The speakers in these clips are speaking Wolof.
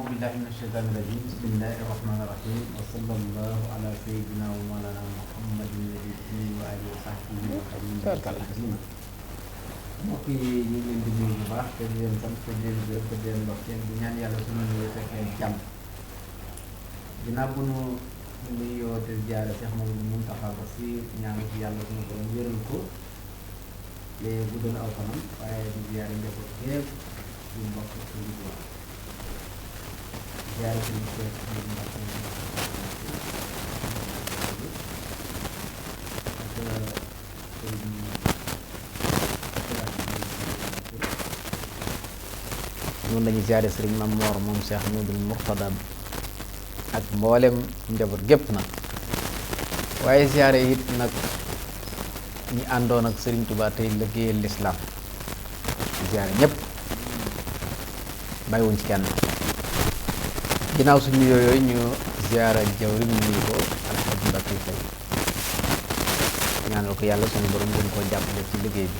billahi min asheytaani rajim bismillahi rahmaani rahim wa sallallahu ala sayyidina wa mawlana muhammadin nabiyi wa alihi wa sahbihi wa xadimihi mbokk yi ñu ngi leen di nuyu bu baax te di leen sant te di leen gërëm te di leen ndokkeel di ñaan yàlla suñu nuyoo fekkee jàmm ginnaaw bu nu nuyoo te jaare Cheikh Mamadou Mountakha Bassir ñaan ci yàlla suñu borom wéral ko te guddal aw fanam waaye di jaare njaboot yépp suñu mbokk suñu bopp jaare suñu Cheikh suñu mbokk noonu lañuy ziare sëriñ Mam Moor moom Cheikh Modou Mourtada ak mboolem njaboot gépp nag waaye ziare it nag ñi àndoon ak sëriñ Touba tey liggéeyal lislaam ziare ñëpp bàyyiwuñ ci kenn ginnaaw suñu yooyu ñu ziare jawriñ ñu ko Alxaaji Mbàkke Fay ñaanal ko yàlla suñu borom gën koo jàppale ci liggéey bi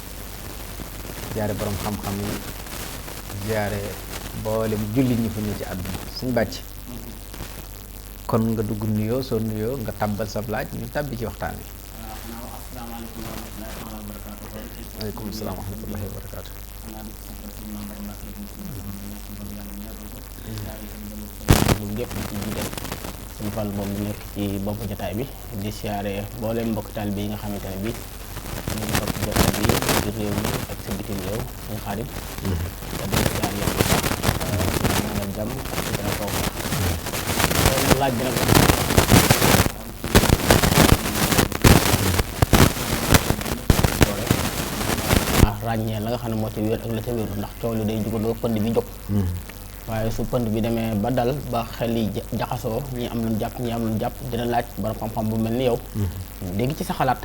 ziare borom xam-xam yi ziare mboolem jullit ñi fu ñu ci àdduna suñ bàcc kon nga dugg nuyoo soo nuyoo nga tàbbal sab laaj ñu tàbbi ci waxtaan wi. waaleykum salaam wa rahmatullahi wa barakaatu. ñun ñëpp ci jiital suñu fàll boobu nekk ci bopp jotaay bi di siyaare mboolem mbokk taal bi nga xamante ne bii ñu ngi topp jotaay bi ngir réew mi ak sa bitim réew suñu xarit. te di siyaare yow bu baax ñaanal jàmm ak ci dara kaw loolu laaj bi nag ràññee la nga xam ne moo ci wér ak la ca wéru ndax coow li day jugandoo pënd bi jóg waaye su pënd bi demee ba dal ba xel yi jaxasoo ñi am lu jàpp ñi am lu jàpp dina laaj borom xam-xam bu mel ni yow dégg ci sa xalaat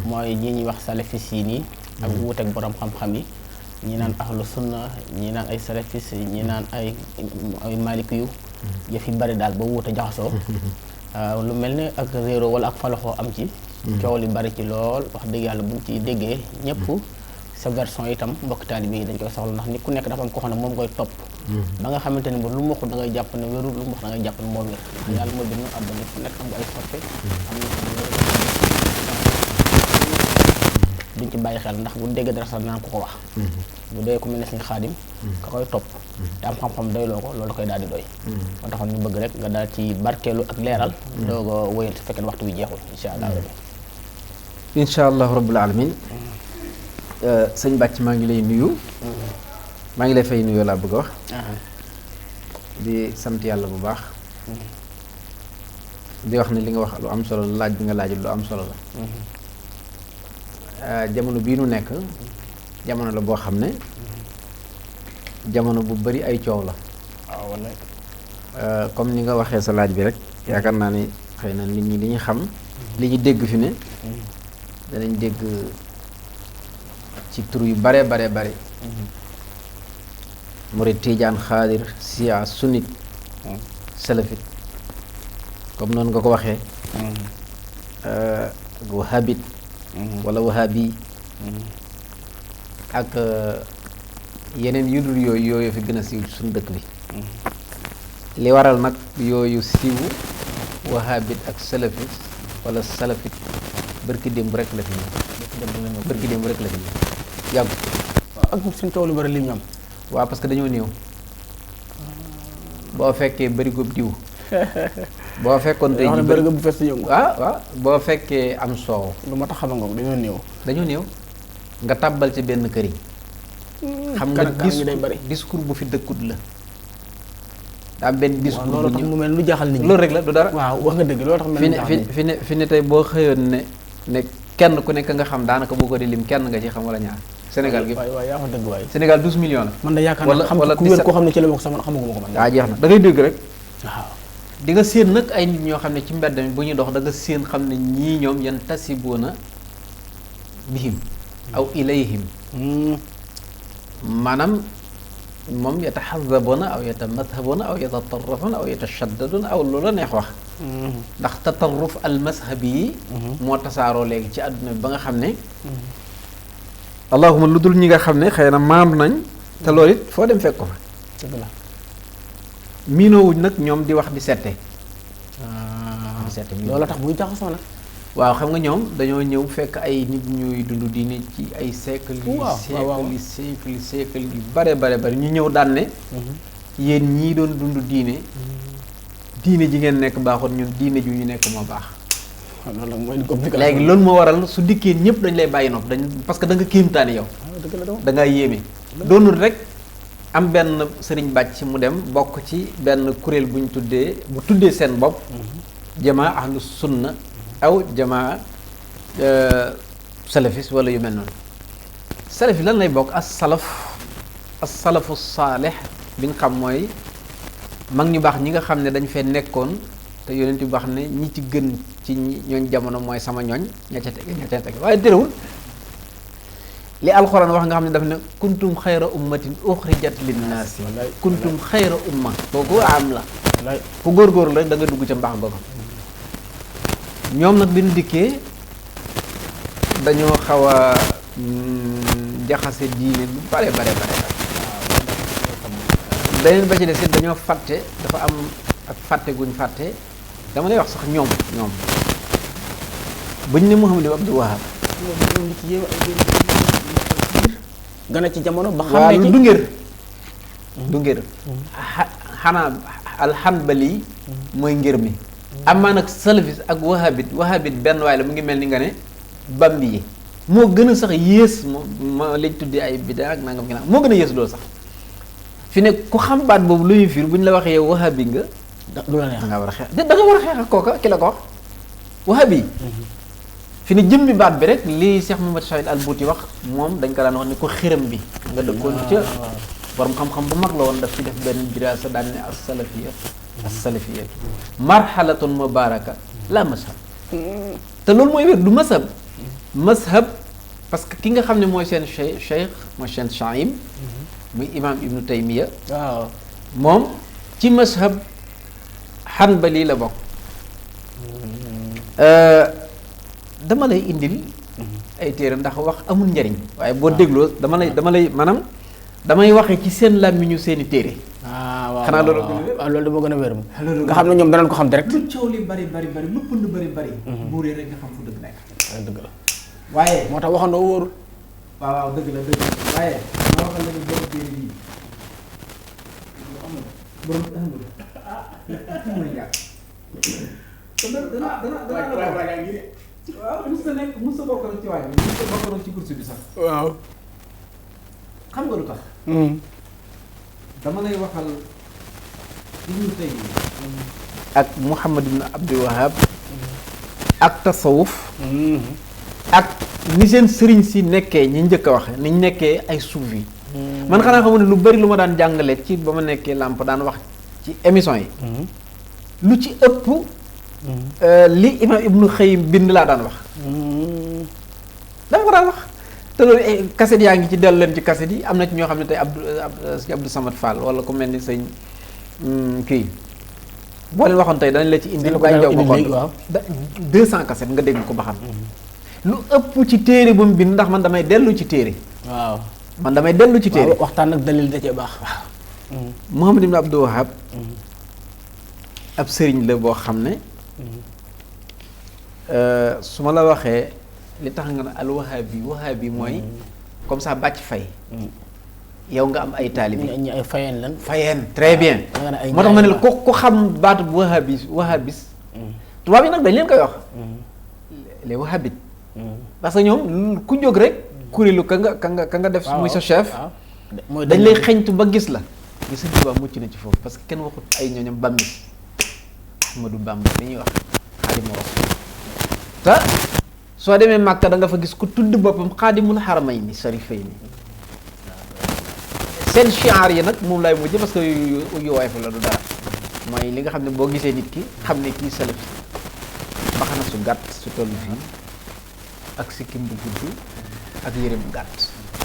mooy ñi ñuy wax salafis yi nii ak wuuteeg borom xam-xam yi ñi naan ahlu sunna ñi naan ay salafis ñi naan ay malik yu yëf yi bari daal ba wuute jaxasoo lu mel ni ak réero wala ak falaxoo am ci coow li bari ci lool wax dëgg yàlla buñ ci déggee ñëpp sa version itam mbokk taalibe yi dañ koy soxla ndax nit ku nekk dafa am ko xam ne moom koy topp ba nga xamante ne ba lu mu wax da ngay jàpp ne wérul lu mu wax da ngay jàpp ne moo wér yàlla moo bind àdduna fu nekk am nga ay soppe am na duñ ci bàyyi xel ndax bu dégg dara sax naan ko ko wax bu dee ku mel ne Sëñ Xaadim ka koy topp te am xam-xam doyloo ko loolu koy daal di doy moo taxoon ñu bëgg rek nga daal ci barkeelu ak leeral doog a wéyal su fekkee waxtu bi jeexul insha allah insha allah rabbul alamin sëñ Bàcc maa ngi lay nuyu maa ngi lay fay nuyoo laa bëgg a wax di sant yàlla bu baax di wax ne li nga wax lu am solo la laaj bi nga laaj lu am solo la jamono bii nu nekk jamono la boo xam ne jamono bu bari ay coow la comme ni nga waxee sa laaj bi rek yaakaar naa ni xëy na nit ñi li ñu xam li ñu dégg fi ne danañ dégg ci tur yu bare bare bare murid tijaan xaadir siya sunnit salafit comme noonu nga ko waxee wahabit wala wahabi ak yeneen yu dul yooyu fi gën a siiw suñu dëkk bi li waral nag yooyu siiw wahabit ak salafit wala salafit bërki démb rek la fi ñëw bërki démb rek la fi ñëw yàggu ak suñ coow lu bari li ñu am waaw parce que dañoo néew boo fekkee bërigoob diw boo fekkoon tey ji bëri nga bu fees yëngu waaw boo fekkee am soow lu ma tax xama nga dañoo néew nga tàbbal ci benn këriñ xam nga day bari discours bu fi dëkkut la daa benn discours loolu tax mu mel lu jaaxal nit ñi loolu rek la du dara waaw wax nga dëgg loolu tax mel fi ne tey boo xëyoon ne kenn ku nekk nga xam daanaka boo ko di lim kenn nga ci xam wala ñaar Sénégal gi waay yaa wax dëgg waay Sénégal 12 millions la man da yaakaar naa xam ku wér koo xam ne ci la bokk sama xamaguma ko man daa jeex na da ngay dégg rek waaw di nga séen nag ay nit ñoo xam ne ci mbedd mi bu ñuy dox da nga séen xam ne ñii ñoom yan tasiboona bihim aw ilayhim maanaam moom yataxazaboona aw yatamadhaboona aw yatatarrafoona aw yatashaddaduna aw lu la neex wax ndax tatarruf al mazhabi yi moo tasaaroo léegi ci àdduna bi ba nga xam ne allahuma lu dul ñi nga xam ne xëy na maandu nañ te loolu it foo dem fekk ko fa dëgg la miinoowuñ nag ñoom di wax di sette. loolu tax muy jaxasoo nag. waaw xam nga ñoom dañoo ñëw fekk ay nit ñuy dund diine ci ay siècle yi siècle yu bare ñu ñëw daan ne yéen ñii doon dund diine ji ngeen nekk baaxoon ñun diine ju ñu nekk moo baax. loolu nag mooy complication. léegi loolu moo waral su dikkee ñëpp dañ lay bàyyi nopp parce que da nga kéemtaane yow. da ngaa yéeme. doonul rek am benn sëriñ bàcc mu dem bokk ci benn kuréel bu tuddee seen bopp. jamaa ahlu sunna aw jamaa salafis wala yu mel noonu. salafis lan lay bokk as salafu saalih bi nga xam mooy mag ñu baax ñi nga xam ne dañ fee nekkoon te yonent bi wax ne ñi ci gën ci ñooñ jamono mooy sama ñooñ ña ca tege waaye terewul li alxuraan wax nga xam ne daf ne kuntum xayra ummatin uxrijat linnaasi kuntum xayra umma kooku am la ku góorgóorlu rek da nga dugg ca mbaax googu ñoom nag bi ñu dikkee dañoo xaw a jaxase diine lu bare beneen ba ci des it dañoo fàtte dafa am ak fàtte guñ fàtte dama lay wax sax ñoom buñ ne Muhammad Abdul Wahab gana ci jamono ba xam ne ci du ngir xanaa alxanbali mooy ngir mi amaa nag salafis ak wahabit benn waay la mu ngi mel ni nga ne bambi yi moo gën a sax yées ma lañ tuddee ay bida ak nangam ginnaaw moo gën a yées loolu sax fi ne ku xam baat boobu lu ñuy fiir bu ñu la waxee yow wahabi nga du la neex da nga war a xeex da nga war a xeex ak kooka ki la ko wax wahabi fi ne jëmmi baat bi rek lii Cheikh Mouhamed Saïd Al Bouti wax moom dañ ko daan wax ni ko xiram bi nga dëkkoon ca borom xam-xam bu mag la woon daf ci def benn diraasa daan ne as-salafiyya marhalatun mubaraka la mashab te loolu mooy wér du mashab parce que ki nga xam ne mooy seen cheikh mooy seen chaim muy imam Ibnu Taymiya waaw moom ci mashab hanbali la bokk dama lay indil ay téere ndax wax amul njariñ waaye boo dégloo dama lay maanaam damay waxe ci seen làmmiñu seeni téere. waaw xanaa loolu loolu dama gën a wér nga xam ne ñoom danañ ko xam direct. lu coow li bari lu pënd bari. buuree rek nga xam fu dëgg nekk. dëgg la waaye. moo tax waxandoo wóorul. waaw dëgg la waaye. ma waxal la ni borom téere bii borom amul fi mu ne waaw mos a bokk nag ci waay bi mos a bokk nag ci course bi sax. waaw. xam nga lu tax. dama lay waxal Ibnu Taymiya ak Muhammad ibn Abdul Wahab ak tasawuf ak ni seen sëriñ si nekkee ñi njëkk a wax niñ nekkee ay suufi man xanaa xamu ne lu bari lu ma daan jàngale ci ba ma nekkee làmp daan wax ci émission yi lu ci ëpp li imam Ibnu Xayyim bind laa daan wax dama ko daan wax te loolu kaset yaa ngi ci dellu leen ci kaset yi am na ci ñoo xam ne tey Abdou Samad Fall wala ku mel ni sëñ kii boo leen waxoon tey danañ la ci indi lu ko ay jaw ba xool 200 kaset nga dégg ko ba xam lu ëpp ci téere bu mu bind ndax man damay dellu ci téere waaw man damay dellu ci téere waxtaan ak dalil da cee baax waaw Muhammad ibn Abdul Wahab ab sëriñ la boo xam ne su ma la waxee li tax nga ne al wahabi mooy comme ça bàcc fay yow nga am ay taalibi ñi ay fayeen lan fayeen très bien moo tax ma ne la ku xam baatu bu wahabis tubaab yi nag dañ leen koy wax les wahabites parce que ñoom ku jóg rek kuréelu ka nga def muy sa chef dañ lay xeñtu ba gis la gis nga Tuubaa mucc na ci foofu parce que kenn waxut ay ñooñam bambi Ahmadu Bamba li ñuy wax Xaadimu Rasuul te soo demee Màkka da nga fa gis ku tudd boppam Xaadimul Xaramayni Sarifayni seen chiar yi nag moom laay mujj parce que yu woyof la du dara mooy li nga xam ne boo gisee nit ki xam ne kii salaf baxana su gàtt su toll fii ak sikkim bu gudd ak yére bu gàtt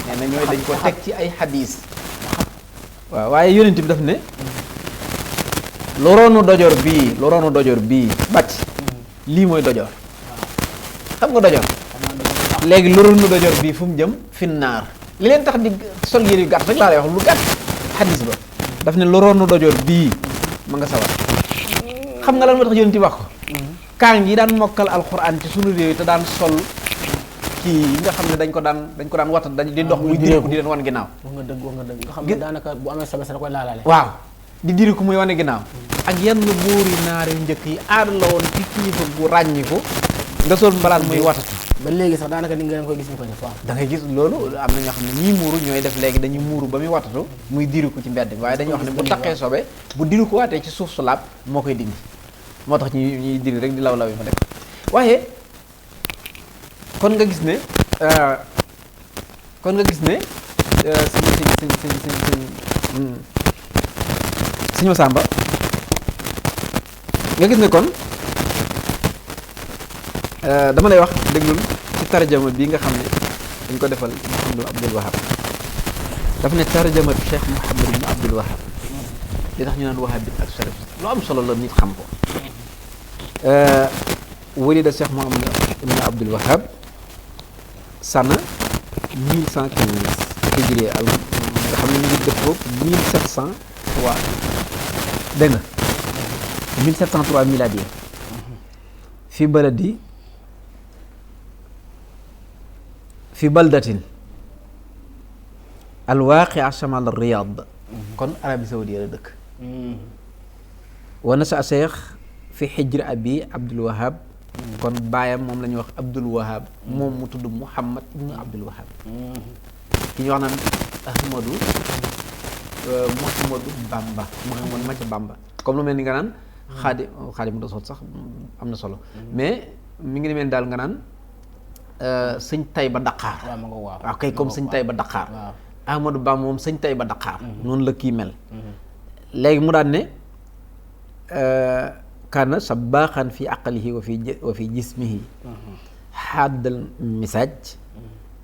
nee na ñooy dañ ko teg ci ay xadiis waaw waaye yonent bi daf ne loroonu dojor bii bàcc lii mooy dojor xam nga dojor léegi loroonu dojor bii fu mu jëm finnaar li leen tax di sol yére yu gàtt rek laa lay wax lu gàtt xadis ba daf ne loroonu dojor bii ma nga sawar xam nga lan moo tax yonent bi wax ko kaang yi daan mokkal alxuraan ci sunu réew yi te daan sol kii yi nga xam ne dañ ko daan watat dañ di dox muy diriku di leen wan ginnaaw wax nga dëgg nga xam ne daanaka bu amee sobe sa da koy laalaale waaw di diriku muy wane ginnaaw ak yenn buuri naar yu njëkk yi aada la woon ci kilifa gu ràññiku nga sol mbalaan muy watatu ba léegi sax daanaka ni nga koy gis ñu ko def waaw da ngay gis loolu am na ñoo xam ne ñii muuru ñooy def léegi dañuy muuru ba muy watatu muy diriku ci mbedd mi waaye dañuy wax ne bu taqee sobe bu diriku waatee ci suuf su laab moo koy dindi moo tax ñuy diri rek di law yi fa def waaye kon nga gis ne sëñ Masamba nga gis ne kon dama lay wax déglul ci tarjama bii nga xam ne dañ ko defal Mouhamadou Abdoul Wahab dafa ne tarjama Cheikh Mouhamadou ibn Abdoul Wahab li tax ñu naan wahab ak salaf lu am solo la nit xam ko walida Cheikh Mouhamadou ibn Abdoul Wahab sana 1115 hijri al nga xam ne ñu ngi dëppoo 1703 dégg nga 1703 miladi fi baladi fi baldatin alwaqia chamal Riyad kon Arabie Saoudite la dëkk wa nasa Cheikh fi xijri abi Abdoul Wahab kon baayam moom la ñuy wax Abdoul Wahab moom mu tudd Mouhamad ibnu Abdoul Wahab ki ñu wax naan Ahmadou Mouhamadou Bamba Mouhamadou Maca Bamba comme lu mel ni nga naan Xaadim Rasul sax am na solo mais mi ngi demee daal nga naan sëñ Tayba Dakar waaw kay comme sëñ Tayba Dakar Ahmadou Bamba moom sëñ Tayba Dakar noonu la kii mel léegi mu daan ne kaana sabaaxan fi aqlihi wa fi jismihi xaaddal misaaj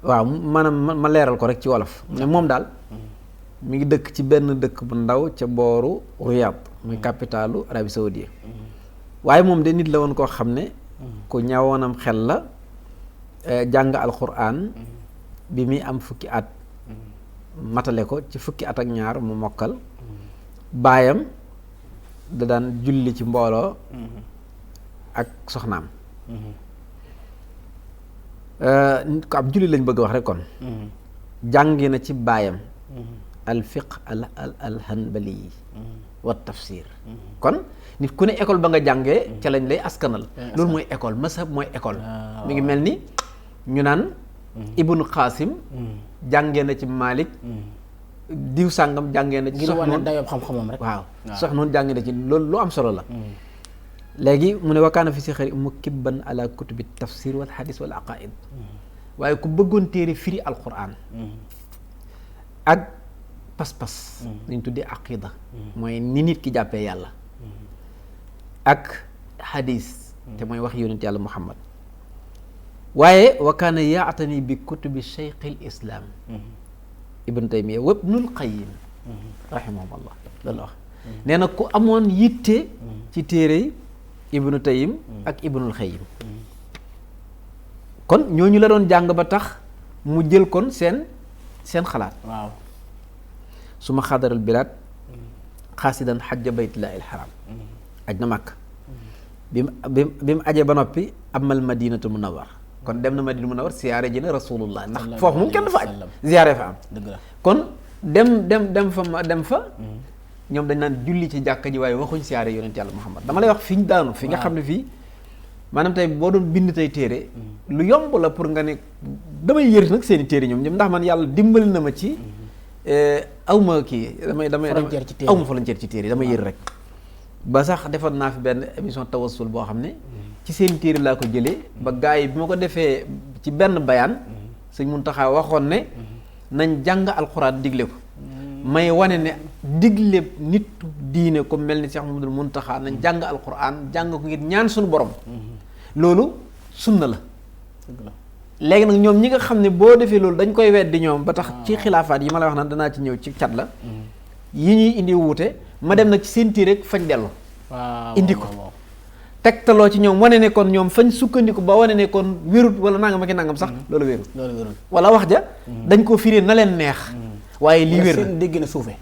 waaw maanaam ma leeral ko rek ci wolof mais moom daal mi ngi dëkk ci benn dëkk bu ndaw ca booru Riyad muy capitalu Arabie Saoudite waaye moom de nit la woon koo xam ne ku ñawoonam xel la jàng alquran bi muy am fukki at matale ko ci fukki at ak ñaar mu mokkal baayam da daan julli ci mbooloo ak soxnaam ko ab julli lañ bëgg wax rek kon jàngi na ci baayam al fiqh al hanbali wa tafsir kon nit ku ne école ba nga jàngee ca lañ lay askanal loolu mooy école mazhab mooy école mi ngi mel ni ñu naan ibnu Qasim jàngee na ci Malik diw sàngam jàngee na ci soxnoon dayob xam-xamam rek waaw soxnoon jàngee na ci loolu lu am solo la léegi mu ne wakaana fi si xëri mu kibban ala kutubi tafsir wal hadis wal aqaid waaye ku bëggoon téere firi alquran ak pas-pas dañ tuddee aqida mooy ni nit ki jàppee yàlla ak hadis te mooy wax yonent yàlla Muhammad waaye wakaana yaatani bi kutubi cheikh al islam ibn Taymiya wa ibnul Qayyim rahimahumullah loolu wax nee na ku amoon yitte ci téere ibnu Tayyim ak ibnul Qayyim kon ñooñu la doon jàng ba tax mu jël kon seen xalaat waaw su ma xadaral bilaad xaasidan xajja baytullahi alxaram aj na màkk bi mu ajee ba noppi amal madinatu munawwar kon dem na madina munawwar siyaare ji na rasulullah ndax foofu moom kenn dafa aj ziyaare fa am dëgg la kon dem fa ñoom dañ naan julli ci jàkka ji waaye waxuñ siyaare yonent yàlla Muhammad dama lay wax fi ñu daanu fi nga xam ne fii maanaam tey boo doon bind tey téere lu yomb la pour nga ne damay yër nag seeni téere ñoom ndax man yàlla dimbali na ma ci awma kii damay awma frontière ci téere yi damay yër rek ba sax defoon naa fi benn émission tawassul boo xam ne ci seen téere laa ko jëlee ba gars yi bi ma ko defee ci benn bayaan sëñ Muntaxa waxoon ne nañ jàng alxuraan digle ko may wane ne digle nit diine ko mel ni Cheikh Mouhamadoul Muntaxa nañ jàng alxuraan jàng ko ngir ñaan suñu borom loolu sunna la léegi nag ñoom ñi nga xam ne boo defee loolu dañ koy weddi ñoom ba tax ci xilaafaat yi ma la wax naan danaa ci ñëw ci cat la yi ñuy indi wuute ma dem nag ci seen téere rek fañ dellu indi ko tegtaloo ci ñoom wane ne kon ñoom fañ sukkandiku ba wane ne kon wérut wala nangam ak nangam sax loolu wérut wala wax ja dañ ko firee na leen neex waaye lii wér na seen dégg na suufe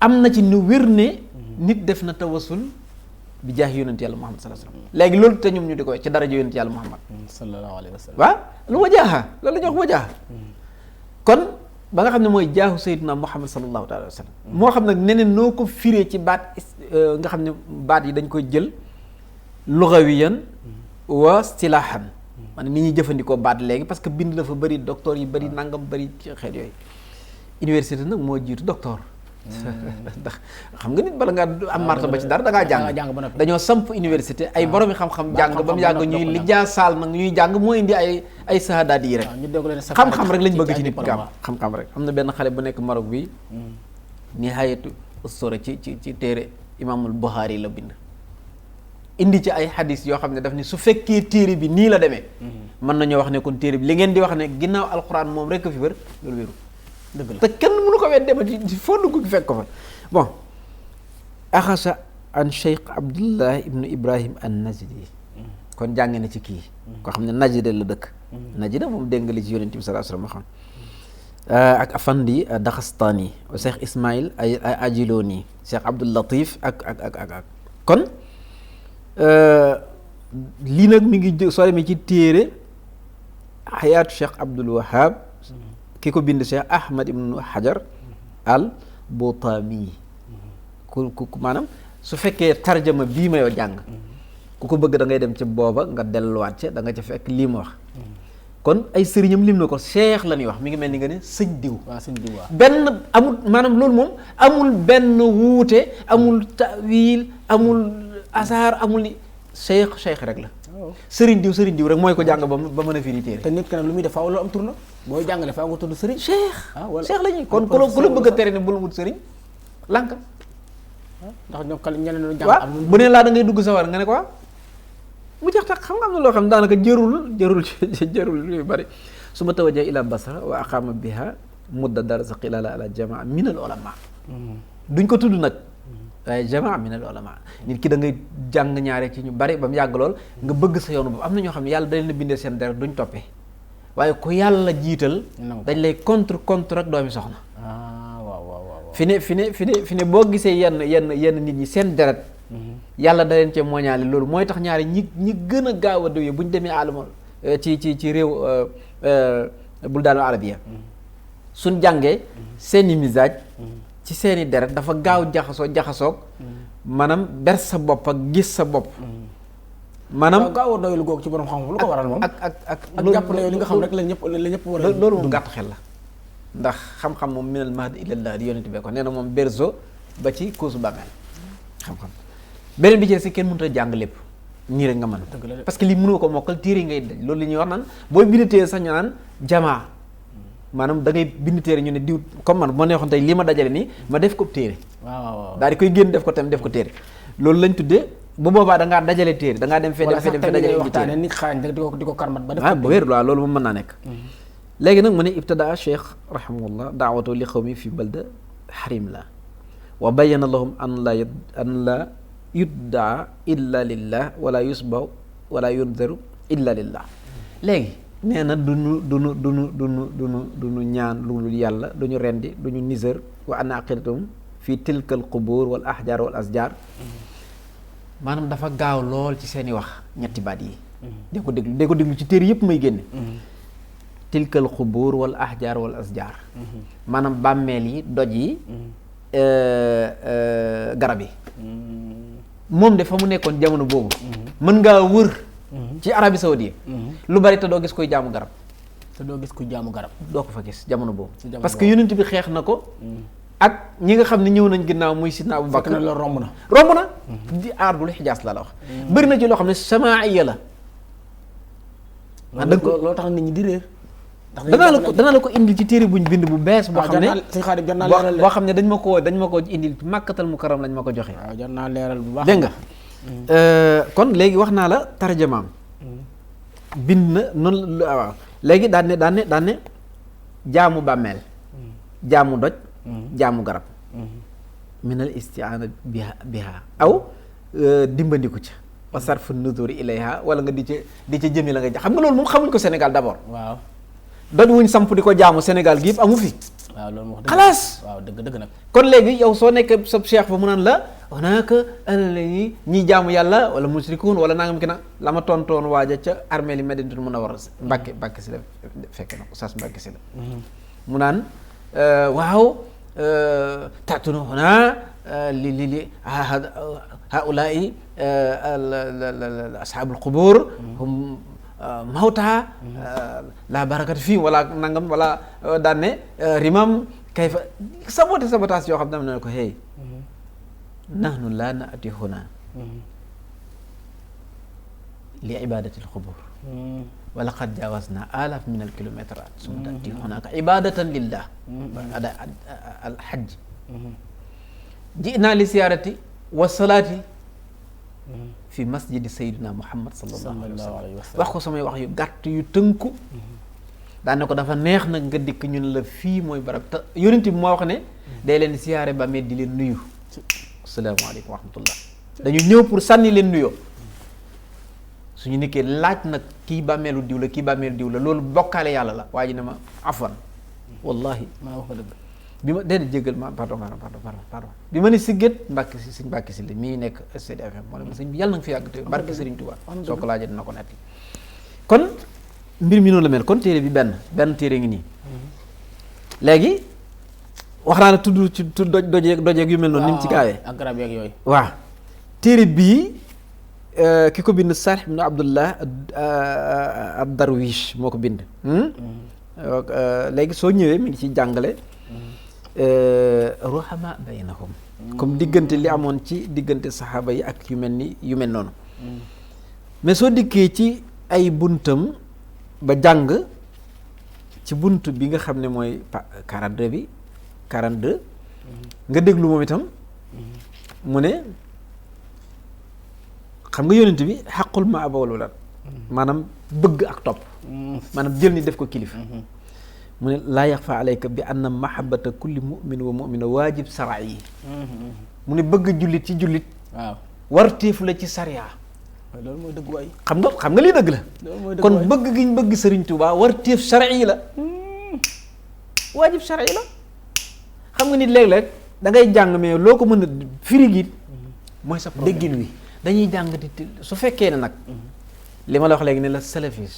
am na ci nu wér ne nit def na tawassul bi jaax yonent yàlla Muhammad sallallahu alayhi wasallam léegi loolu te ñoom ñu di koy ci daraja yonent yàlla Muhammad sallallahu alayhi wa sallam waaw lu wajaaha loolu la ñuy wax wajaaha kon ba nga xam ne mooy jaahu sayyidina Muhammad sallallahu alayhi wa sallam moo xam nag neneen noo ko firee ci baat nga xam ne baat yi dañ koy jël lugawiyan wa istilaahan maanaam ni ñuy jëfandikoo baat léegi parce que bind dafa bëri docteur yi bëri nangam bëri ci xeet yooyu université nag moo jiitu docteur ndax xam nga nit bala ngaa am martaba ci dara da ngaa jàng ba noppi dañoo samp université ay boromi xam-xam jàng ba mu yàgg ñuy lijjaa saal nag ñuy jàng moo indi ay sahadaat yi rek xam-xam rek lañ bëgg ci nit gaam xam-xam rek am na benn xale bu nekk Maroc bi Nihayatu Ustura ci téere Imaamul Buxaari la bind indi ci ay xadis yoo xam ne daf ne su fekkee téere bi nii la demee mën nañoo wax ne kon téere bi li ngeen di wax ne ginnaaw alxuraan moom rek a fi wér loolu wéru dëgg la te kenn mënu ko wet demati foo dugg fekk ko fa bon axasa an Cheikh Abdullah ibnu Ibrahim an Najdi kon jàng na ci kii koo xam ne Najda la dëkk Najda moom dégg nga li ci yonent bi sallallahu alayhi wasallam xam ak Afandi Daxastani Cheikh Ismaïl ay Ajiloni Cheikh Abdul Latif ak kon lii nag mi ngi soo demee ci téere xayaatu Cheikh Abdul Wahab ki ko bind Cheikh Ahmad ibnu Hajar al Botami ku maanaam su fekkee tarjama bii ma yoo jàng ku ko bëgg da ngay dem ca booba nga delluwaat ca da nga ca fekk lii ma wax kon ay sëriñam lim na ko cheikh la ñuy wax mi ngi mel ni nga ne sëñ diw waaw sëñ diw waaw benn amul maanaam loolu moom amul benn wuute amul tawil amul asaar amul ni cheikh rek la sëriñ diw rek mooy ko jàng ba mën a firi téere te nit ki nag lu muy def faaw lu am tur na booy jàngale faaw nga tudd sëriñ cheikh cheikh la ñuy kon ku la bëgg a tere ne bul wut sëriñ lànk ndax ñoom kal ñeneen ñu jàng waaw bu ne laa da ngay dugg sawar nga ne ko mu jeex tax xam nga am na loo xam ne daanaka jërul yu bari su ma tawajjah ila Basra wa aqama biha mudda darsa qilala ala jamaa min al ulama duñ ko tudd nag waaye jamaa min al ulama nit ki da ngay jàng ñaare ci ñu bari ba mu yàgg lool nga bëgg sa yoonu boobu am na ñoo xam ne yàlla da leen a bindee seen deret duñ toppee waaye ku yàlla jiital dañ lay contre ak doomi soxna fi ne boo gisee yenn nit ñi seen deret yàlla da leen cee mooñaale loolu mooy tax ñaari ñi gën a gaaw a déwee bu ñu demee alamal ci réew buldaanu arabiya suñ jàngee seeni misaaj ci seeni deret dafa gaaw jaxasoog maanaam ber sa bopp ak gis sa bopp maanaam gaaw a doylu googu ci borom xam-xam lu ko waral moom ak jàpp na yow li nga xam rek la ñëpp war a loolu moom gàtt xel la ndax xam-xam moom minal mahdi ilal lahdi yonent bee ko nee na moom berzo ba ci kuusu bàmmeel xam-xam beneen bi ci si kenn mënut a jàng lépp nii rek nga mën parce que li mënoo ko mokkal téere ngay daj loolu li ñuy wax naan booy bind téere sax ñu naan jamaa maanaam da ngay bind téere ñu ne diw comme man moo neexoon tey li ma dajale nii ma def ko téere waaw daal di koy génn def ko tam def ko téere loolu lañ tuddee bu boobaa da ngaa dajale téere da ngaa dem fee dajale waxtaane nit xaañ di ko karmat ba def bu wér waaw loolu moom mën naa nekk léegi nag mu ne ibtadaa cheikh rahimahullah daawatu li xawmi fi balda xarim la wa bayyana lahum an la yuddaa illa lillah wala yusbaw wala yunzaru illa lillah léegi nee na duñu ñaan lu yàlla duñu rendi duñu nisër wa anna aqidatum fi tilkal qubur wal ahjar wal asjar maanaam dafa gaaw lool ci seeni wax ñetti baat yi dee ko déglu ci téere yëpp may génne tilkal qubur wal ahjar wal asjar maanaam bàmmeel yi doj yi garab yi moom de fa mu nekkoon jamono boobu mën ngaa wër ci Arabie Saoudite lu bari te doo gis koy jaamu garab doo ko fa gis jamono boobu parce que yonent bi xeex na ko ak ñi nga xam ne ñëw nañ ginnaaw muy Sidna Abu Bakar la romb na di ardul xijaas la wax bëri na ci loo xam ne samaaiya la loo tax nit ñi di réer danaa la ko indil ci téere buñ bind bu bees boo xam ne boo xam ne dañ ma ko indil Makkatal Mukarram lañ ma ko joxe waaw jar naa leeral bu baax dégg nga kon léegi wax naa la tarjamaam bind na noonu waaw léegi daan ne jaamu bàmmeel jaamu doj jaamu garab minal isti'aana biha aw dimbandiku ca wa sarfu nuzuri ilayha wala nga di ca jëmi la nga xam nga loolu moom xamuñ ko Sénégal d'abord waaw doj wuñ samp di ko jaamu Sénégal gi yëpp amu fi waaw loolu wax xalaas waaw dëgg nag kon léegi yow soo nekkee sa cheikh fa mu naan la hunaaka ñi jaamu yàlla wala musrikuun wala nangam ki na la ma tontoon waaja ca armée li Madinatul Munawwara Mbàkke si la fekk na ko sas Mbàkke si la mu naan waaw taatuna huna li haulaai ashaabul qubuur hum mawta la barakatu fii wala nangam wala daan ne rimam kayfa sabotage yoo xam ne ne ko hey nahnu la naati huna li ibadati alqubur wa laqad jawazna alaf min alkilometrat summa naati hunaka ibadatan lillah ada alhajj ji'na li ziyarati wa salati fi masjidi sayyidina Muhammad sallallahu alayhi wa sallam wax ko samay wax yu gàtt yu tënku daane ko dafa neex nag nga dikk ñun la fii mooy barab te yonent bi moo wax ne day leen siyaare ba met di leen nuyu asalaamaaleykum wa rahmatullah dañu ñëw pour sànni leen nuyoo suñu nekkee laaj nag kii bàmmeelu diw la kii bàmmeelu diw la loolu bokkaale yàlla la waa ji ne ma afwan wallahi maa wax nga dëgg bi ma déedéet jéggal ma pardon bi ma ne si gét Mbàkke si sëñ Mbàkke si la mii nekk STD FM moo ne ma sëñ bi yàlla na nga fi yàgg te barke Sëriñ Tuubaa soo ko laajee dina ko netti kon mbir mi noonu la mel kon téere bi benn téere ngi nii léegi wax naa ne tudd dojeeg yu mel noonu ni mu ci gaawee ak garab yeeg yooyu waaw téere bii ki ko bind Saalih ibn Abdullah ad-Darwish moo ko bind léegi soo ñëwee mi ngi ciy jàngale ruhama baynahum comme diggante li amoon ci diggante saxaaba yi ak yu mel noonu mais soo dikkee ci ay buntam ba jàng ci bunt bi nga xam ne mooy 42 nga déglu moom itam mu ne xam nga yonent bi xaqul ma abawal wala maanaam bëgg ak topp maanaam jël ni def ko kilif mu ne laa yaxfa alayka bi anna mahabbata kulli mu'min wa mu'mina waajib shar'i mu ne bëgg jullit ci jullit waaw warteef la ci sariya loolu mooy dëgg waay xam nga lii dëgg la kon bëgg gi ñu bëgg Sëriñ Tuubaa warteef shar'i la waajib shar'i la xam nga nit léeg-léeg da ngay jàng mais loo ko mën a firi gi mooy sa déggin wi dañuy jàng di su fekkee ne nag li ma la wax léegi ne la salafis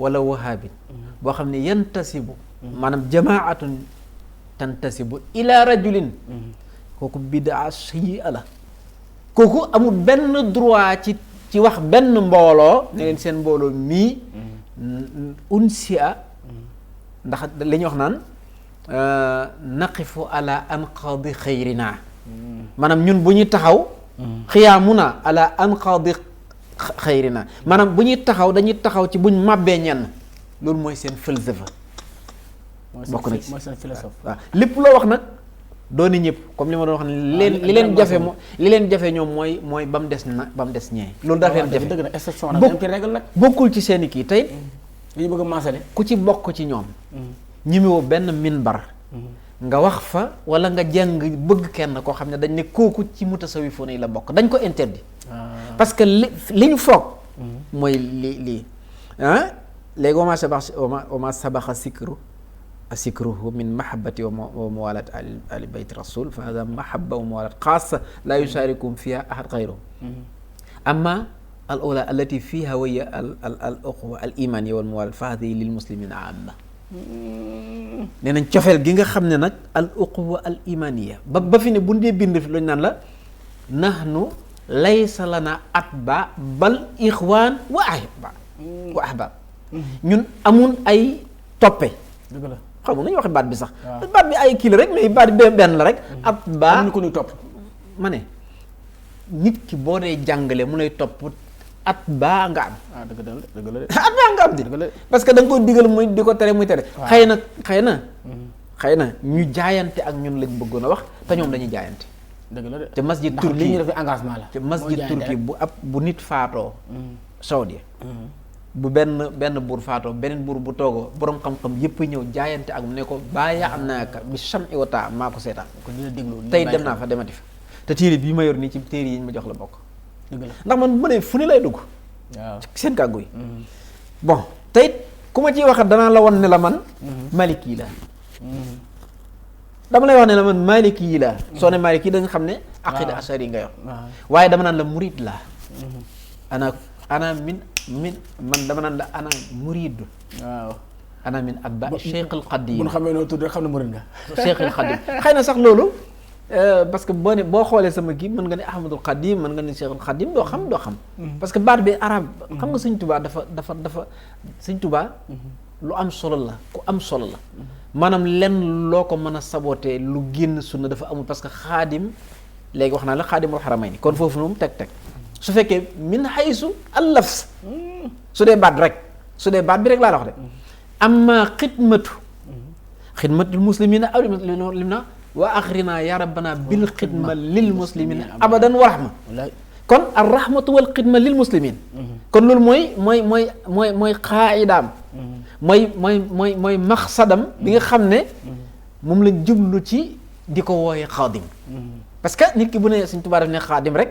wala wahabit boo xam ne yantasibu maanaam jamaatun tantasibu ila rajulin kooku bidaa sayyi'a la kooku amul benn droit ci wax benn mbooloo ne leen seen mbooloo mii unsia ndax li ñuy wax naan naqifu ala anqadi xayrina maanaam ñun bu ñuy taxaw xiyaamuna ala anqadi xayrina maanaam bu ñuy taxaw dañuy taxaw ci buñ màbbee ñenn loolu mooy seen falsafa bokk na ci mooy seen philosophe waaw lépp loo wax nag dooni ñëpp comme li ma doon wax ne li leen jafe ñoom mooy ba mu des ñee loolu dafa leen jafe dëgg na exception nag dañ ci régal nag bokkul ci seen i kii tey li ñu bëgg a maasale ku ci bokk ci ñoom ñimiwoo benn minbar nga wax fa wala nga jàng bëgg kenn koo xam ne dañ ne kooku ci mutasawifoon yi la bokk dañ ko interdit parce que li ñu foog mooy lii léegi wama sabaxa sikruhu min mahabbati wa mawalat ali bayt rasul fa hada mahabba wa mawalat xaasa la yusharikum fiha ahad xayruhum amma al ula allati fiha waya al uxwa al imaniya wal mawalat fa hadihi lil muslimina amma nee nañ cofeel gi nga xam ne nag al uxwa al imaniya ba fi ne bu dee bind fi lu ñu naan la nahnu laysa lana atba bal ixwaan wa ahbab ñun amun ay toppe dëgg la xam nga nañu waxe baat bi sax baat bi ay kii la rek mais baat bi benn la rek atba am na ko ñuy topp ma ne nit ki boo dee jàngale mu lay topp atba nga am dëgg la atba nga am di parce que da nga ko digal muy di ko tere muy tere xëy na ñu jaayante ak ñun lañ bëggoon a wax te ñoom dañuy jaayante dëgg la de te masjid ndax turki li ñu def engagement la te masjid turki bu nit faatoo Saudi bu benn buur faatoo beneen buur bu toogoo borom xam-xam yëpp ñëw jaayante ak mu ne ko bàyyi am naaka bi sam'i wa taa maa ko seetaan ko dina déglu tey dem naa fa demati fa te téere bii ma yor nii ci téere yi ñu ma jox la bokk dëgg la ndax man bu ne fu ne lay dugg waaw seen kàggu yi bon tey ku ma ciy waxat danaa la won ne la man maliki yi laa dama lay wax ne la man maliki yi laa soo ne maliki yi da nga xam ne aqida ashari nga yor waaye dama naan la murid laa ana min man dama naan la ana murid waaw ana min atba Cheikh al Khadim bu ñu xamee noo tudd rek xam ne murid nga Cheikh al Khadim xëy na sax loolu parce que boo xoolee sama kii mën nga ne Ahmadul Khadim mën nga ne Cheikh al Khadim doo xam parce que baat bi arab xam nga Sëñ Tuubaa dafa Sëñ Tuubaa lu am solo la ku am solo la maanaam lenn loo ko mën a sabootee lu génn sunna dafa amul parce que xaadim léegi wax naa la xaadimul xaramayni kon foofu moom teg su fekkee min haysu al-lafz su dee baat bi rek laa la wax de amma xidmatul muslimina aw lim na wa axrina ya rabbana bil xidma lil muslimina abadan wa rahma kon ar rahmatu wal xidma lil muslimin kon loolu mooy xaayidaam mooy maxsadam bi nga xam ne moom lañ jublu ci di ko wooyee xaadim parce que nit ki bu ne Sëñ Tuubaa daf ne xaadim rek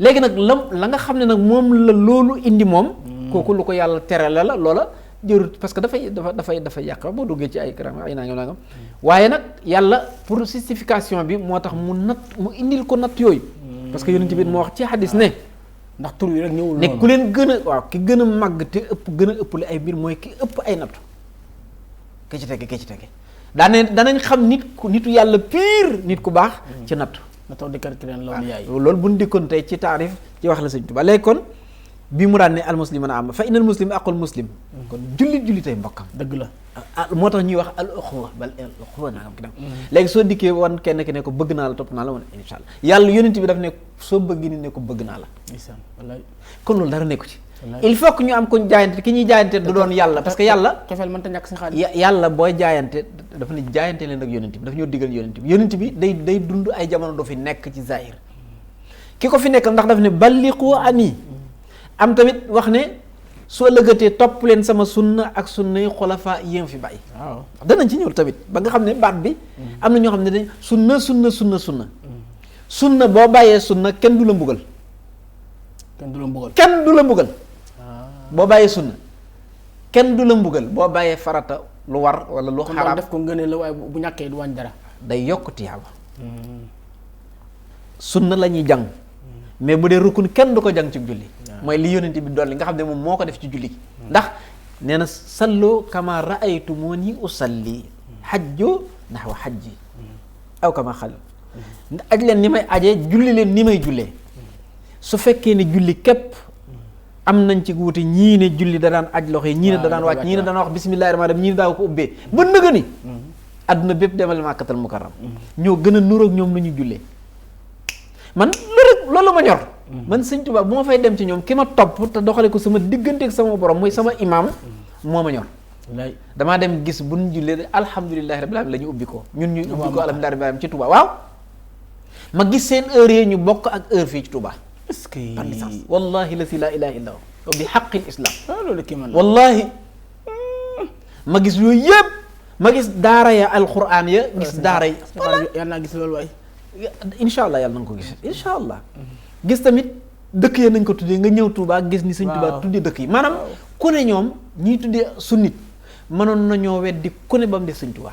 léegi nag la nga xam ne nag moom la loolu indi moom kooku lu ko yàlla tere la loola jërut parce que dafay yàq boo duggee ci ay karaama ay nangam waaye nag yàlla pour justification bi moo tax mu indil ko natt yooyu parce que yonent bi moo wax ci hadis ne ndax tur yi rek ñëwul ne ku leen gën a waaw ki gën a màgg te gën a ëppale ay mbir mooy ki ëpp ay nattu ke ci tege danañ xam nitu yàlla pire nit ku baax ci nattu na taw di calculer loolu yaay loolu bu ñu dikkoon tey ci taarif ci wax la Sëñ Tuubaa léegi kon bii mu daan ne almuslimuna am fa innal muslim aqul muslim kon jullit tey mbokkam dëgg la moo tax ñuy wax al uxuwa bal al uxuwa nangam ki léegi soo dikkee wan kenn ki ne ko bëgg naa la topp naa la wan insha allah yàlla yonent bi daf ne soo bëgg ni ne ko bëgg naa la kon loolu dara nekku ci il faut que ñu am kuñ jaayante ki ñuy jaayante du doon yàlla parce que yàlla cofeel mënta ñàkk si xaalis yàlla booy jaayante dafa ne jaayante leen ak yonent bi dafa ñoo diggal yonent bi day dund ay jamono doo fi nekk ci zahir ki ko fi nekk ndax daf ne balliqu ani am tamit wax ne soo lëggatee topp leen sama sunna ak sunna yi xulafa yéem fi bàyyi waaw danañ ci ñëw tamit ba nga xam ne baat bi am na ñoo xam ne dañ sunna boo bàyyee sunna kenn du la mbugal boo bàyyee sunna kenn du la mbugal boo bàyyee farata lu war wala lu xaraam def ko ngëneel la waaye bu ñàkkee du wàññi dara day yokk tiyaaba sunna la ñuy jàng mais bu dee rukun kenn du ko jàng ci julli mooy li yonent bi dolli nga xam ne moom moo ko def ci julli ndax nee na sallu kama ra'aytumuni usalli hajju nahwa hajji aw kama xal aj leen ni may ajee julli leen ni may jullee su fekkee ne julli képp am nañ ci wuute ñii ne julli da daan aj loxo yi ñii ne da daan wàcc ñii ne daan wax bismillaahi rahmaani rahiim ñii ne daaw ko ubbee ba nëga ni adduna bépp demal Makkatal Mukarram ñoo gën a nuroog ñoom lu ñu jullee man loolu ma ñor man Sëñ Tuubaa bu ma fay dem ci ñoom ki ma topp te doxale ko sama diggante ak sama borom mooy sama imaam moo ma ñor damaa dem gis bu ñu jullee alhamdulillahi rabbil alamin la ñu ubbi ko ñun ñu ubbi ko alhamdulillahi rabbil alamin ci Touba waaw ma gis seen heure yi ñu bokk ak heure fii ci Touba est-ce que par licence wallahi la si laa ilaha illa huwa bi haqqil islam loolu kii man wallahi ma gis yooyu yëpp ma gis daara ya alquran ya gis daara yi yàlla naa gis loolu waay incha allah yàlla na nga ko gis incha allah gis tamit dëkk ya nañ ko tuddee nga ñëw Touba gis ni Sëñ Touba tuddee dëkk yi maanaam ku ne ñoom ñiy tuddee sunnit mënoon nañoo weddi ku ne ba mu def Sëñ Touba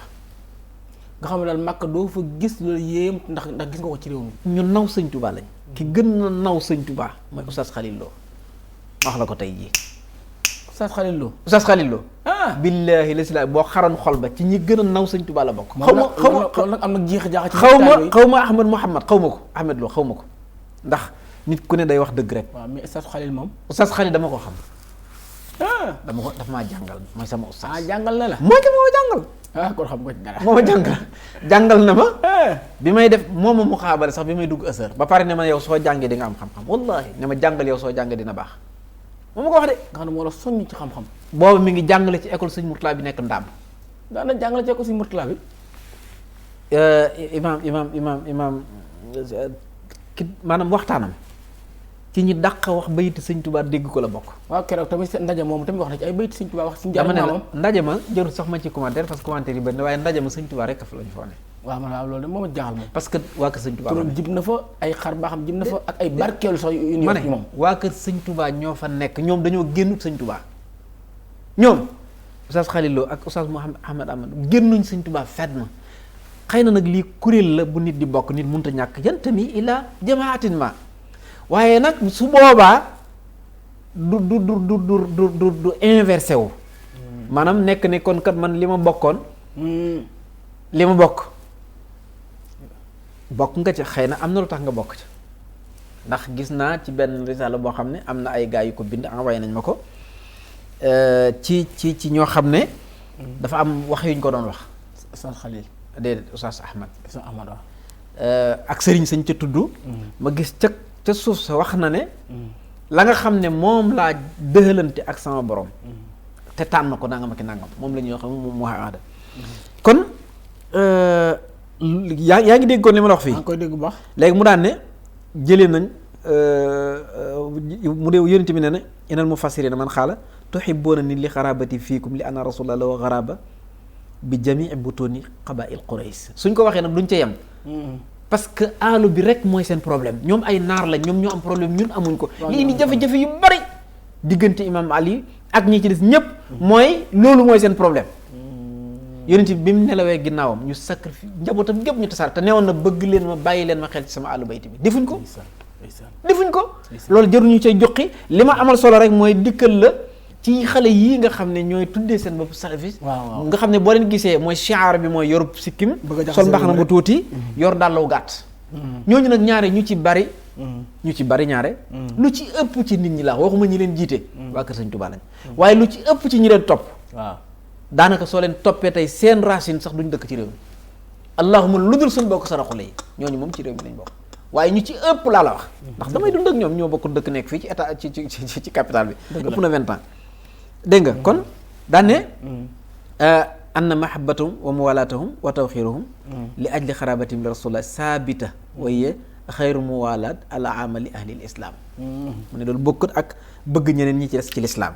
nga xam ne daal Makka doo fa gis loolu yéem ndax gis nga ko ci réew mi ñu naw Sëñ Touba lañ ki gën na naw Sëñ Touba mooy Oustaz Khalil Lo wax la ko tey jii Oustaz Khalil Lo billaahi la si la boo xaran xol ba ci ñi gën a naw Sëñ Touba la bokk xaw ma loolu nag am na jeex jaaxa ci xaw ma Ahmad Mouhamad xaw ma ko Ahmed Lo xaw ma ko ndax nit ku ne day wax dëgg rek waaw mais Oustaz Khalil moom Oustaz Khalil dama ko xam dafa maa jàngal mooy sama oustaz jàngal na la mooy ki moo ma jàngal kon xam nga ci dara moo ma jàngal na ma bi may def moo ma muxaabale sax bi may dugg Azhar ba pare ne ma yow soo jàngee di nga am xam-xam wallahi ne ma jàngal yow soo jàngee dina baax moo ma ko wax de nga xam ne moo la soññ ci xam-xam boobu mi ngi jàngale ci école Sëñ Murtala bi nekk Ndaam daana jàngale ci école Sëñ Murtala bi imaam ki maanaam waxtaanam ci ñi dàq wax bayti Sëñ Tuubaa dégg ko la bokk waaw keroog tamit ndaje moom tamit wax na ci ay bayti Sëñ Tuubaa wax suñu dama ne la ndaje ma jarul sax ma ci commentaire parce que commentaire yi bëri na waaye ndaje ma Sëñ Tuubaa rek fa la ñu fa ne waaw man waaw loolu de moom a jaaxal moom parce que waa kër Sëñ Tuubaa turam jib na fa ay xar baaxam jib na fa ak ay barkeelu sax yu ñu wax ci moom waa kër Sëñ Tuubaa ñoo fa nekk ñoom dañoo génnut Sëñ Tuubaa ñoom Oustaz Khalil Lo ak Oustaz Mouhamed Ahmad génnuñ Sëñ Tuubaa fenn xëy na nag lii kuréel la bu nit di bokk nit mënut a ñàkk yantami ila jamaatin ma waaye nag su boobaa du inversé wu maanaam nekk ne kon kat man li ma bokkoon li ma bokk nga ci xëy na am na lu tax nga bokk ci ndax gis naa ci benn risaala boo xam ne am na ay gars yu ko bind envoyé nañ ma ko ci ñoo xam ne dafa am wax yuñ ko doon wax Oustaz Khalil déedéet Oustaz Ahmad waaw ak sëriñ sañ ca tudd ma gis ca suuf sa wax na ne la nga xam ne moom laa dëxalante ak sama borom te tànn ko nangam ak nangam moom la ñuy wax mu aada kon yaa ngi dégg kon li ma la wax fii maa ngi koy dégg bu baax léegi mu daan ne jëlee nañ mu dee yonent bi ne ne inal mufassirina man xaala tuhibbuuna ni li xarabati fiikum li anna rasulullah lahu xaraba bi jamii butuni qabail Quraysh suñ ko waxee nag duñ ca yem parce que aalu bi rek mooy seen problème ñoom ay naar lañ ñoom ñoo am problème ñun amuñ ko li indi jafe-jafe yu bari diggante imam Ali ak ñi ci des ñëpp mooy loolu mooy seen problème yonent bi mu nelawee ginnaawam ñu sacrifice njabootam gépp ñu tasaar te newoon na bëgg leen ma bàyyi leen ma xel ci sama àllu bayti bi defuñ ko loolu jëruñu cay joxi li ma amal solo rek mooy dikkal la ci xale yii nga xam ne ñooy tuddee seen bopp salafis nga xam ne boo leen gisee mooy shiar bi mooy yorub sikkim sol mbaxana bu tuuti yor dàllaw gàtt ñooñu nag ñaare ñu ci bari ñaare lu ci ëpp ci nit ñi la waxuma ñi leen jiite waa kër Sëñ Tuubaa lañ waaye lu ci ëpp ci ñi leen topp daanaka soo leen toppee tey seen racine sax duñ dëkk ci réew mi allahuma lu dul suñ bokk saraxule yi ñooñu moom ci réew mi lañ bokk waaye ñu ci ëpp laa la wax ndax damay dund ak ñoom ñoo bokk dëkk nekk fii ci état ci capital bi ëpp na 20 ans dégg nga kon daan ne anna mahabbatahum wa muwalatahum wa tawxiruhum li ajli xarabatim li rasulillah saabita waye xayru muwalat ala amali ahli l islam mu ne loolu bokkut ak bëgg ñeneen ñi ci des ci lislaam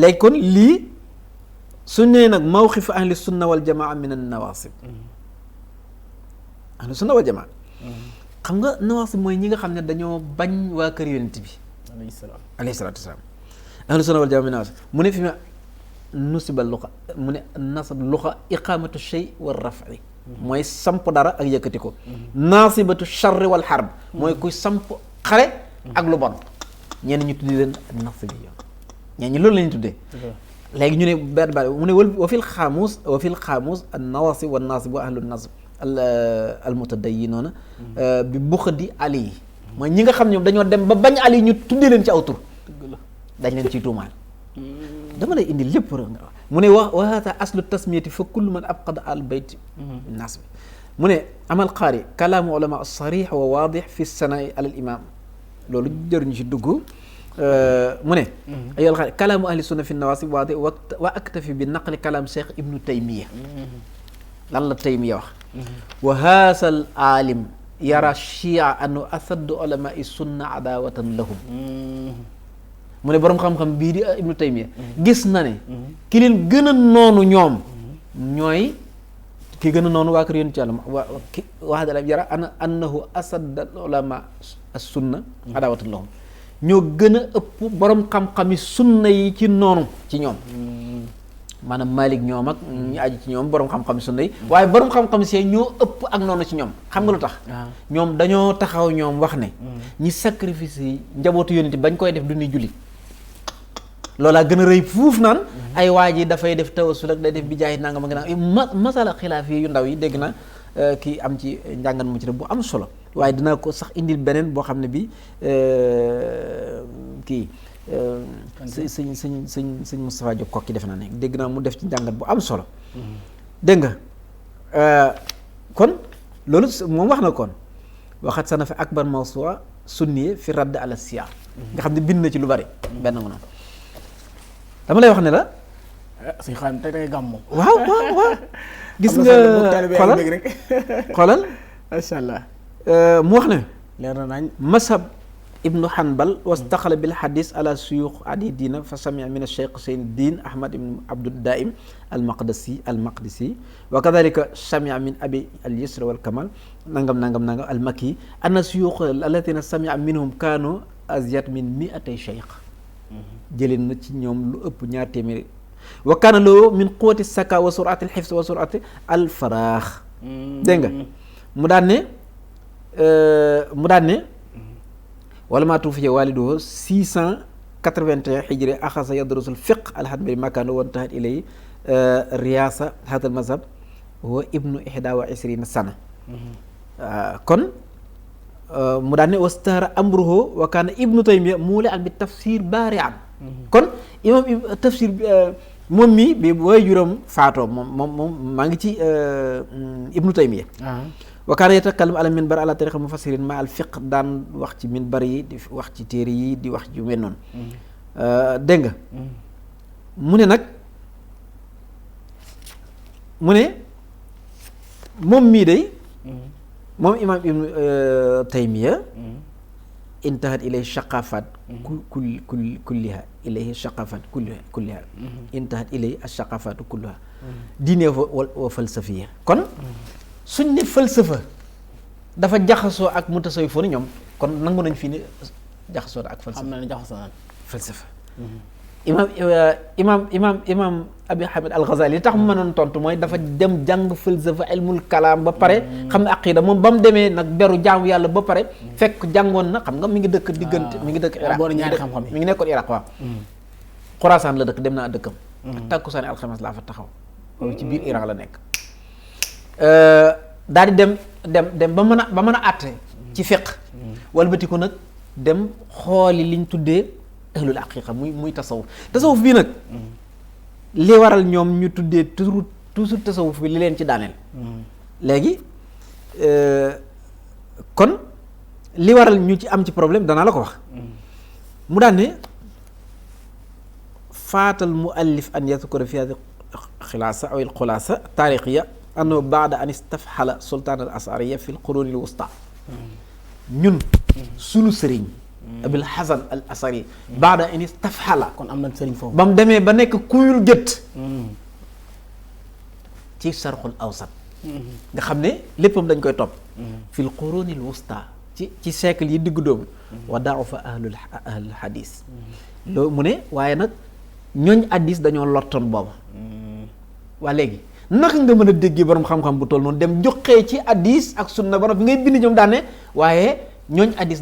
léegi kon lii su nee nag mawqifu ahli sunna wal jamaa min an nawasib ahli sunna wal jamaa xam nga nawasib mooy ñi nga xam ne dañoo bañ waa kër yonent bi alayhi salaatu wasalaam ahlu sunna wal jamaa min nawasib mu ne fi ma nusiba luxa mu ne nasab luxa iqamatu shay wa rafi mooy samp dara ak yëkkati ko nasibatu charri wal xarb mooy kuy samp xare ak lu bon ñenn ñu tuddi leen nasib yi ñenn ñi loolu la ñu tuddee léegi ñu ne benn baat mu ne wa fil xaamus an nawasib wa nasib wa ahlu nasib al mutadayyinoona bi buxdi ali yi mooy ñi nga xam ne dañoo dem ba bañ ali ñu tuddee leen ci aw tur dañ leen ciy tuumaal dama lay indi lépp rek mu ne wa hada aslu tasmiyati fa kullu man abqada al bayt nas bi mu ne amal qaari kalaamu ulama sarix wa waadix fi sanai ala al imam loolu jëruñu ci dugg mu ne ayol qaari kalaamu ahli sunna fi nawasib waadix wa aktafi bi naqli kalaam cheikh ibnu taymiya lan la taymiya wax wa haasa al alim yara chia annu asaddu ulamai sunna adawatan lahum mu ne boroom xam-xam bii di ibnu taymiya gis na ne ki leen gën a noonu ñoom ñooy ki gën a noonu waa kër yonent Yàlla wax dala yara annahu asadda ulama as sunna adawatan lahum ñoo gën a ëpp boroom xam-xami sunna yi ci noonu ci ñoom maanaam Malik ñoom ak ñu aju ci ñoom boroom xam-xam sunna yi waaye boroom xam-xam see ñoo ëpp ak noonu ci ñoom xam nga lu tax ñoom dañoo taxaw ñoom wax ne ñi sacrifice yi njabootu yonent bañ koy def du ñuy julli loolaa gën a rëy fuuf naan ay waa ji dafay def tawasul ak day def bi jaay nangam ak nangam masala xilaaf yi yu ndaw yi dégg na kii am ci njàngan mu ci def bu am solo waaye dinaa ko sax indil beneen boo xam ne bi kii sëñ Moustapha Diop kokki defe naa ne dégg naa mu def ci njàngat bu am solo dégg nga kon loolu moom wax na kon waxat sana fi akbar mawsuwa sunniye fi radd ala siyar nga xam ne bind na ci lu bari benn mu noonu dama lay wax ne la suñu xam tey day gàmmu waaw gis nga xoolal masha Allah mu wax ne leer na nañ mashab ibnu hanbal wastaxala bil hadis ala suyuux adidina fa samia min acheikh Seynuddin Ahmad ibn Abdul Daim al-Maqdisi wa kadalika samia min abi al-Yusra wal Kamal nangam al-Makki anna suyuux allatina samia minhum kaanu azyad min 100 cheikh jëleen na ci ñoom lu ëpp 200 wa kaana lahu min quwwati saka wa sur'ati al-hifz wa sur'ati al-faraax dégg nga mu daan ne wala maa tuufiya waaliduhu 681 hijri axasa yadrusul fiqh al-hanbali makaano wa intahat ilayhi riyaasa hada al-mazhab wa ibnu 21 sana kon mu daan ne wastahara amruhu wa kaana ibnu taymiya muli'an bi tafsir baari'an kon imam tafsir moom mi bi waajuram faatoo moom maa ngi ci ibnu taymiya wa kaana yatakallamu ala minbar ala tariqa mufassirin ma al fiqh daan wax ci minbar yi di wax ci téere yi di wax ju mel noonu dégg nga mu ne nag mu ne moom mii day moom imam ibnu taymiya intahat ilayhi shaqafat kulliha ilayhi shaqafat kulliha intahat ilayhi ashaqafatu kulliha diine wa falsafiya kon suñ ne falsafa dafa jaxasoo ak mutasawwifoon ñoom kon nangu nañ fii ne jaxasoo ak falsafa. xam na ne jaxasoo naan falsafa. imaam Abi Hamid al-Ghazali li tax mu mënoon tontu mooy dafa dem jàng falsafa ilmul kalaam ba pare xam ne aqida moom ba mu demee nag beru jaamu yàlla ba pare fekk jàngoon na xam nga mi ngi dëkk diggante mi ngi dëkk Iraq mi ngi nekkoon Iraq waaw Xurasaan la dëkk dem naa dëkkam takkusaani alxames laa fa taxaw ci biir Iran la nekk daal di dem ba mën a àtte ci fiqh walbatiku nag dem xooli liñ tuddee ahlul haqiqa muy tasawuf bii nag li waral ñoom ñu tuddee toujours tasawuf bi li leen ci daaneel léegi kon li waral ñu ci am ci problème danaa la ko wax mu daan ne faatal muallif an yadkura fi hadi xilaasa aw il xulaasa taarixiya annahu baada an istafxala sultaan al asariya fi l quruni al wusta ñun sunu sëriñ abil hasan al asari baada an istafxala kon am na sëriñ foofu ba mu demee ba nekk kuyul gët ci sarxul awsat nga xam ne léppam dañ koy topp fi l quruni al wusta ci siècle yi diggu doomu wa daaw fa ahlul hadis loolu mu ne waaye nag ñooñ addis dañoo lottoon booba waa léegi naka nga mën a déggee borom xam-xam bu toll noonu dem joxee ci addis ak sunna ba noppi ngay bind ñoom daan ne waaye ñooñ addis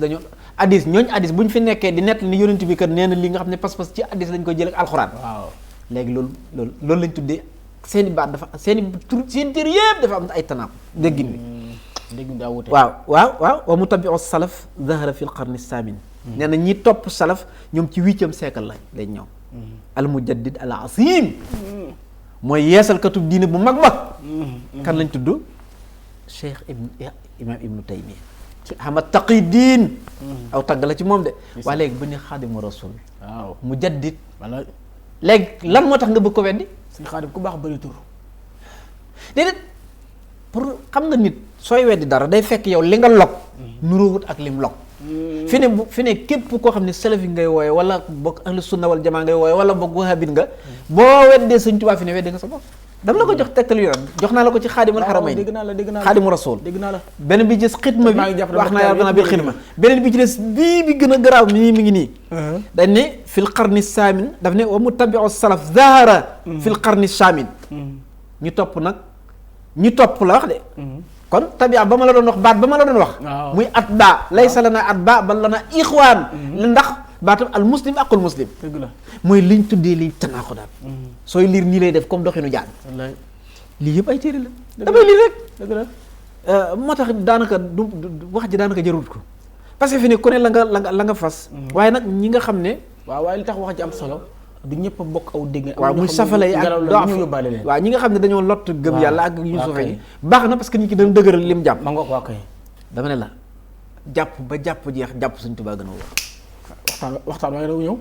ñooñ addis bu ñu fi nekkee di nett ni yonent bi kat nee na li nga xam ne pas-pas ci addis lañ koy jël ak alxuraan. waaw léegi loolu lañ tuddee seen i baat dafa seen i tur seen téere yëpp dafa am ay tanaab déggin bi. déggin daa wute. waaw wa mutabi'u salaf zahara fil qarni samin nee na ñi topp salaf ñoom ci 8e siècle lañ ñëw. al mujaddid al asim mooy yeesalkatub diine bu mag ba kan lañ tudd cheikh imam ibnu taymiya xama taqi diin aw tagg la ci moom de waa léegi bu ne xaadimu rasul waaw mujaddid wala léegi lan moo tax nga bëgg ko weddi suñu xaadim ku baax bëri tur déedéet pour xam nga nit sooy weddi dara day fekk yow li nga log nuróowut ak lim log fi ne képp koo xam ne salafi ngay wooye wala boog ahlu sunna wal jamaa ngay wooye wala boog wahabit nga boo weddee Sëñ Tuubaa fi ne weddi nga sa bopp dama la ko jox tegtal yu jox naa la ko ci xaadimul xaramayn xaadimu rasul dégg naa la beneen bi ci xidma bi wax naa yàlla gannaaw bi xidma beneen bi ci des bii bi gën a garaaw mi ngi nii dañ ne fil qarni saamin daf ne wa mutabi'u salaf zahara fil qarni saamin ñu topp la wax de kon tabia ba ma la doon wax baat ba ma la doon wax muy at baa laysa lana at baa bal lana ixwaan ndax baatam al muslim aqul muslim dëgg la mooy liñ tuddee liñ tanaa ko daal sooy liir nii lay def comme doxinu jaan lii yëpp ay téere la damay lii rek dëgg la moo tax daanaka du wax ji daanaka jarut ko parce que fi ne ku ne la nga fas waaye nag ñi nga xam ne waaye li tax wax ji am solo du ñëpp a bokk aw dégg waaw muy safala yi ak doaf waaw ñi nga xam ne dañoo lott gëm yàlla ak yu suufe yi baax na parce que nit ki dana dëgëral lim jàpp ma nga ko kay dama ne la jàpp ba jàpp jeex jàpp Sëñ Tuubaa gën a wóor waxtaan waaye daw ñëw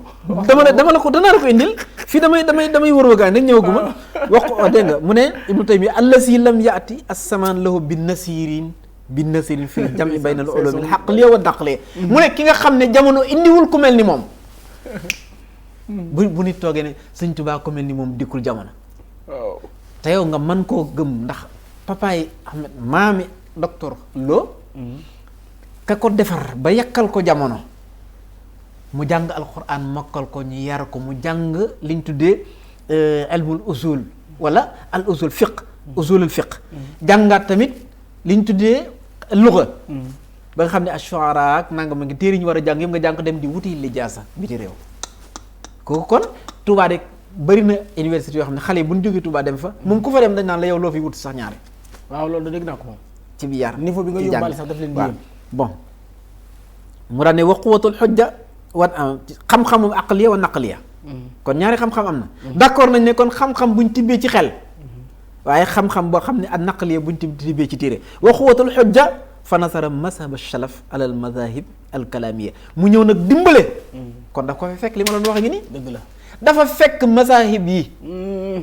dama la ko danaa la ko indil fii damay wër wagaan nag ñëwaguma wax ko dégg nga mu ne Ibnu Taymiyya allasi lam yaati as-samaan lahu bi nasirin fi jam'i bayna al-ulum al-aqliyya wa naqliyya mu ne ki nga xam ne jamono indiwul ku mel ni moom bu nit toogee ne Sëñ Tuubaa ku mel ni moom dikkul jamono te yow nga mën koo gëm ndax papaay Ahmed maami docteur Lo ka ko defar ba yàkkal ko jamono mu jàng alxuraan mokkal ko ñu yar ko mu jàng liñ tuddee ilmul usul wala al usul fiq usulul fiq jàngaat tamit liñ tuddee luga ba nga xam ne ashuara ak nanga ma ngi téere ñu war a jàng yëpp nga jàng ko dem di wuti lijaasa biti réew kooku kon Touba de bëri na université yoo xam ne xale yi bu ñu jógee Touba dem fa moom ku fa dem dañ naan la yow loo fi wut sax ñaare waaw loolu da dégg naa ko moom ci bi yar niveau bi nga yóbbaale sax daf leen di yéem bon mu daan ne wa quwwatul hujja wa xam-xamu aqliya wa naqliya kon ñaari xam-xam am na d'accord nañ ne kon xam-xam buñ tibbee ci xel waaye xam-xam boo xam ne ak naqliya buñ tibbee ci téere wa quwwatul hujja fa nasara mazhab salaf ala al madahib al kalamiya mu ñëw nag dimbale kon daf ko fa fekk li ma doon wax ngi nii dëgg la dafa fekk mazahib yi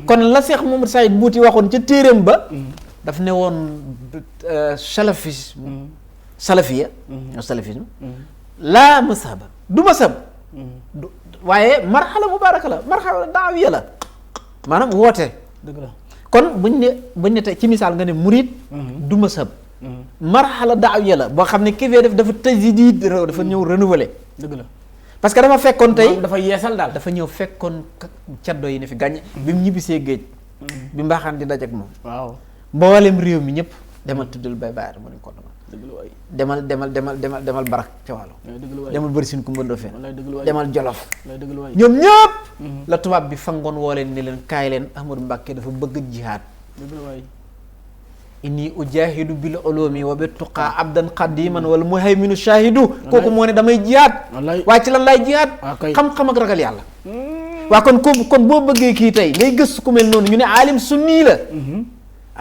kon la Cheikh Mamadou Saïd Bouti waxoon ca téeréem ba daf ne woon salafisme salafiya salafisme laa mazhaba du mazhab du waaye marxala mubaaraka la marxala daawiya la maanaam woote dëgg la kon buñ ne tey ci misaal nga ne murid du mazhab marxala daawiya la boo xam ne ki fee def dafa tajdid dafa ñëw renouveler dëgg la parce que dafa fekkoon tey dafa yeesal daal dafa ñëw fekkoon caddo yi ne fi gàññe bi mu ñibbisee géej bi mbaaxaan di daj ak moom waaw mboolem réew mi ñëpp demal tuddal bay bayar mu ne ko dëgg la waay demal barak ca wàllu dëgg la waay demal bëri sin kumba Ndofeen dëgg la waay demal Jolof dëgg la waay ñoom ñëpp la tubaab bi fangoon woo leen ni leen kaay leen Ahmadou Mbacké dafa bëgg jihaad dëgg la waay inni ujahidu bil ulumi wa bi tuqaa abdan qadiman wala muhayminu shahidu kooku moo ne damay jihaad waaye ci lan laay jihaad xam-xam ak ragal yàlla waa kon boo bëggee kii tey ngay gëstu ku mel noonu ñu ne aalim sunni la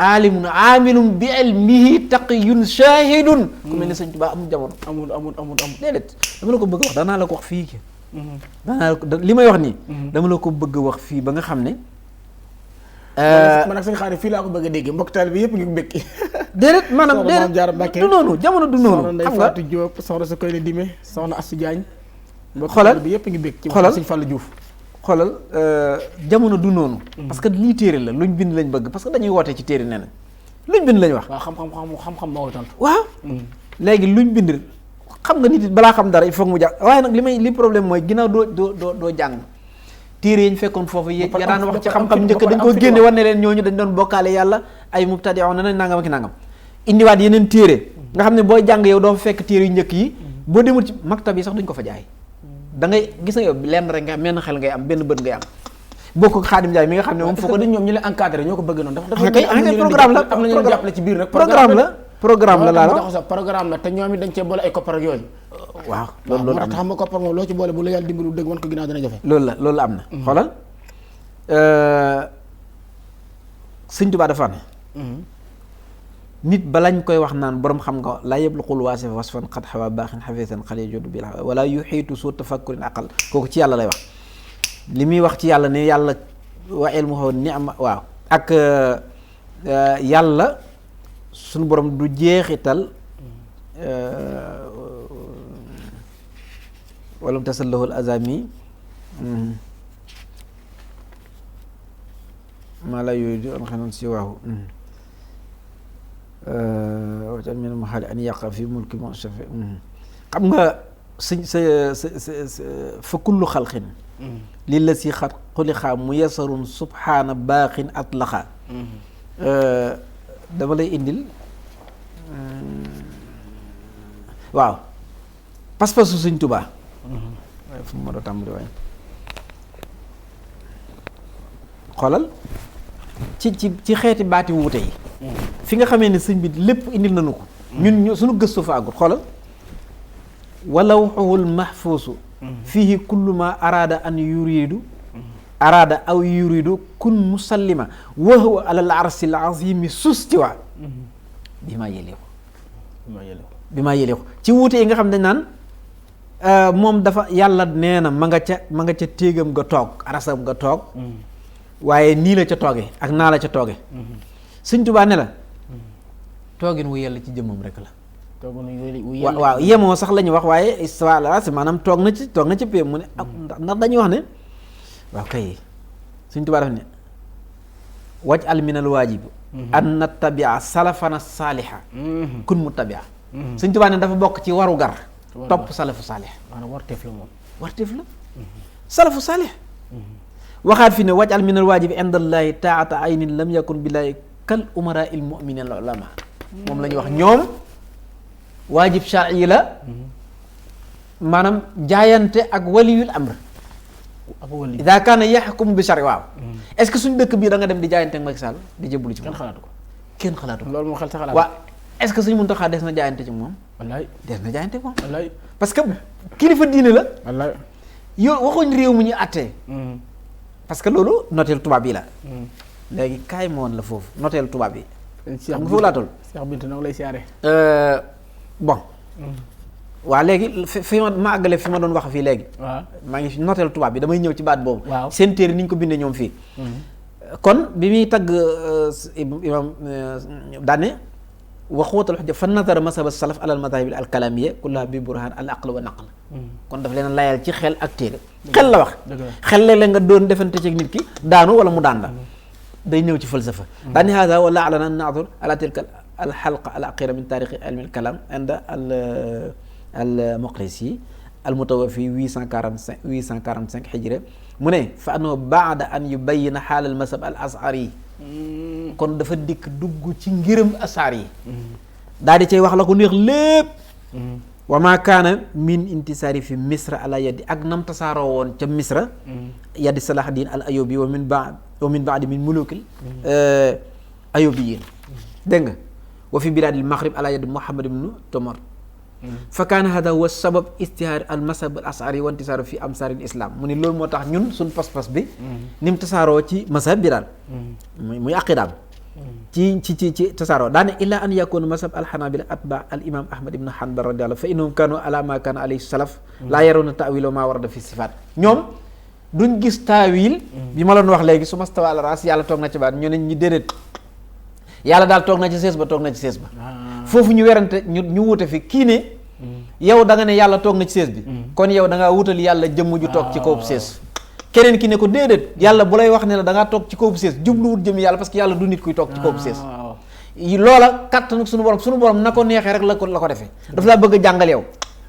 aalimun aamilun bi ilmihi taqiyun shahidun ku mel ne Sëñ Tuubaa amul jamono amul déedéet dama la ko bëgg wax danaa la ko wax fii ki danaa la ko li may wax nii dama la ko bëgg wax fii ba nga xam ne man nag sëñ Xaadim fii laa ko bëgg a dégg mbokk taal bi yëpp ngi bëgg déedéet maanaam déedéet du noonu jamono du noonu xam nga Fatou Diop soxna sa koy ne Dime soxna Astou Diagne xoolal bi yëpp ngi bëgg ci xoolal sëñ Fallou Diouf xoolal jamono du noonu parce que lii téere la luñ bind lañ bëgg parce que dañuy wootee ci téere nee na luñ bind lañ wax waaw xam-xam moo tontu waaw léegi luñ bind xam nga nit it balaa xam dara il faut mu jàng waaye nag li problème mooy ginnaaw doo jàng téere yi ñu fekkoon foofu ya daan wax ci xam-xam njëkk dañ ko génne war ne leen ñooñu dañ doon bokkaale yàlla ay mubtadi'un na nañ nangam ak nangam indiwaat yeneen téere nga xam ne booy jàng yow doo fa fekk téere yu njëkk yi boo demul ci maktab yi sax duñ ko fa jaay da ngay gis nga yow lenn rek nga am menn xel ngay am benn bët ngay am bokk Xaadim Njaay mi nga xam ne moom foo ko ñoom ñu leen encadré ñoo ko bëgg noonu dafa programme la am nañu jàppale ci biir nag programme la laa programme la te ñoom it dañ cee boole ay koppar ak yooyu waaw loolu am na xam nga koppar moom loo ci boole bu la yàlla dimbalu dëgg wan ko ginnaaw dana jafe loolu am na xoolal Sëñ Tuubaa dafa ne nit balañ koy wax naan borom xam nga laa yabluqul waasif wasfan qad xawa baaxin xafiisan xale jodu bil wala yuxiitu soo tafakkurin aqal kooku ci yàlla lay wax li muy wax ci yàlla ne yàlla wa ilmuhu ni'ma waaw ak yàlla suñu borom du jeexital walam tasallahu al azami maa la yuridu an xanan siwaahu watal min mahali an yaqa fi mulki musafi xam nga sa fa kullu xalqin li la si xat xulixa mu yasarun subhaana baaxin atlaxa dama lay indil waaw pas-pasu Sëñ Tuubaa waaye fu mu ma doo tàmbali waaye xoolal ci xeeti baati wuute yi fi nga xamee ne sëñ bi lépp indil nañu ko ñun suñu gëstu fa àggut xoolal walawxuhul mahfuusu fihi kullu ma araada an yuridu araada aw yuridu kun musallima wa huwa alal arsil azimi sustiwa bi maa yëleeku ci wuute yi nga xam ne naan moom dafa yàlla nee na ma nga ca téegam nga toog arasam nga toog waaye nii la ca tooge ak naa la ca tooge Sëñ Tuubaa ne la toogin wu yàlla ci jëmmam rek la waaw yemoo sax la ñuy wax waaye istiwa si maanaam toog na ci pee mu ne ndax dañuy wax ne waaw kay Sëñ Tuubaa dafa ne waj al minal waajib an nattabia salafana saaliha kun mu tabia Sëñ Tuubaa ne dafa bokk ci waru gar topp salafu saalih maanaam warteef la moom warteef la salafu saalih waxaat fi ne waj'al min al-waajibi inda Allahi taa'ata aynin lam yakun billahi kal umaraa il mu'minin al ulama moom la ñuy wax ñoom waajib shar'i la maanaam jaayante ak waliyul amr ida kaana yaxkum bi shar'i waaw est-ce que suñ dëkk bii da nga dem di jaayante ak Macky Sall di jébbalu ci moom kenn xalaatu ko loolu moo xel sa xalaat waaw est-ce que suñu Muntaxa des na jaayante ci moom wallaay des na jaayante moom wallaay parce que kilifa diine la wallaay yow waxuñ réew mu ñu àttee parce que loolu noteel tubaab yi la léegi kaay ma woon la foofu noteel tubaab yi xam nga foofu laa toll Cheikh Bintou nag lay siyaare bon waaw léegi fi ma àggale fi ma doon wax fii léegi waaw maa ngi noteel tubaab bi damay ñëw ci baat boobu waaw seen téere ni ñu ko bindee ñoom fii kon bi muy tagg imam daane waxuwatal xujja fa nazara masaba salaf alal madahib al kalamiya kullaha bi burhan al aql wa naql kon daf leen layal ci xel ak téere xel la wax xel léeg-léeg nga doon defante ci nit ki daanu wala mu daan la day ñëw ci falsafa daani hada wala alana nadur ala tilka al xalqa al aqira min taarixi ilmi al kalam inda al Maqrisi al mutawafi 845 hijra mu ne fa annahu baada an yubayyina xaal al masab al ashari kon dafa dikk dugg ci ngërëm asaar yi daal di cay wax la ko neex lépp wa ma kaana min intisaari fi misra ala yaddi ak nam tasaaroo woon ca misra yaddi Salahuddin al ayobi wa min baadi min mulukil ayobiyin dégg nga wa fi bilaadil maghrib ala yaddi Muhammad ibnu Tomar fa kaana hada huwa sabab istihaar al masab al ashari wa intisaaru fi amsaaril islam mu ni loolu moo tax ñun suñ pas-pas bi ni mu tasaaroo ci masab bi daal muy aqidaam ci tasaaroo daane illa an yakuna masab al hanabila atba al imam ahmad ibn hanbal radiyallahu fa innahum kanu ala ma kana alayhi salaf laa yarawna ta'wila ma warada fi sifaat ñoom duñ gis taawil bi ma loon wax léegi su mastawa ala ras yàlla toog na ci baat ñu ne ñu déedéet yàlla daal toog na ci sees ba toog na ci sees ba foofu ñu werante ñu wute fi kii ne yow da nga ne yàlla toog na ci sees bi kon yow da ngaa wutal yàlla jëmm ju toog ci kaw sees keneen ki ne ko déedéet yàlla bu lay wax ne la da ngaa toog ci kaw sees jubluwut jëm yàlla parce que yàlla du nit kuy toog ci kaw sees loola kàttan suñu borom na ko neexee rek la ko defee daf laa bëgg a jàngal yow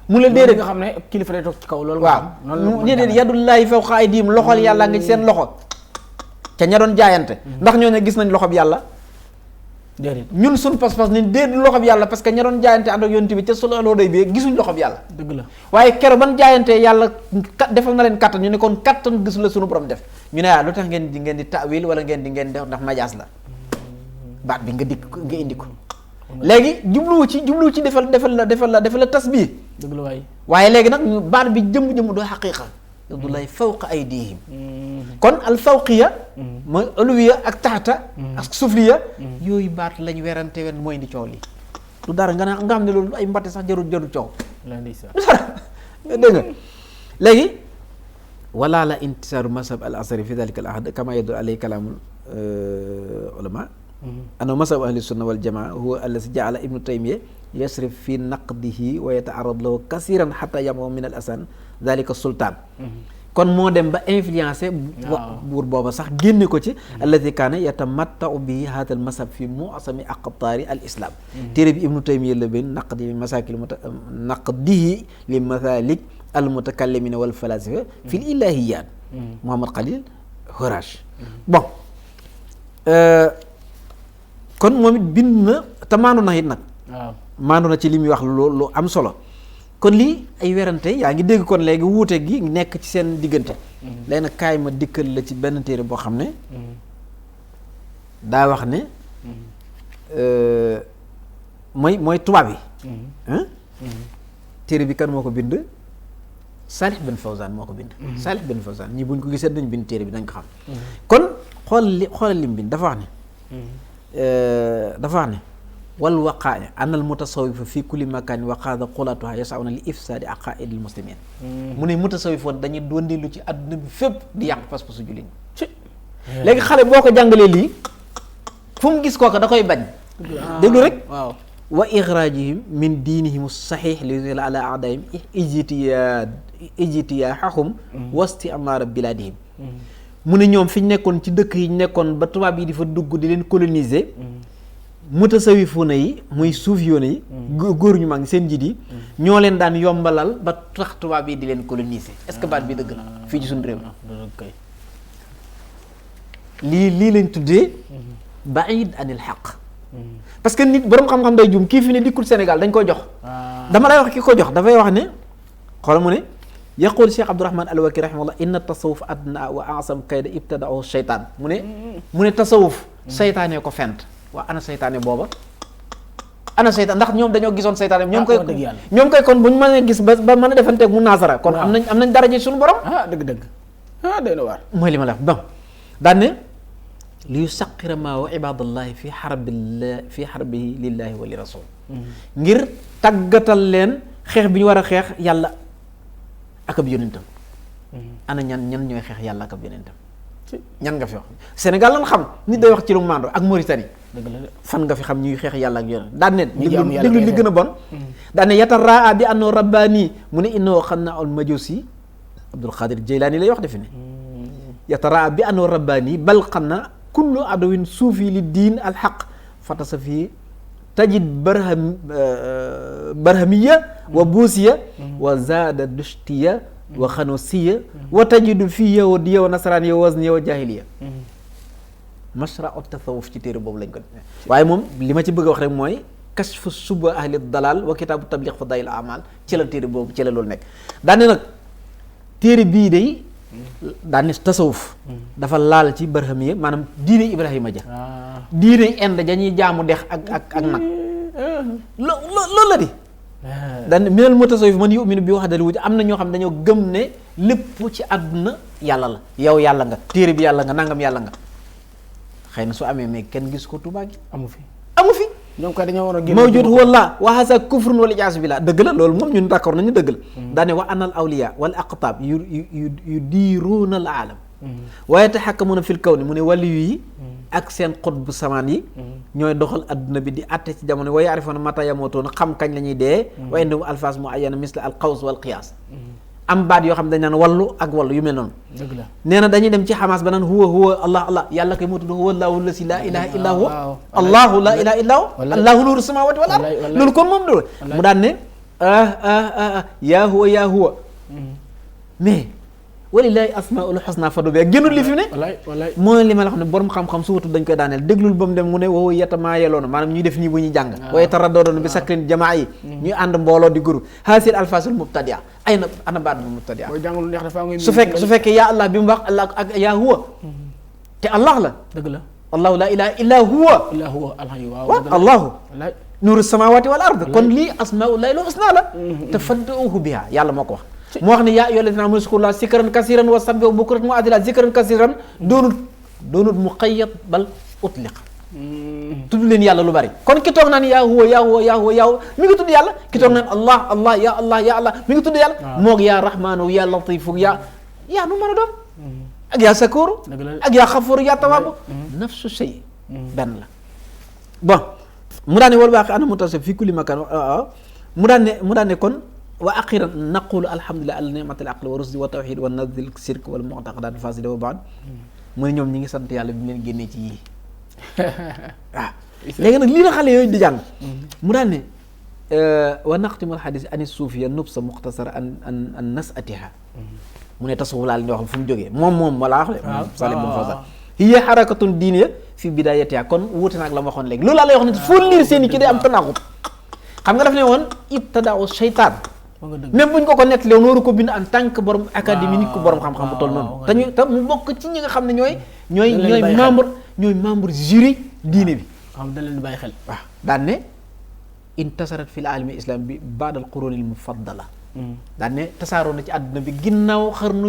mu la déedéet nga xam ne kilifa day toog ci kaw loolu waaw déedéet yadullaahi fawqa aydihim loxol yàlla nga ci seen loxo ca ña doon jaayante ndax ñoo ne gis nañ loxob yàlla déedéet ñun suñ pas-pas ni déet loxob yàlla parce que ña doon jaayante ànd ak yonent bi ca sulhul Hudaybiya gisuñ loxob yàlla dëgg la waaye kero ban jaayantee yàlla defal na leen kattan ñu ne kon kattan gis la suñu borom def ñu ne lu tax ngeen di ta'wil wala ngeen def ndax majaas la baat bi nga indi ko léegi jubluwu ci defal la tasbih dëgg la waaye léegi nag baat bi jëmm doo xaqiiqa yadullaahi fawqa aydihim kon al fawqiya mooy uluwiya ak taxta ak sufliya yooyu baat lañ werante wen mooy indi coow li du dara nga xam ne loolu ay mbatte sax jarul coow dégg nga léegi wala la intisaaru mashab al asari fi dalika al ahad kama yadul alay kalaamul ulama anna mashab ahli sunna wal jamaa huwa allazi jaala ibnu taymiya yasrif fi naqdihi wa yataarad lahu kasiran xata yamo min al asan dalika sultaan kon moo dem ba influencé buur booba sax génne ko ci alladi kaana yatamattau bi hada al masab fi mu'asami aqtaari al islam téere bi ibnu taymiya la benn naqdihi li mathalik al mutakallimina wal falasifa fi l ilahiyat Muhammad Khalil Hurash bon kon moom it bind na te maandu na it nag maandu na ci li muy wax lu am solo kon lii ay werante yaa ngi dégg kon léegi wuute gi nekk ci seen diggante léegi nag kaay ma dikkal la ci benn téere boo xam ne daa wax ne mooy tubaab yi téere bi kan moo ko bind Salih Ben Fawzan moo ko bind Salih Ben Fawzan ñi buñ ko gisee dañ bind téere bi dañ ko xam kon xoolal lim bind dafa wax ne wal waqaaya anal mutasawifa fi kulli makaan waqaada xulaatuha yasawna li ifsaadi aqaaidil muslimin mu ne mutasawifoon dañuy dondilu ci àdduna bi fépp di yàq pas-pasu jullit léegi xale boo ko jàngalee lii fu mu gis kooka da koy bañ déglu rek waaw wa ixraajihim min diinihim saxiix li yudilla ala aadaihim ijtiyaahahum wasti amaara bilaadihim mu ne ñoom fi ñu nekkoon ci dëkk yi ñu nekkoon ba tubaab yi di fa dugg di leen coloniser mutasawifuna yi muy suufiyoona yi góor ñu mag seen njiit yi ñoo leen daan yombalal ba tax tubaab yi di leen coloniser est-ce que baat bi dëgg la fii ci suñu réew lii lañ tuddee baid anil xaq parce que nit borom xam-xam day juum kii fi ne dikkul Sénégal dañ koy jox dama lay wax ki ko jox dafay wax ne xoolal mu ne yaqul Cheikh Abdourahman Alwaki rahimahullah inna tasawuf adna wa asam kayda ibtada'u shaytaan mu ne tasawuf seytaane ko fent waa ana seytaane booba ana seytaan ndax ñoom dañoo gisoon seytaane ñoom koy kon bu ñu mënee gis ba mën a defanteeg mu naasara kon am nañ daraje suñu borom dëgg day na waar mooy li ma la wax bon daan ne li yusaqira maa wa ibadallahi fi xarbihi lillahi wa li rasul ngir tàggatal leen xeex bi ñu war a xeex yàlla ak ab yonentam ana ñan ñooy xeex yàlla ak ab yonentam ñan nga fi wax Sénégal lan xam nit day wax ci lu mando ak Mauritanie fan nga fi xam ñuy xeex yàlla ak yonent daan ne déglu li gën a bon daan ne yataraa bi anno rabbani mu ne innoo xam na al majusi Abdul Qadir Jeylaani lay wax defe ne yataraa bi anno rabbani bal xam na kullu adawin suufi li diin al xaq fatasa fii tajid barhamiya wa buusiya wa zaada dushtiya wa xanosiya wa tajidu fii yahudiya wa nasraniya wa wazniya wa jahiliya mashra ot tasawuf ci téere boobu lañ ko waaye moom li ma ci bëgg a wax rek mooy kashfu suba ahli dalal wa kitaabu tabliq fadail amal ci la téere boobu ci la loolu nekk daane nag téere bii day daane tasawuf dafa laal ci barhamiya maanaam diine Ibrahima ja diine Inde dañuy jaamu dex ak nag loolu la di daan minal mutasawwif man yu'minu bi wahdatil wujud am na ñoo xam dañoo gëm ne lépp ci àdduna yàlla la yow yàlla nga téere bi yàlla nga nangam yàlla nga xëy na su amee mais kenn gis ko Tuubaa gi amu fi ñoom kay dañoo war a génn mawjud huwa Allah wa hadha kufrun wal iyaazu billah dëgg la loolu moom ñun d'accord nañu dëgg la daane wa anal awliya wal aqtaab yu diiruuna al aalam wa yataxakkamuuna fil kawni mu ne waliyu yi ak seen xutbu samaan yi ñooy doxal adduna bi di atte ci jamono wa yaarifoona mata yamutuuna xam kañ la ñuy dee wa indahum alfaaz muayyana misla al qaws wal qiyaas am baat yoo xam dañ naan wallu ak wallu yu mel noonu dëgg la nee na dañuy dem ci xamaas ba naan huwa allah yàlla koy moo tudd huwa allahu lasi laa ilaha illa huwa allahu laa ilaha illa huwa allahu nuuru samawati wal ard loolu kon moom doolu mu daan ne yaa huwa mais walillahi asmaul husna fadu bi génnul li fi ne mooy li ma la xam ne borom xam-xam su wutul dañ koy daaneel déglul ba mu dem mu ne woowu yetamaa yeloona maanaam ñuy def nii bu ñuy jàng waaye taraddodoon bi sakrin jamaa yi ñuy ànd mbooloo di groupe hasil alfasul mubtadia ay na ana baat bu mubtadia su fekkee yaa allah bi mu wax allah ak yaa huwa te allah la dëgg la allahu la ilaha illa huwa allahu nuuru samawati wal ard kon lii asmaullahi al husna la te fadduuhu biha yàlla moo ko wax moo wax ne yaa ayyuhal lazina amanu uzkurullaha zikran kasiran wa sabbihu bukratan wa asila zikran kasiran doonut muqayyad bal utliq tudd leen yàlla lu bari kon ki toog naan yaa huwa mi ngi tudd yàlla ki toog naan allah ya allah mi ngi tudd yàlla moog yaa rahmaanu ya latifu yaa nu mën a doon ak yaa sakuru ak yaa xafuru yaa tawaabu nafsu shay benn la bon mu daan ne wal baaqi ana mutasawwif fi kulli makan mu daan ne kon wa axiran naqulu alhamdulilah ala ni'matil aqli wa rusdi wa tawxid wa nadil sirk wal mu'taqadat fasida wa baad mu ne ñoom ñi ngi sant yàlla bi mu leen génnee ci yii waaw léegi nag lii la xale yooyu di jàng mu daan ne wa naqtimul xadis ani suufiya nubsa muxtasara an nasatiha mu ne tasawuf laa leen di wax fu mu jógee moom walaa wax le salim bun fawzan hiya xarakatun diiniya fi bidayatiha kon wuute naag la ma waxoon léegi loolu laa lay wax ne foo liir seen i ci day am tanaqut xam nga daf ne woon ibtada'u shaytaan même buñ ko nettalee nooru ko bind en tant que borom académie nit ko borom xam-xam bu toll noonu te mu bokk ci ñi nga xam ne ñooy membre jury diine bi xam da leen di bàyyi xel waaw daan ne intasarat fil alami islam bi ba'dal qurunil mufaddala daan ne tasaaroo na ci àdduna bi ginnaaw xarnu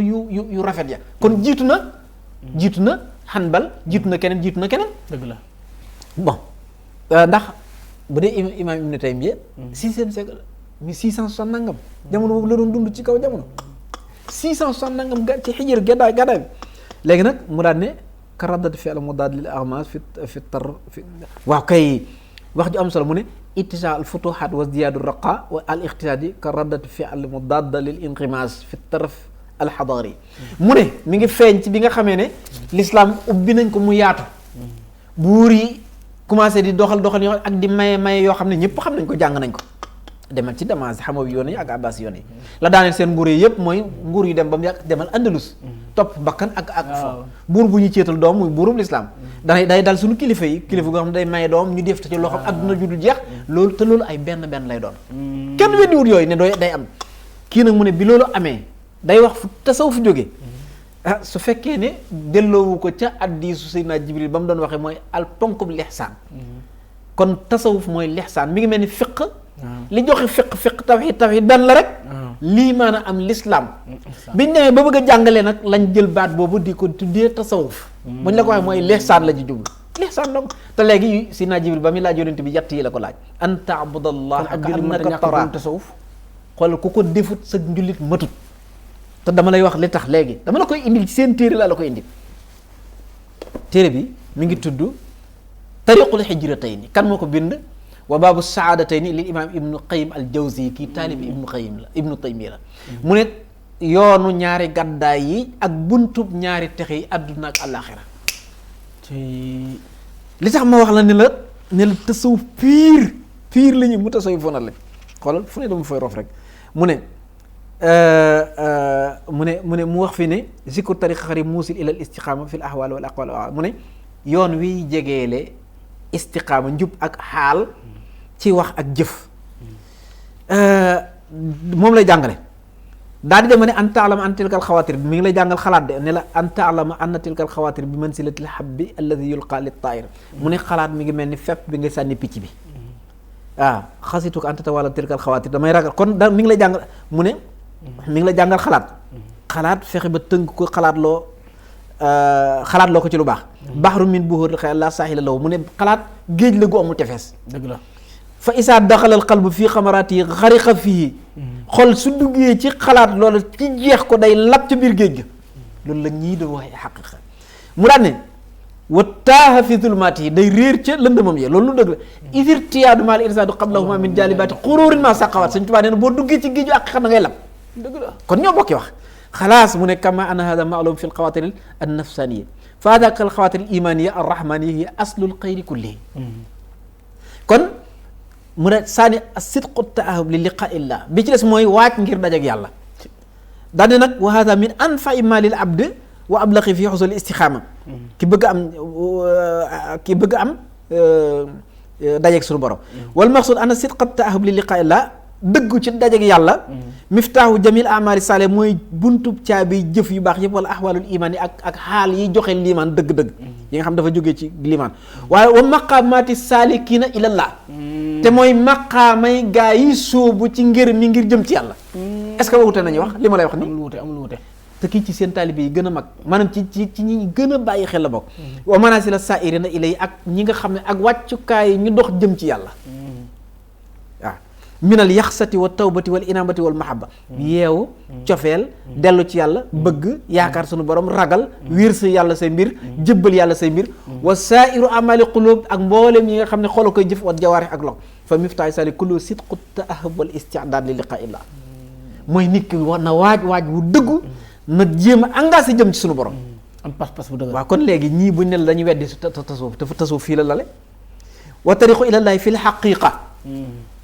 yu rafet ya kon jiitu na Hanbal jiitu na keneen dëgg la bon ndax bu dee imam Ibn Taymiyya 6e siècle 660 nangam jamono boobu la doon dund ci kaw jamono 660 nangam ci xijir gaddaay bi léegi nag mu daan ne ka raddat fi al mudaad lil aghmas fi tar fi waaw kay wax ju am solo mu ne ittisha al futuhat wa ziyadu raqa wa al iqtisadi ka raddat fi al mudaad lil inqimas fi taraf al hadari mu ne mi ngi feeñ ci bi nga xamee ne l'islam ubbi nañ ko mu yaatu buur yi commencé di doxal yoo ak di maye yoo xam ne ñëpp xam nañ ko jàng nañ ko demal ci Damas Xamawi yoon yi ak Abbas yoon yi la daaneel seen nguur yi yëpp mooy nguur yu dem ba mu yàgg demal Andalus topp bakkan ak fo buur bu ñu céetal doom muy buurum lislaam day dal suñu kilifa yi kilifa goo xam ne day maye doom ñu def te ci loo xam adduna ju dul jeex loolu te loolu ay benn lay doon kenn weddiwut yooyu ne day am kii nag mu ne bi loolu amee day wax fu tasawuf fu jógee su fekkee ne delloowu ko ca hadiisu Seydina Jibril ba mu doon waxee mooy al ponkub lihsaan kon tasawuf mooy lihsaan mi ngi mel ni fiq li joxe fiq tawhid benn la rek lii maanaam am l'islam biñ demee ba bëgg a jàngalee nag lañ jël baat boobu di ko tuddee tasawuf buñ la ko waxee mooy lihsaan la ci jublu lihsaan donc te léegi Seydina Jibril ba muy laaj yonent bi yett yi la ko laaj an ta'budallaha ka annaka taraa tasawuf xool ku ko defut sa njullit matut te dama lay wax li tax léegi dama la koy indil ci seen téere laa la koy indil téere bi mi ngi tudd tariqul hijratayni kan moo ko bind wa baabu saadatayni lil imam ibnu qayyim al jawzi kii taalibi ibnu taymiya la mu ne yoonu ñaari gàddaay yi ak buntub ñaari texe yi àdduna ak àllaaxira li tax ma wax la ne la tasawuf piir la ñu mu tasawuf fona la xoolal fu ne dama fay rof rek mu ne mu wax fi ne zikru tariqa xari muusil ila al istiqaama fi l ahwaal wal aqwaal mu ne yoon wiy jegeele istiqaama njub ak xaal ci wax ak jëf moom lay jàngale daal di dema ne an taalama an tilkal xawaatir mi ngi lay jàngal xalaat de ne la an taalama anna tilkal xawaatir bi mansilatil habbi alladi yulqa lit taayir mu ne xalaat mi ngi mel ni fepp bi nga sànni picc bi xasitu ko an tatawala tilkal xawaatir damay ragal kon da mi ngi lay jàngal mu ne mi ngi lay jàngal xalaat fexe ba tënk ko xalaat loo ko ci lu baax baxru min buhur xëy la saaxila law mu ne xalaat géej la gu amul tefees dëgg la fa isaa daxalal qalbu fii xamaraat yi xariqa fii xol su duggee ci xalaat loolu ci jeex ko day lab ca biir géej ga loolu la ñii doon waxee xaqiqa mu daan ne wa taaha fi zulmaati yi day réer ca lëndëmam yee loolu lu dëgg la isir tiyaadu maal irsaadu qablahuma min jaalibaati xuruurin ma saqawaat Sëñ Tuubaa nee na boo duggee ci géeju àqiqa da ngay lab dëgg la kon ñoo bokki wax xalaas mu ne kama anna hada maalum fi lxawaatir an nafsaniya fa hadaka alxawaatir al imaniya ar rahmaniya hiya aslul xayri kulli kon mu ne saani sidqu taahub li liqa illah bi ci des mooy waaj ngir dajak yàlla daane nag wa hada min anfai ma lil abd wa ablaqi fi xusul istixaama ki bëgg am dajak suñu borom wal maqsud ana sidqa taahub li liqa illah dëggu ci dajak yàlla miftaahu jamil amali saleh mooy buntub caabi jëf yu baax yëpp wala ahwalul iman yi ak xaal yi joxe liimaan dëgg-dëgg yi nga xam dafa jógee ci liimaan waaye wa maqamati salikina ilallah te mooy maqaamay gaa yi sóobu ci ngir mi ngir jëm ci yàlla est-ce que wute nañu wax li ma lay wax ni amul wute te kii ci seen taalibe yi gën a mag maanaam ci ñi gën a bàyyi xel la bokk wa manasila sairina ilay ak ñi nga xam ne ak wàccukaay ñu dox jëm ci yàlla waaw minal yaxsati wa tawbati wal inabati wal mahabba yeewu cofeel dellu ci yàlla bëgg yaakaar sunu borom ragal wiir sa yàlla say mbir jëbbal yàlla say mbir wa saairu amali qulub ak mboolem yi nga xam ne xolo koy jëf wa jawaarix ak lox fa miftaay sali kullu sidqu taahub wal istidaad li liqa illah mooy nit ki na waaj wu dëggu na jéem a engagé jëm ci sunu borom am pas-pas bu dëgg waaw kon léegi ñii buñ ne la dañuy weddi tasawuf dafa tasawuf fii la lale wa tariqu ilallahi fi l xaqiqa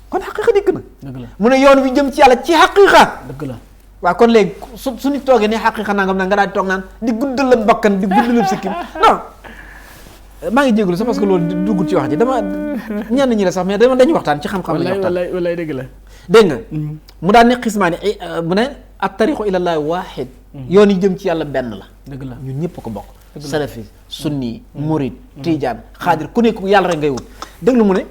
kon xaqiqa dikk na dëgg la mu ne yoon wi jëm ci yàlla ci xaqiqa dëgg la waaw kon léegi su nit toogee ne xaqiqa nangam na nga daal di toog naan di guddal la bakkan di guddal la sikkim non maa ngi jégalu sax parce que loolu duggul ci wax ji dama ñenn ñi la sax mais dañuy waxtaan ci xam-xam la waxtaan wallaay dëgg la dégg nga mu daan ne xismaani mu ne at tariqu ilallahi waaxid yoon yi jëm ci yàlla benn la dëgg la ñun ñëpp ko bokk salafi sunni murid tijaan xaadir ku nekk yàlla rek ngay wut déglu mu ne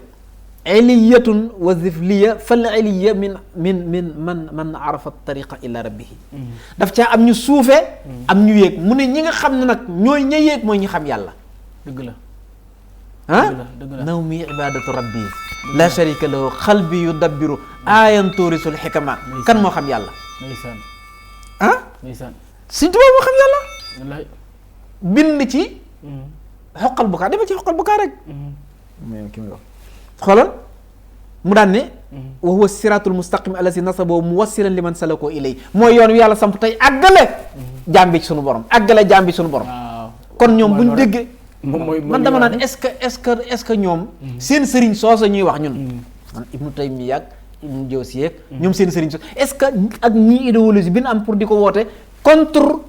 iliyatun wa zifliya fal iliya min man arafa tariqa ila rabbihi daf caa am ñu suufee am ñu yéeg mu ne ñi nga xam ne nag ñooy ña yéeg mooy ñi xam yàlla dëgg la naw mi ibadatu rabbi la sharika lahu xalbi yudabbiru ayan tuurisul xikama kan moo xam yàlla ndeysaan Sëñ Tuubaa moo xam yàlla wallaay bind ci xoqal bukaa demal ci xoqal bukaa rek ki may wax xoolal mu daan ne wa huwa siratul mustaqim allazi nasabo muwassilan liman salako ilay mooy yoon wi yàlla samp tey àggale jàmbi ci sunu borom kon ñoom buñ déggee man dama naan est-ce que ñoom seen sëriñ soosa ñuy wax ñun man Ibnu Taymiya ak Joosi yeeg ñoom seen sëriñ so est-ce que ak ñii idéologie bi ñu am pour di ko woote contre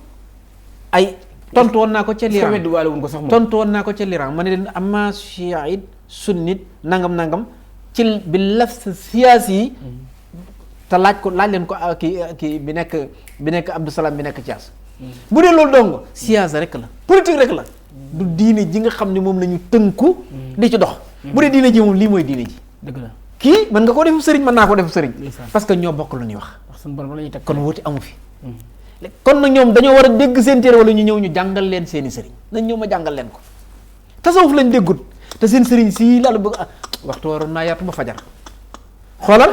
ay tontu woon naa ko ca l'Iran tontu woon naa ko ca l'Iran ma ne leen ama chiite sunnite nangam ci bi laf siyaas yi te laaj leen ko kii bi nekk Abdou Salam bi nekk Thiès bu dee loolu dong siyaas rek la politique rek la du diine ji nga xam ne moom la ñu tënku di ci dox bu dee diine ji moom lii mooy diine ji dëgg la kii mën nga ko def sëriñ mën naa ko def sëriñ parce que ñoo bokk lu ñuy wax kon wuti amu fi kon nag ñoom dañoo war a dégg seen téere wala ñu ñëw ñu jàngal leen seeni sëriñ nañ ñëw ma jàngal leen ko tasawuf lañ déggut te seen sëriñ sii la bëgg waxtu waroon naa yaatu ba fajar xoolal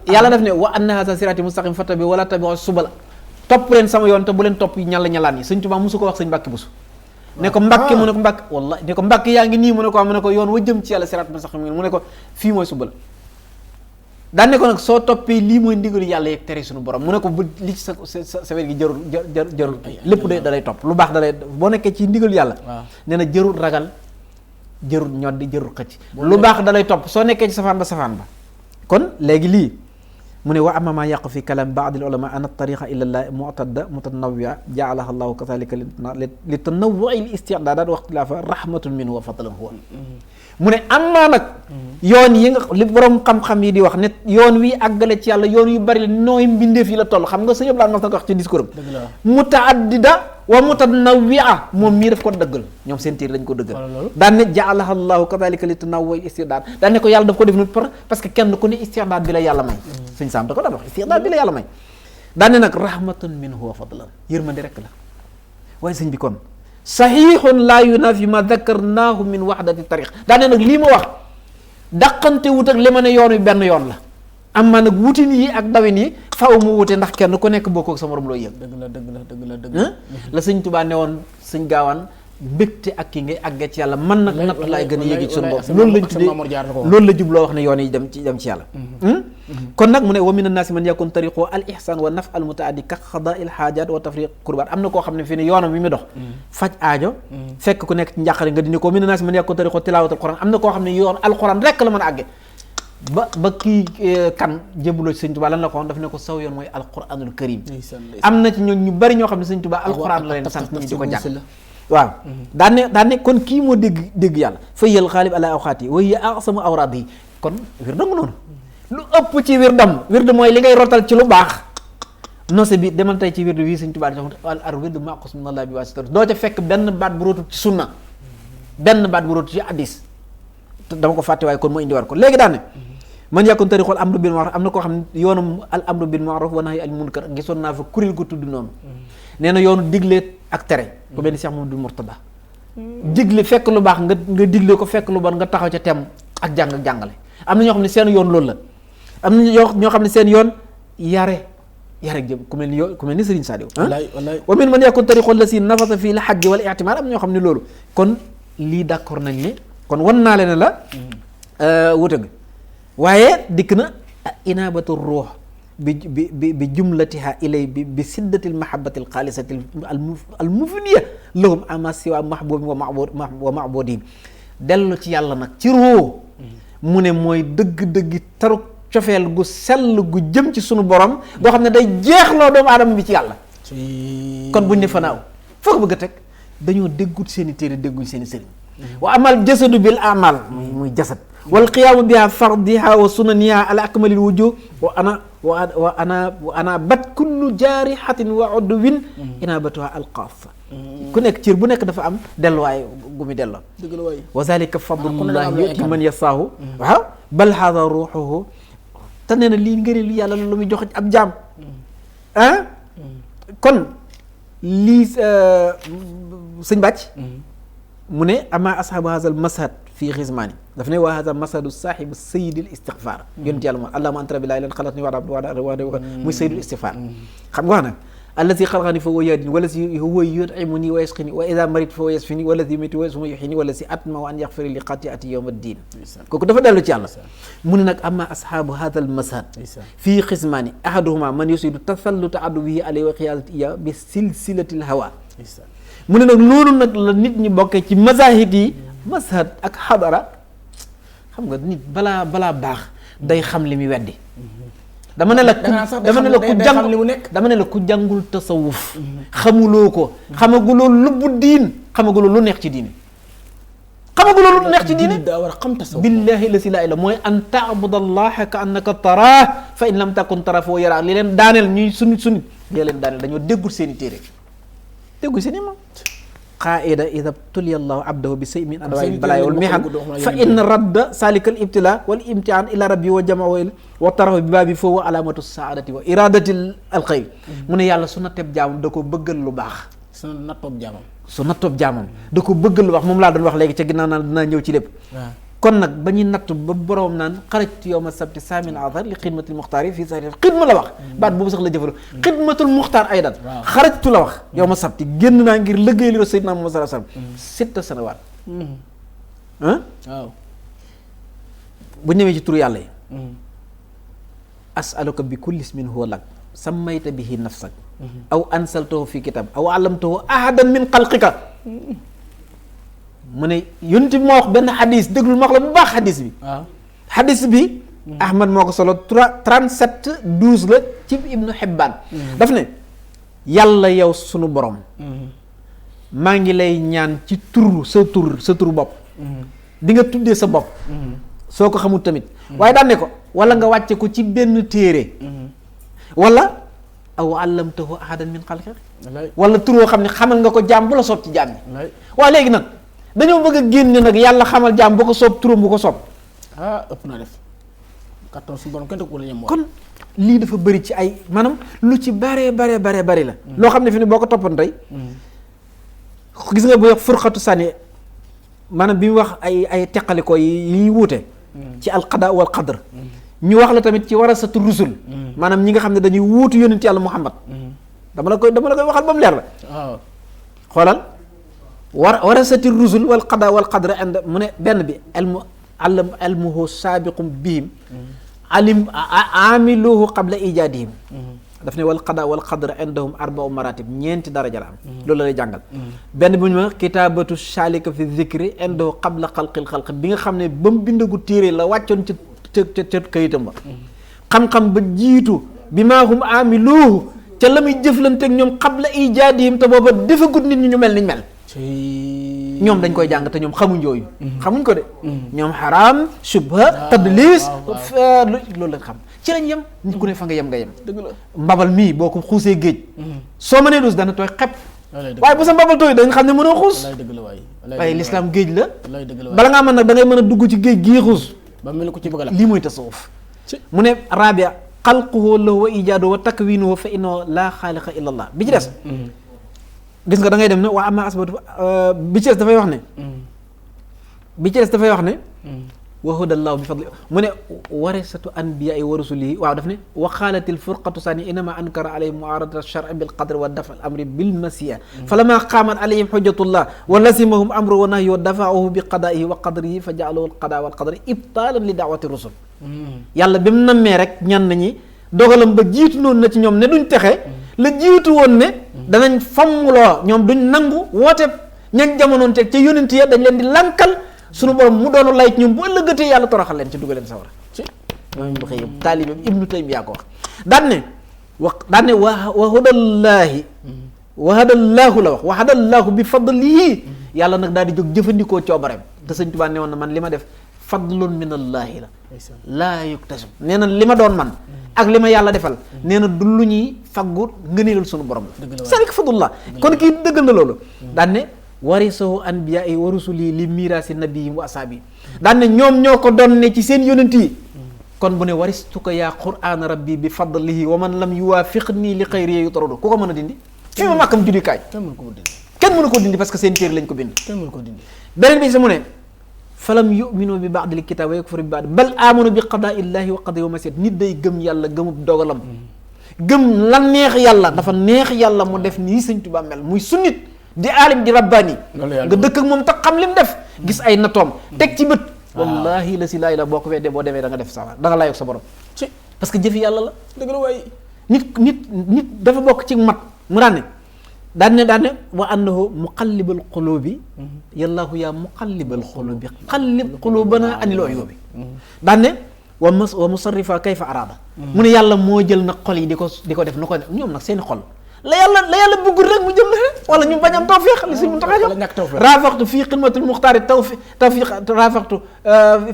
yàlla def ne wa anna haza sirati mustaqim fattabi wala tabi'u subula topp leen sama yoon te bu leen topp ñalaan yi sëñ Tuubaa musu ko wax sëñ Mbàkke Buso ne ko Mbàkke mu ne ko Mbàkke wallahi ne ko Mbàkke yaa ngi nii mu ne ko yoon wa jëm ci yàlla sirat mustaqim mu ne ko fii mooy subula daan ne ko nag soo toppee lii mooy ndigalu yàlla yeeg tere suñu borom mu ne ko bu li ci sa wet gi jarul lépp da lay topp lu baax da lay boo nekkee ci ndigalu yàlla nee na jarul ragal jarul ñoddi jarul xëcc lu baax da lay topp soo nekkee ci safaan ba kon léegi lii mu ne wa amma ma yàqu fi kalam baad al ulama an tariqa ila llah mu'tadda mutanawwia jaalaha allahu kadhalika li tanawwui al isti'dadat wa ixtilaafa rahmatun minhu wa fadlan huwa mu ne amaa nag yoon yi nga li borom xam-xam yi di wax ne yoon wi àggale ci yàlla yoon yu bari la nooy mbindeef yi la toll xam nga sëñ Abdou mas na ko wax ci discours am mutaaddida wa mutanawwia moom mii daf ko dëggal ñoom seen téere dañ ko dëggal daan ne jaalaha allahu kadhalika li tanawwui al isti'dad daan ne ko yàlla daf ko def nu parce que kenn ku ne isti'dad bi la yàlla may sëñ Sam da ko daan wax isti'dad bi la yàlla may daan ne nag rahmatun minhu wa fadlan yërmande rek la waaye sëñ bi kon saxiixun laa yunafi ma dakarnaahu min wahdati tariq daane nag lii ma wax daqante wut ak li ma ne yoon wi benn yoon la am ma nag wutin yi ak dawin yi faaw mu wute ndax kenn ku nekk bokkoo ak sa morom loo yëg dëgg la sëñ Tuubaa ne woon sëñ Gaawaan mbégte ak ki ngay àggee ci yàlla man nag natt laay gën a yéegi ci suñu bopp loolu lañ tuddee loolu la jubloo wax ne yoon yi dem ci yàlla kon nag mu ne wa min annaasi man yakun tariqu al ihsan wa naf al mutaaddi ka xadaa il xaajaat wa tafriq kurbaat am na koo xam ne fii ne yoonam bi mu dox faj aajo fekk ku nekk ci njàqare nga dindi ko wa min annaasi man yakun tariqu tilawat al quran am na koo xam ne yoon alquran rek la mën a àgge ba kii kan jébbuloo ci sëñ Tuubaa lan la ko wax daf ne ko saw yoon mooy alquranul karim am na ci ñoom ñu bari ñoo xam ne sëñ Tuubaa alquran la leen sant ñu di ko jàng waaw daan ne kon kii moo dégg yàlla fa yal xaalib ala awxaati wa hiya aqsamu awraad yi kon wir dam noonu lu ëpp ci wird mooy li ngay rotal ci lu baax nose bi demal tey ci wird wii sëñ Tuubaa jox ar wird maqus min Allah bi waasitati doo ca fekk benn baat bu rootul ci sunna benn baat bu rootul ci hadis dama ko fàtte waaye kon moo indi war ko léegi daane man yakun tariqul amru bil ma'ruf am na koo xam ne yoonu al amru bil ma'ruf wa nahyi anil munkar gisoon naa fa kuréel gu tudd noonu nee na yoonu digle ak tere ku benn Cheikh Mamadou Mourtada digle fekk lu baax nga digle ko fekk lu bon nga taxaw ca tem ak jàng ak jàngale am na ñoo xam ne seen yoon loolu la am na ñoo xam ne seen yoon yare jëm ku mel ni Serigne Saliou wa min man yakun tariqul lasi nafasa fii la hajji wal i'timar am na ñoo xam ne loolu kon lii d'accord nañ ne kon wan naa leen la wuute gi waaye dikk na inabatu ruux bi jumlatiha ilay bi siddati almahabati alxaalisati almufniya lahum ama siwa mahbubin wa ma'budin dellu ci yàlla nag ci ruux mu ne mooy dëgg-dëgg taruk cofeel gu sell gu jëm ci sunu borom goo xam ne day jeexloo doomu aadama bi ci yàlla kon buñ ne fanaaw foo ko bëgg a teg dañoo déggut seen i téere dégguñ seen i sëriñ wa amal jasadu bil amal muy jasad wal qiyaamu biha fardiha wa sunaniha ala akmalil wujuh wa ana bat kullu jaarihatin wa udwin inabatuha alqaafa ku nekk cër bu nekk dafa am delluwaay gu muy delloo wa zalika fadlullahi yuti man yasaahu waaw bal hada ruuxuhu te nee na lii ngëneel yàlla lu muy joxe ab jaam kon lii sëñ bàcc mu ne ama ashabu hazal mashad fii xismaani daf ne waa hada masadu saaxibu sayidil istigfaar yonent yàlla moom allahumma anta rabbi laa ilaaha illa anta xalaqtanii wa ana muy sayidul istigfaar xam nga wax nag allazi xalaqani fa huwa yahdini wallazi huwa yut'imuni wa yasqini wa idha maritu fa huwa yashfini wallazi yumiitu wa summa yuhyini wallazi atma'u an yaghfira li xati'ati yawma ddin kooku dafa dellu ci yàlla mu ne nag amma ashabu hada al mashad fii xismaani ahaduhuma man yusidu tasalluta aduwihi alayhi wa qiyaadati iya bi silsilatil hawa mu ne nag loolu nag la nit ñi bokkee ci mazahid yi mashad ak xadara xam nga nit balaa baax day xam li muy weddi. dama ne la ku jàngul tasawuf xamuloo ko xamaguloo lubbu diin xamaguloo lu neex ci diine daa war a xam tasawuf billahi la si laa ila mooy an taabudallaha ka annaka taraah fa in lam takun tara foo yara li leen daaneel ñuy suni li leen daaneel dañoo déggul seeni téere déggul seeni ma qaida ida btuliya allahu abdahu bi say min adwaa'il balaaya wal mihan fa in radda salika al ibtila wal imtihan ila rabbi wa jamaa wa tarahu bi baabi foofu alamatu saadati wa iradati al xayr mu ne yàlla su natteb jaamam da ko bëggal lu baax su nattoob jaamam da ko bëggal lu baax moom laa doon wax léegi ca ginnaaw naan dinaa ñëw ci lépp kon nag ba ñuy natt ba boroom naan xarajtu yawma sabti saamin azar li xidmatil muxtaar yi fii sa xidma la wax baat boobu sax la jëfaro xidmatul muxtaar aydan xarajtu la wax yawma sabti génn naa ngir liggéey li Seydina Muhammad sallallahu alayhi wasallam sitta sanawaat waaw bu ñëwee ci turu yàlla yi as'aluka bi kulli ismin huwa lak sammayta bihi nafsak aw ansaltahu fi kitab aw allamtahu ahadan min xalqika mu ne yonent bi moo wax benn xadis déglul ma wax la bu baax xadis bi xadis bi Ahmad moo ko solo 37-12 la ci Ibnu Hibbaan daf ne yàlla yow sunu borom maa ngi lay ñaan ci sa tur bopp di nga tuddee sa bopp soo ko xamul tamit waaye daan ne ko wala nga wàcce ko ci benn téere wala aw allamtahu ahadan min xalqika wala tur woo xam ne xamal nga ko jaam bu la soob ci jaam bi waaw léegi nag dañoo bëgg a génne nag yàlla xamal jaam bu ko soob turam bu ko soob ëpp naa def 14 borom kenn ko la ñem kon lii dafa bëri ci ay maanaam lu ci bare la loo xam ne fi ne boo ko toppoon tey gis nga bu wax furxatu sànni maanaam bi mu wax ay teqalikoo yi wuute ci alqada wal qadr ñu wax la tamit ci warasatu rusul maanaam ñi nga xam ne dañuy wuutu yonent yàlla Muhammad dama la koy waxal ba mu leer la xoolal warasati rusul wal qada wal qadr ind mu ne benn bi ilmuhu saabiqum bihim amiluhu qabla ijaadihim daf ne wal qada wal qadr indahum arba'u maratib ñeenti daraja la am loolu la lay jàngal benn bu ñu ma kitaabatu shalika fi zikri indahu qabla xalqil xalq bi nga xam ne ba mu bindagu téere la wàccoon ca kayitam ba xam-xam ba jiitu bi maa hum amiluhu ca la muy jëflanteeg ñoom qabla ijaadihim te booba defagut nit ñi ñu mel niñ mel ñoom dañ koy jàng te ñoom xamuñ yooyu xamuñ ko de ñoom xaraam subha tadlis loolu lañ xam ci lañ yem nit ku ne fa nga yem nga yem dëgg la mbabal mii boo ko xuusee géej soo mënee dus dana tooy xepp waaye bu sa mbabal tooy dañ xam ne mënoo xuus waaye lislaam géej la bala ngaa mën nag da ngay mën a dugg ci géej gii xuus ba mel ko ci bëgg la lii mooy tasawuf mu ne rabia xalquhu lahu wa ijaadu wa takwinuhu fa innahu laa xaaliqa illa allah bi ci des gis nga da ngay dem ne waa ama asbatu bi ci des dafay wax ne wa hudallahu bi fadli mu ne warisatu anbiya'i wa rusulihi waaw daf ne wa xaalatil furqatu sani inama ankara alayhim muaradata shar'i bil qadri wa dafa al amri bil masiya falama qaamat alayhim hujjatullah wa lazimahum amru wa nahyu wa dafa'uhu bi qada'ihi wa qadrihi fa ja'aluhu al qada wal qadri ibtalan li da'wati rusul yàlla bi mu nammee rek ñan ñi dogalam ba jiitu noonu na ci ñoom ne duñ texe la jiitu woon ne danañ fammuloo ñoom duñ nangu woote ñañ jamonoon teg ca yonent ya dañ leen di lankal sunu borom mu doonu lay ci ñoom bu ëllëgatee yàlla toroxal leen ci dugal leen sawara moom bu xëy taalibeem Ibnu Taymiyya ko wax daan ne wa hudallaahi wa hadallaahu la wax wa hadallaahu bi fadlihi yàlla nag daal di jóg jëfandikoo coobareem te Sëñ Tuubaa ne woon na man li ma def fadlun minallaahi la laa yuktasab nee na li ma doon man ak li ma yàlla defal nee na du lu ñuy faggu ngëneelal sunu borom la salik fadlullah kon kii dëggal na loolu daan ne warisahu anbiya'i wa rusuli li mirasi nabiyyi wa ashabi daan ne ñoom ñoo ko doon ne ci seen yonent yi kon bu ne waristuka yaa qur'aan rabbi bi fadlihi wa man lam yuwaafiqni li xayri yutaradu ku ko mën a dindi fi ma màkkam jullikaay kenn mënu ko dindi parce que seen téere lañ ko bind beneen bi sa mu ne falam yuminu bi ba'dil kitaab wa yakfuru bi ba'd bal amanu bi qada'illahi wa qadari wa masiyat nit day gëm yàlla gëmub dogalam gëm la neex yàlla dafa neex yàlla mu def nii Sëñ Tuubaa mel muy sunnit di aalim di rabbaani nga dëkk ak moom tax xam lim def gis ay natoom teg ci bët wallahi la si laay la boo ko weddee boo demee da nga def sa da nga layoog sa borom parce que jëfi yàlla la dëgg la waaye nit dafa bokk ci mat mu daan ne daan ne wa annahu muqallibal qulubi yallaahu yaa muqallibal qulubi qallib qulubana anil uyubi daan ne wa musarrifa kayfa araada mu ne yàlla moo jël nag xol yi di ko def nu ko ñoom nag seeni xol la yàlla bëggul rek mu jëm na wala ñu bañ am tawfiq li si mun taxaa raafaxtu fii xidmatul muxtaari tawfiq raafaxtu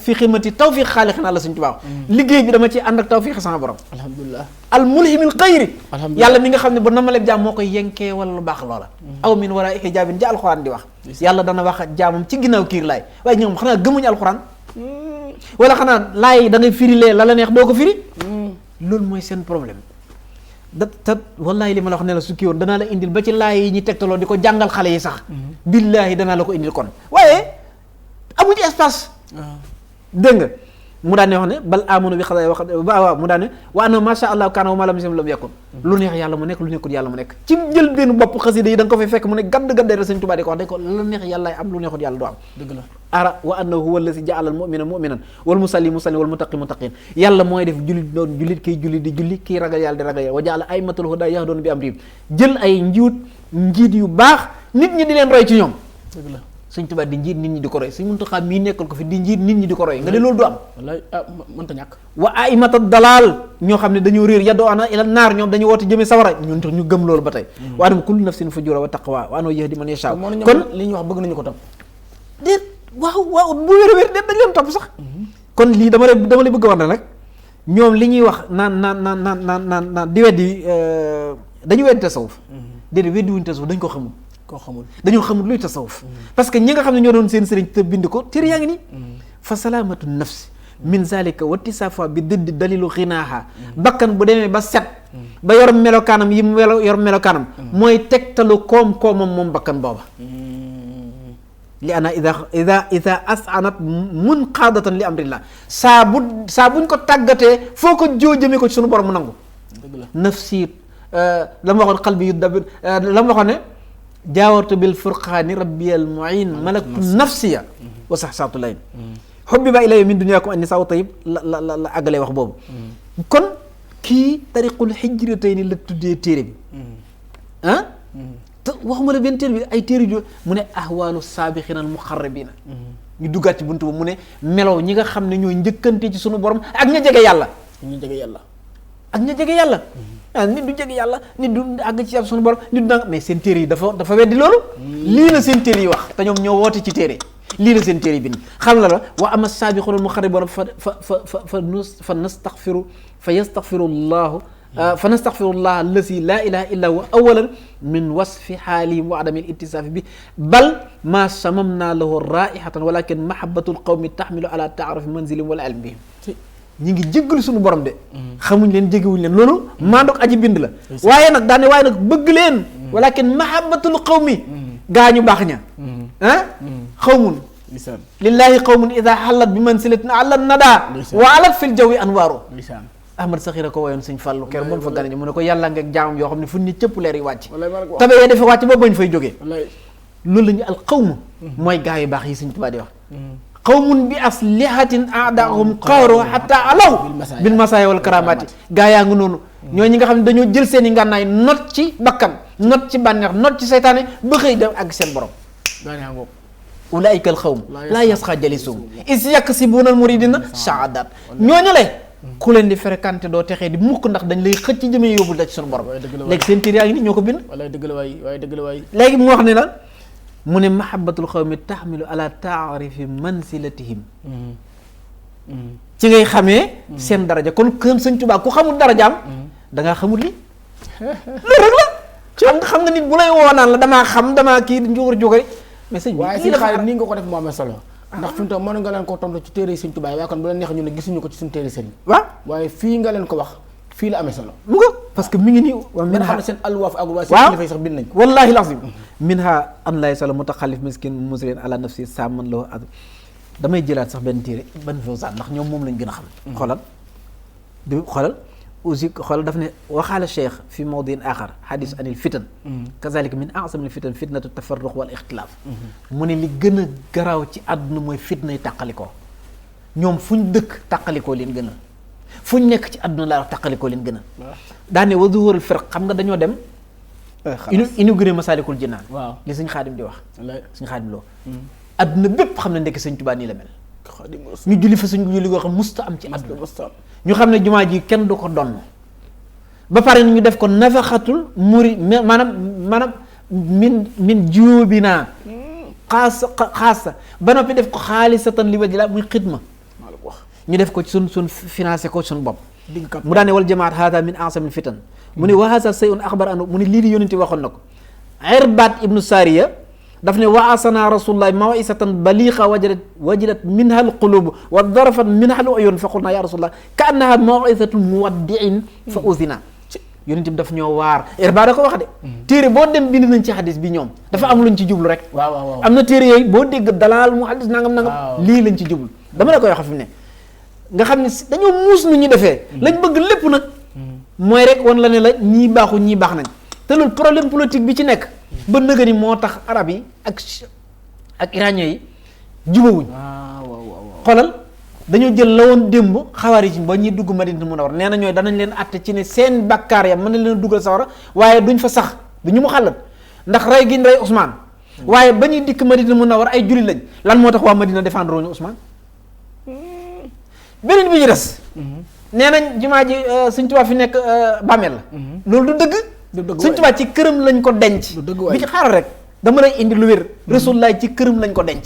fii xidmati tawfiq xaalixinaa la suñ tubaax liggéey bi dama ci ànd ak tawfiq sama borom alhamdulilah al mulhimil xayri yàlla mi nga xam ne ba namaleeg jaam moo koy yenkee wala lu baax loola aw min wara hijaabin ja alxuraan di wax yàlla dana wax jaamam ci ginnaaw kiir laay waaye ñoom xanaa gëmuñu alxuraan wala xanaa laay da ngay firilee la neex doo ko firi loolu mooy seen problème wallahi li ma la wax ne la su kii woon danaa la indil ba ci laay yi ñuy tegtaloo di ko jàngal xale yi sax billaahi danaa la ko indil kon waaye amu ci espace dégg nga mu daan ne wax ne bal amanu bi xasaay wax waaw mu daan ne wa anna masha Allah kaana wa ma lam yakun lu neex yàlla mu nekk lu nekkul yàlla mu nekk ci jël benn bopp xasida yi da nga ko fay fekk mu ne gadd la Sëñ Tuubaa di ko wax dañ ko lu neex yàlla am lu neexul yàlla du am dëgg la ara wa annahu huwa allazi ja'ala al mu'mina mu'minan wal musalli musallin wal muttaqi muttaqin yàlla mooy def jullit doon jullit kiy julli di julli kiy ragal yàlla di ragal yàlla wa ja'ala aymatul huda yahdoon bi amrihim jël ay njiit yu baax nit ñi di leen roy ci ñoom dëgg la Sëñ Tuubaa di njiit nit ñi di ko roy Sëñ Muntaxaa mii nekkal ko fi di njiit nit ñi di ko roy nga ne loolu du am wallaay mënta ñàkk wa aimata dalal ñoo xam ne dañoo réer yadoo ana ila naar ñoom dañu woote jëmee sawara ñun tax ñu gëm loolu ba tey wa anam kullu nafsin fujura wa taqwa wa anoo yahdi man yashaa kon li ñu wax bëgg nañu ko tam déet waaw bu wér déet dañ leen topp sax kon lii dama la bëgg a wax ne rek ñoom li ñuy wax naan di weddi dañu weddi tasawuf déedéet weddi wuñu tasawuf dañ ko xamul dañoo xamul luy tasawuf parce que ñi nga xam ne ñoo doon seen sëriñ te bind ko téere yaa ngi nii fa salaamatu nafsi min zalika wattisafa bi dëdd dalilu xinaaha bakkan bu demee ba set ba yor melokaanam yi mu yor melokaanam mooy tegtalu koom-koomam moom bakkan booba li ana ida asanat munqaadatan li amrillah saa buñ ko tàggatee foo ko joo jëmee ko ci sunu borom mu nangu nafsi la ma waxoon qalbi yu dabir la ma waxoon ne jaawartu bil furqaani rabbiyal muin malaktu nafsiya wa saxsaatu layn hubbiba ilayya min dunyaakum an-nisaa tayyib la àggalee wax boobu kon kii tariqul hijratayni la tuddee téere bi te waxuma la benn téere bi ay téere yu mu ne ahwaalu saabiqiina al muqarrabiina ñu duggaat ci buntu ba mu ne melow ñi nga xam ne ñooy njëkkante ci sunu borom ak ña jege yàlla ak ña jege yàlla nit du jege yàlla nit du àgg ci yàlla sunu borom nit du nag mais seen téere yi dafa weddi loolu lii la seen téere yi wax te ñoom ñoo woote ci téere lii la seen téere yi bind xam la wa ama saabiquuna al-muqarrabuuna fa nastaxfiru fa yastaxfiru llahu fa nastaxfiru llah allazi laa ilaha illa huwa awalan min wasfi xaalihim wa adami al-ittisaafi bi bal ma samamna lahu raihatan walakin mahabbatul qawmi taxmilu ala taarufi manzilihim wala ilm bihim ñi ngi jéggalu suñu borom de xamuñ leen jégewuñ leen loolu maandoog aji bind la waaye nag bëgg leen walakin mahabbatul qawmi gaa ñu baax ña xawmun lillahi qawmun ida xallat bi mansilatin ala nada wa alat fil jawi anwaaru ahmad saxira ko woyoon sëñ Fàllu keroog ba mu fa gane mu ne ko yàlla nga jaamam yoo xam ne fu nit cëpp leer yi wàcc tabe yee dafa wàcc ba bañ fay jógee loolu la ñu al qawmu mooy gaa yu baax yi sëñ Tuubaa di wax qawmun bi aslihatin aadaahum qaaru hatta alaw bil masaaya wal karamaati gaa yaa ngi noonu ñooy ñi nga xam ne dañoo jël seen i ngànnaay not ci bakkan not ci bànneex not ci seytaane ba xëy dem ak seen borom ulaika al xawm laa yasxa jalisuhum is yaksibuuna al muridina saadat ñooñu le ku leen di fréquenté doo texee di mukk ndax dañ lay xëcc jëmee yóbbul da ci sunu borom léegi seen téere yaa ngi ni ñoo ko bind léegi mu wax ne la mu ne mahabbatul xawmi taxmilu ala taarifi mansilatihim ci ngay xamee seen daraja kon këm Sëñ Tuubaa ku xamul darajaam da ngaa xamul li loolu rek la xam nga nit bu lay woo naan la damaa kii njugar mais sëñ bi waaye si xaalis nii nga ko def moo amee solo ndax fi mu toll mën nga leen ko tontu ci téere Sëñ Tuubaa waaye kon bu leen neex ñu ne gisuñu ko ci suñu téere sëriñ waaw waaye fii nga leen ko wax fii la amee solo mu nga parce que mi ngi nii min xam ne seen alwaaf ak waa seen kilifa yi sax bind nañ ko wallahi lazim minha an lay sala mutaxallif miskin musrin ala nafsi saman lahu ad damay jëlaat sax benn téere ban fawsaan ndax ñoom moom lañ gën a xam xoolal aussi xoolal daf ne waxaala cheikh fi mawdin axar hadis anil fitan kazalika min asamil fitan fitnatu tafarruq wal ixtilaaf mu ne li gën a garaaw ci àdduna mooy fitnay tàqalikoo ñoom fuñ dëkk tàqalikoo leen gën a fuñ nekk ci àdduna laa wax tàqalikoo leen gën a daane wa zuhurul firq xam nga dañoo dem inauguré Masaalikul Jinaan. waaw li sëñ Xaadim di wax. wallaay sëñ Xaadim loo. adduna bépp xam ne ndekk sëñ Tuubaa nii la mel. ñu julli fa suñ julli goo xam musta am ci adduna. ñu xam ne jumaa ji kenn du ko donn ba pare ñu def ko nafaxatul muri maanaam min jóobi naa xaasa ba noppi def ko xaalisatan li wajhi la muy xidma ñu def ko ci sun financé ko suñ bopp mu daane wal jamaat haada min ansamil fitan mu ne wa haza sayun axbar anu mu ne lii di yónente waxoon na ko Irbaad ibnu Sariya daf ne wa asana rasulullahi mawisatan baliqa wajilat minha alqulub wa darafat minha al uyun fa qulna ya rasulullah ka annaha mawisatu muwaddiin fa uzina yonent bi daf ñoo waar Irbaad da ko wax de téere boo dem bind nañ ci xadis bi ñoom dafa am luñ ci jublu rek waaw am na téere yooyu boo dégg dalaal mu xadis nangam lii lañ ci jublu dama la koy wax fi mu ne nga xam ne dañoo muus nu ñu defee lañ bëgg lépp nag mooy rek wan la ne la ñii baaxu ñii baax nañ te loolu problème politique bi ci nekk ba nëga ni moo tax arab yi ak iranien yi jubawuñ xoolal dañoo jël la woon démb xawaari ci ba ñuy dugg Madina Munawwara nee na ñooy danañ leen àtte ci ne seen bakkaar ya mën na leen duggal sawara waaye duñ fa sax du ñu mu xàllat ndax rey gi ñu rey Ousmane waaye ba ñuy dikk Madina Munawwara ay jullit lañ lan moo tax waa Madina défendre ñu Ousmane beneen bi ñu des nee nañ jumaa ji Sëñ Tuubaa fi nekk bàmmeel la loolu du dëgg Sëñ Tuubaa ci këram lañ ko denc bi ci xaaral rek dama lay indi lu wér Rasulullah ci këram lañ ko denc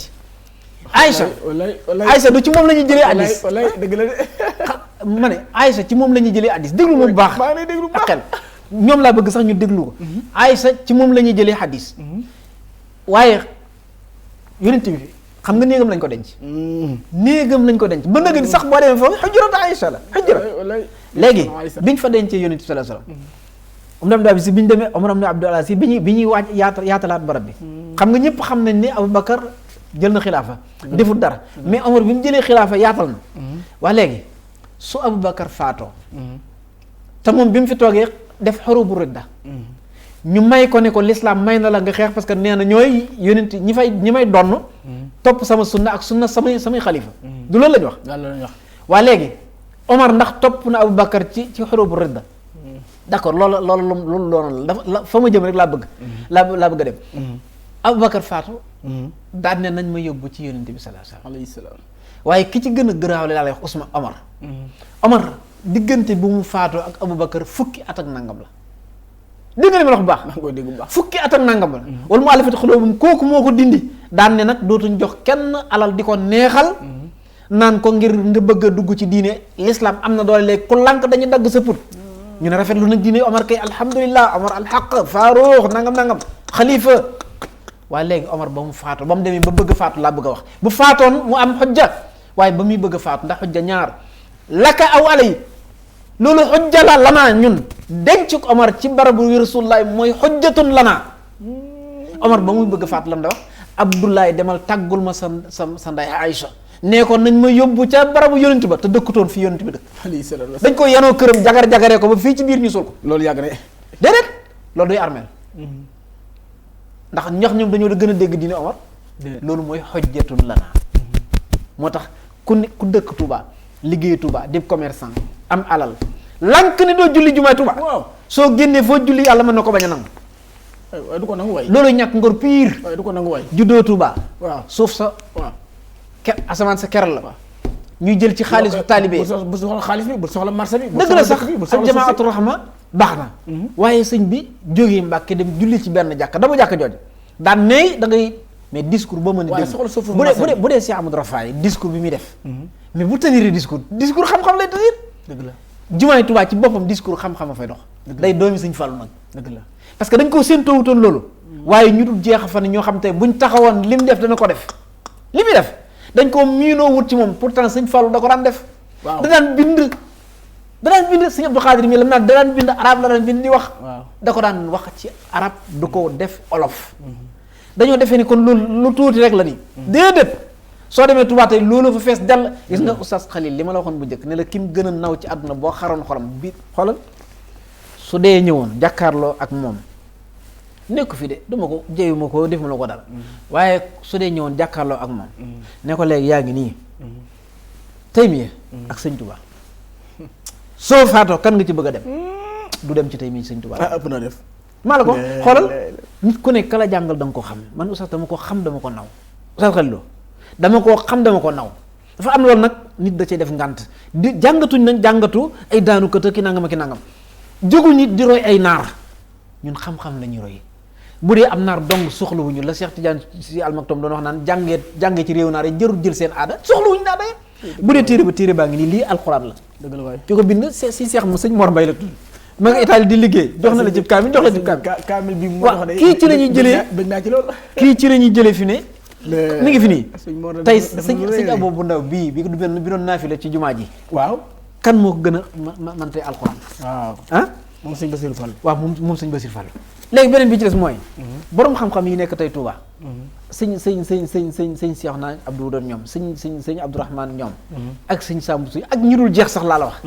Aïcha du ci moom la ñuy jëlee hadiis dëgg la de ma ne Aïcha ci moom la ñuy jëlee hadiis déglu moom bu baax ak xel ñoom laa bëgg sax ñu déglu ko Aïcha ci moom la ñuy jëlee hadiis waaye yonent bi xam nga néegam lañ ko denc néegam lañ ko denc ba nag sax boo demee foofu xujrat Aïcha la xujra léegi biñ fa dencee yonent bi sallallahu alayhi wasallam Abdou Aziz bi ñu demee Omar ibn Abdul Aziz bi ñuy waaj yaatalaat barab bi xam nga ñëpp xam nañ ni Aboubacar jël na xilaafa deful dara mais Omar bi mu jëlee xilaafa yaatal na waa léegi su Aboubacar faatoo te moom bi mu fi toogee def xurubu ridda ñu may ko ne ko l'islam may na la nga xeex parce que nee na ñooy yonent ñi may donn topp sama sunna ak sunna samay xalifa du loolu lañu wax waa léegi Omar ndax topp na Aboubacar ci xurubu ridda d'accord loolu doon la fa ma jëm rek laa bëgg a dem Aboubacar faatu daan ne nañ ma yóbbu ci yonent bi sallallahu alayhi wasallam waaye ki ci gën a gëraaw laa lay wax Ousmane Omar diggante bu mu faatoo ak Aboubacar fukki at ak nangam la dégg nga li ma wax bu baax fukki at ak nangam la wala mu àllafati xulóobum kooku moo ko dindi daan ne nag dootuñ jox kenn alal di ko neexal naan ko ngir nga bëgg a dugg ci diine l'islam am na doole léegi ku lànk dañu dagg sa put ñu ne rafetlu nag diine Omar kay alhamdulilah Omar alxaq Faaruux nangam xalifa waaye léegi Omar ba mu faatu ba mu demee ba bëgg a faatu laa bëgg a wax bu faatoon mu am xujja waaye ba muy bëgg a faatu ndax xujja ñaar laka aw alay loolu xujja la lanaa ñun denc Omar ci barabu Rasulullah mooy xujjatun lanaa Omar ba muy bëgg a faatu lam da wax Abdoulaye demal tàggul ma sa nday Aïcha nee ko nañ ma yóbbu ca barabu yonent ba te dëkkutoon fii yonent bi dëkk dañ ko yanoo këram jagaree ko ba fii ci biir ñu suul ko loolu yàgg na déedéet loolu duy armeel ndax ñoom dañoo gën a dégg diine Omar loolu mooy xojjatun lanaa moo tax ku dëkk Touba liggéey Touba di commerçant am alal lank ni doo julli jumaay Touba soo génnee foo julli yàlla mën na ko bañ a nangu waaye du ko nangu waay loolu ñàkk ngor pire waaye du ko nangu waay juddoo Touba waaw suuf sa asamaan sa keral la ñuy jël ci xaalisu taalibe bu soxla xaalis bi bu soxla marché bi dëgg la sax ak jamaatu rahma baax na waaye sëñ bi jógee Mbàkke dem julli ci benn jàkka dama jàkka jooju daan ne da ngay mais discours boo mën a dégg bu dee Cheikh Amadou Rafaay discours bi muy def mais bu tenir discours xam-xam lay tenir dëgg la jumaay Tuubaa ci boppam discours xam-xam a fay dox day doomi sëñ Fallu nag dëgg la parce que dañ koo séentoowutoon loolu waaye ñu dul jeex fa ne ñoo xam te buñ taxawoon li mu def dana ko def li muy def dañ koo miinoo wut ci moom pourtant sëñ Fallu da ko daan def da daan bind sëñ Abdou Khadir mi la naan da daan bind arab la daan bind di wax da ko daan wax ci arab du ko def olof dañoo defee ni kon loolu lu tuuti rek la ni déedéet soo demee Tuubaa tey loolu fa fees dell gis nga Oustaz Khalil li ma la waxoon bu njëkk ne la kim gën a naw ci àdduna boo xaroon xolam bi xoolal su dee ñëwoon jàkkaarloo ak moom nekku fi de duma ko jeyuma ko defuma la ko dara waaye su dee ñëwoon jàkkaarloo ak moom ne ko léegi yaa ngi nii Taymiya ak sëñ Tuubaa soo faatoo kan nga ci bëgg a dem du dem ci Taymiya sëñ Tuubaa ëpp na def maa la ko xoolal nit ku nekk kala jàngal da nga ko xam man oustaz dama ko xam dama ko naw oustaz Khalilou dama koo xam dama ko naw dafa am loolu nag nit da cay def ngànt di jàngatuñ nañ jàngatu ay daanu kët ki nangam ak ki nangam jógu nit di roy ay naar ñun xam-xam la ñuy roy bu dee am naar dong soxlawuñu la Cheikh Tidiane Sy Al Maktoum doon wax naan jàngee ci réew naar yi jërul jël seen aada soxlawuñu naa day bu dee téere baa ngi nii lii alxuraan la dëgg la waay ki ko bind si Cheikh mu sëñ Mor Mbay la tudd ma nga Italie di liggéey jox na la jëb kaamil jox la jëb kaamil bi waaw kii ci la ñuy jëlee bëgg naa ci loolu kii ci la ñuy jëlee fi ne mi ngi fi nii tey sëñ Abo bu ndaw bi doon naafi la ci jumaa ji waaw kan moo ko gën a man tey alxuraan waaw ah moom sëñ Basir Fall waaw moom sëñ Basir Fall léegi beneen bi ci des mooy borom xam-xam yi nekk tey Touba sëñ Cheikh naa Abdou doon ñoom sëñ Abdourahmane ñoom ak sëñ Samb Suy ak ñu dul jeex sax laa la wax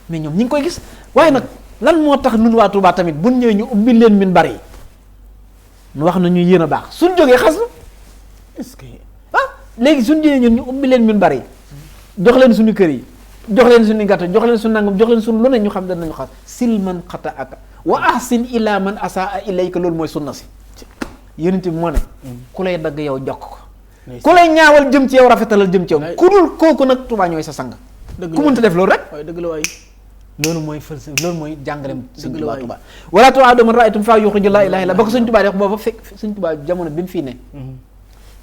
mais ñoom ñi ngi koy gis waaye nag lan moo tax nun waa Touba tamit buñ ñëwee ñu ubbi leen min bari ñu wax na ñu yéen a baax suñ jógee xas na est-ce que léegi suñ jógee ñun ñu ubbi leen min bari jox leen suñu kër yi jox leen suñu gàtt jox leen suñu nangam jox leen suñu lu ne ñu xam danañu xas silman xata aka wa ahsin ila man asaa ilayka loolu mooy sunna si yonent bi moo ne ku lay dagg yow jokk ko ku lay ñaawal jëm ci yow rafetalal jëm ci yow ku dul kooku nag Touba ñooy sa sang ku mënta def loolu rek dëgg la waay loolu mooy fël loolu mooy jàngaleem sëñ Touba Touba wala tu'aadu man ra'aytum faa yuxriju laa ilaaha illa ba ko sëñ Touba di wax booba fekk sëñ Touba jamono bi mu fii ne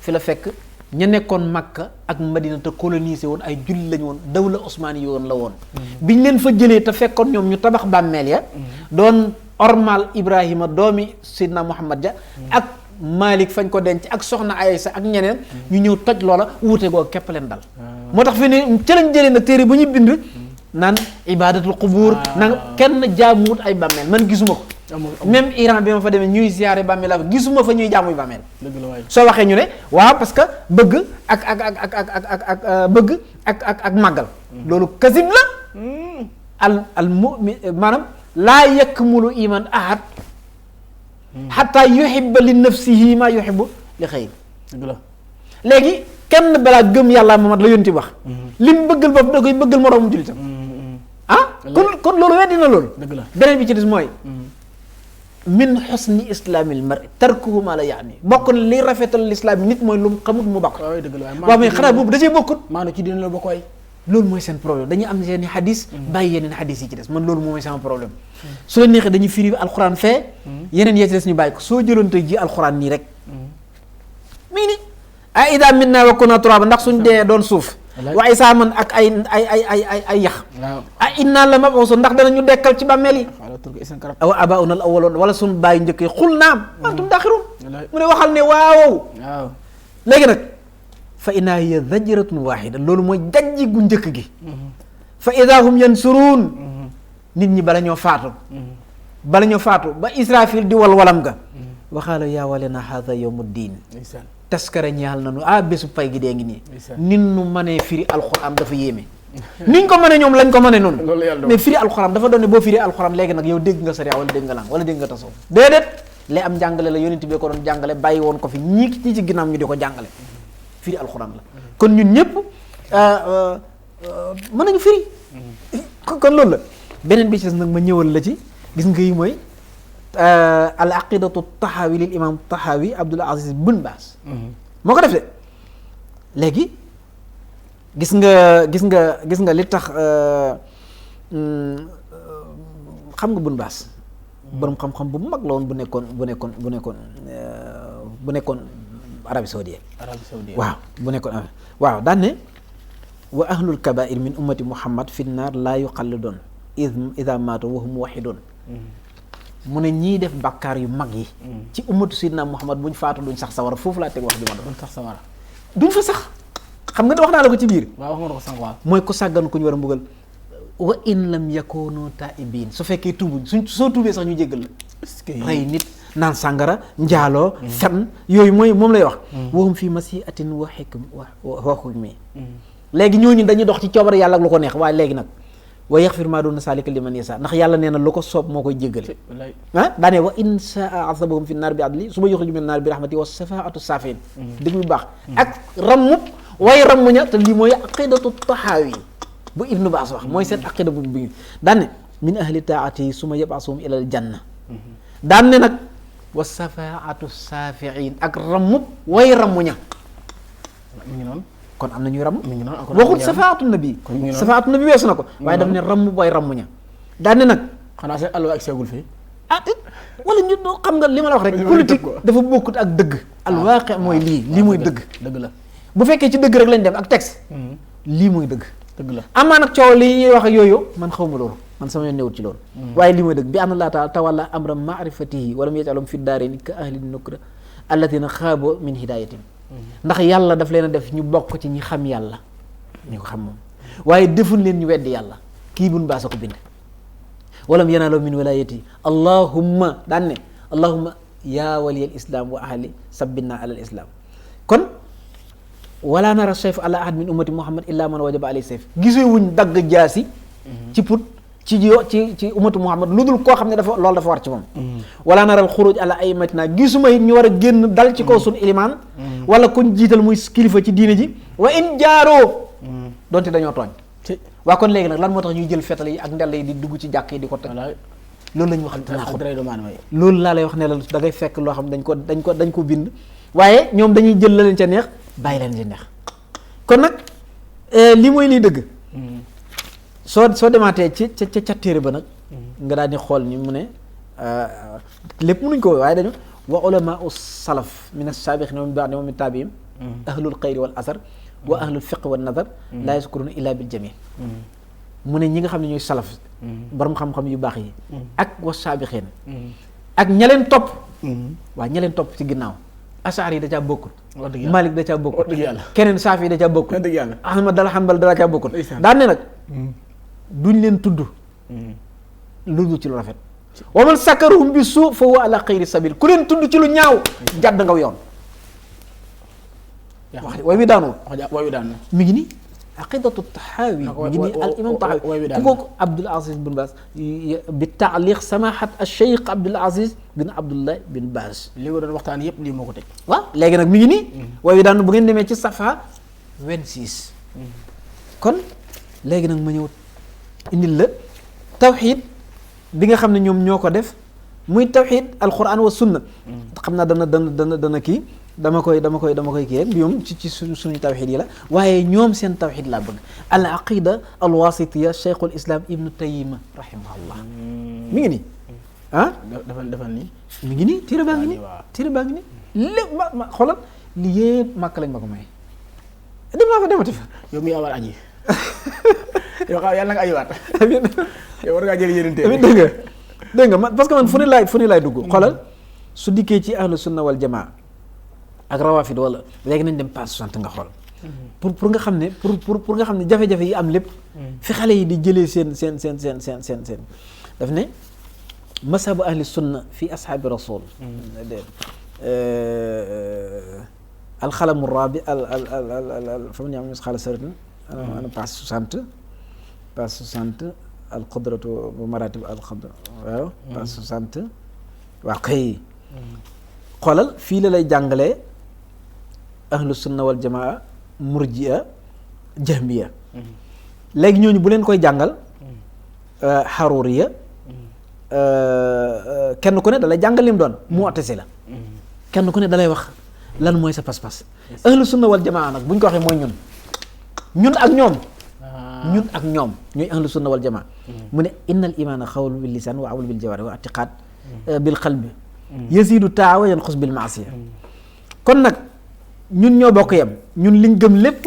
fi la fekk ña nekkoon Makka ak Madina te colonisé woon ay julli lañu woon dawla Osmani yi woon la woon biñ leen fa jëlee te fekkoon ñoom ñu tabax bàmmeel ya doon ormal Ibrahima doomi Seydina Muhammad ja ak Malik fañ ko denc ak soxna Aysa ak ñeneen ñu ñëw toj loola wuute goo képp leen dal moo tax fi ne ca lañ jëlee nag téere bu ñu bind naan ibadatul qubur nanga kenn jaamuwut ay bàmmeel man gisuma ko même Iran bi ma fa demee ñuy ziyaare bàmmeel la gisuma fa ñuy jaamuy bàmmeel soo waxee ñu ne waaw parce que bëgg ak bëgg ak màggal loolu kasib la al mu'min maanaam laa yakmulu iman ahad xataa yuhibba li nafsihi ma yuhibbu li xayri léegi kenn balaa gëm yàlla Muhammad la yonti wax li mu bëggal bopp da koy bëggal moroomu jullitam kon loolu weddi na loolu beneen bi ci des mooy min xusni islaamil mar'i tarkuhu ma la yaani bokk na li rafetal lislaam nit mooy lu mu xamut mu bokk waaw mais xanaa boobu da cee bokkut maanaam ci dina la bokk waay loolu mooy seen problème dañuy am seen i xadis bàyyi yeneen xadis yi ci des man loolu moom mooy sama problème su la neexee dañuy firi alxuraan fee yeneen yee ci des ñu bàyyi ko soo jëloon tey ji alxuraan nii rek mii ni ay ida minna wa kunna turaba ndax suñ dee doon suuf waaye saa man ak ay yax ah inna la mabuusu ndax danañu dekkal ci bàmmeel yi aw abauna al awwaloon wala suñ bàyyi njëkk yi xul naam antum daaxiruun mu ne waxal ne waaw léegi nag fa inna hiya zajratun waxida loolu mooy jajji gu njëkk gi fa ida hum yansuruun nit ñi bala ñoo faatu ba Israfil di walam ga waxaala yaa walena haada yawmu diin taskara ñaal nanu bésu pay gi dee ngi nii nin nu mënee firi alxuraan dafa yéeme niñ ko mënee ñoom lañ ko mënee noonu mais firi alxuraan dafa doon ne boo firi alxuraan léegi nag yow dégg nga sariya wala dégg nga lang wala dégg nga tasawuf déedéet lay am jàngale la yonent bi ko doon jàngale bàyyi woon ko fi ñi ci ginnaaw ñu di ko jàngale firi alxuraan la kon ñun ñëpp mën nañu firi kon loolu la beneen bi ci nag ma ñëwal la ci gis nga yi mooy al aqidatu taxawi lil imam taxawi Abdul Aziz Bun Baas moo ko def de léegi gis nga li tax xam nga Bun Baas borom xam-xam bu mag la woon bu nekkoon Arabie Saoudite waaw daan ne wa ahlul kabair min ummati Muhammad fi naar laa yuqallidoon ida maatu wa hum muwahhidoon mu ne ñii def bakkaar yu mag yi ci ummatu Sidna Muhammad buñ faatu duñ sax sawara foofu laa teg wax bi ma doon sax sawara duñ fa sax xam nga wax naa la ko ci biir waaw wax nga ko sax waaw mooy ko sàggan ku ñu war a mbugal wa in lam yakunu taibin su fekkee tuubuñ soo tuubee sax ñu jéggal la rey nit naan sàngara njaaloo fen yooyu mooy moom lay wax wahum fii masiatin wa hukmi léegi ñooñu dañuy dox ci coobar yàlla ak lu ko neex waaye léegi nag wa yaxfir maa doona saalika liman yasa ndax yàlla nee na lu ko soob moo koy jéggale daanee wa in saa azabahum fi naar bi adli su ma yuxriju min naar bi rahmati wa safaatu saafin dégg bu baax ak rammub way rammuña te lii mooy aqidatu taxaawi bu Ibnu Baas wax mooy seen aqida bu daane min ahli taati suma yabasuhum ilal janna daan ne nag wa safaatu saafiin ak rammub way rammu ña mi ngi noonu kon am na ñuy ramm mi ngi noonu waxut safaatu nabi safaatu nabi weesu na ko waaye daf ne rammub way rammu ña daan ne nag xanaa seen alwa ak seegul fii wala ñu xam nga li ma la wax rek politique dafa bokkut ak dëgg alwaaqi mooy lii mooy dëgg la bu fekkee ci dëgg rek lañ dem ak texte lii mooy dëgg la amaa nag coow li ñuy wax ak yooyu man xaw ma loolu man sama yoon newut ci loolu waaye lii mooy dëgg bi anna Allaaha taala tawalla amra maarifatihi walam yajalhum fi daarayni ka ahli nukra allatina xaabo min hidayatin ndax yàlla daf leen a def ñu bokk ci ñi xam yàlla ñi ko xam moom waaye defuñ leen ñu weddi yàlla kii bun baasa ko bind walam yanaaloo min wilayati allahumma daan ne allahumma yaa waliyal islam wa ahli sabbinna alal islam kon wala nara sayf ala ahad min ummati muhammad illa man wajaba alayhi sayf gisee wuñ dagg jaasi ci put ci ummatu muhammad lu dul koo xam ne loolu dafa war ci moom wala nara al xuruj ala aymatina gisuma it ñu war a génn dal ci kaw suñu ilimaan wala kuñ jiital muy kilifa ci diine ji wa in jaaroo donte dañoo tooñ waa kon léegi nag lan moo tax ñuy jël fetal yi ak ndell yi di dugg ci jàkk yi di ko teg loolu la ñu wax loolu laa lay wax ne la da ngay fekk loo xam dañ ko bind waaye ñoom dañuy jël la leen ca neex bàyyi leen ci neex kon nag lii mooy liy dëgg soo demaatee ca téere ba nag nga daal di xool ni mu ne lépp mënuñ ko waaye dañu wa ulama u salaf min as-sabiqina min ba'di min tabi'in ahlul xayri wal asar wa ahlul fiqh wan nazar laa yazkuruna illa bil jamil mu ne ñi nga xam ne ñooy salaf borom xam-xam yu baax yi ak wa saabixeen ak ña leen topp waaw ña leen topp ci ginnaaw asaar yi da caa bokkul malik da caa bokkul keneen saafi yi da caa bokkul ahmad dal hanbal da caa bokkul daan ne nag duñ leen tudd lu dul ci lu rafet wa man sakaruhum bi suu fa huwa ala xayri sabil ku leen tudd ci lu ñaaw jàdd nga yoon wax way wi daanoo mi ngi nii aqidatu taxaawi mi ngi nii al imam taxaawi ku ko Abdul Aziz bin Baaz bi taaliq samahat al cheikh Abdul Aziz bin Abdullah bin Baaz li nga doon waxtaan yëpp lii moo ko teg waaw léegi nag mi ngi nii way wi daanoo bu ngeen demee ci safa 26 kon léegi nag ma ñëw indil la tawxiid bi nga xam ne ñoom ñoo ko def muy tawxiid alquran wa sunna xam naa dana kii dama koy kii rek bi moom ci suñu tawxiid yi la waaye ñoom seen tawxiid laa bëgg al aqida al wasitiya cheikhul islam ibnu tayima rahimahullah mi ngi nii defal nii mi ngi nii téere baa ngi nii lépp ma xoolal li yëpp màkk lañ ma ko may dem naa fa demati fa yow mi awal aji yow xam yàlla nga ajiwaat yow war ngaa jël yeneen téere dégg nga man parce que man fu ne laay dugg xoolal su dikkee ci ahlu sunna wal jamaa ak rawafid wala léegi nañ dem page 60 nga xool pour nga xam ne pour nga xam ne jafe-jafe yi am lépp fi xale yi di jëlee seen daf ne masabu ahli sunna fi ashaabi rasul alxalamu rabi fa mu ne am xala sëriñ ana page 60 al qudratu bu maratib al qudra waaw page 60 waaw kay xoolal fii la lay jàngalee ahlu sunna wal jamaa murji'a jahmiya léegi ñooñu bu leen koy jàngal xaruriya kenn ku ne da lay jàngal lim doon mu'tazila kenn ku ne da lay wax lan mooy sa pas-pas ahlu sunna wal jamaa nag bu ñu ko waxee mooy ñun ak ñoom ñooy ahlu sunna wal jamaa mu ne innal imaana xawlu bil lisaan wa amalu bil jawaari wa i'tiqaad bil qalbi yaziidu taa wa yanqus bil maasiya kon nag ñun ñoo bokk yem ñun liñ gëm lépp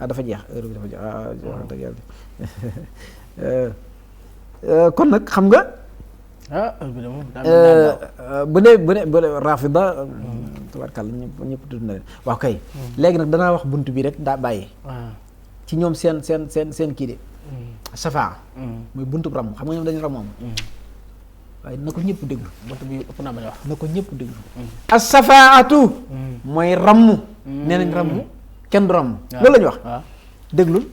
dafa jeex heure bi dafa jeex kon nag xam nga bu dee rafida tabarkàlla ñëpp tudd na leen waaw kay léegi nag danaa wax bunt bi rek daa bàyyi ci ñoom seen kii de safaa muy buntu ram xam nga ñoom dañu ramoom waaye na ko ñëpp déglu bunt bi ëpp naa bañ a wax na ko ñëpp déglu as safaatu mooy ramm nee nañ ramm kenn du ramm loolu la ñu wax déglul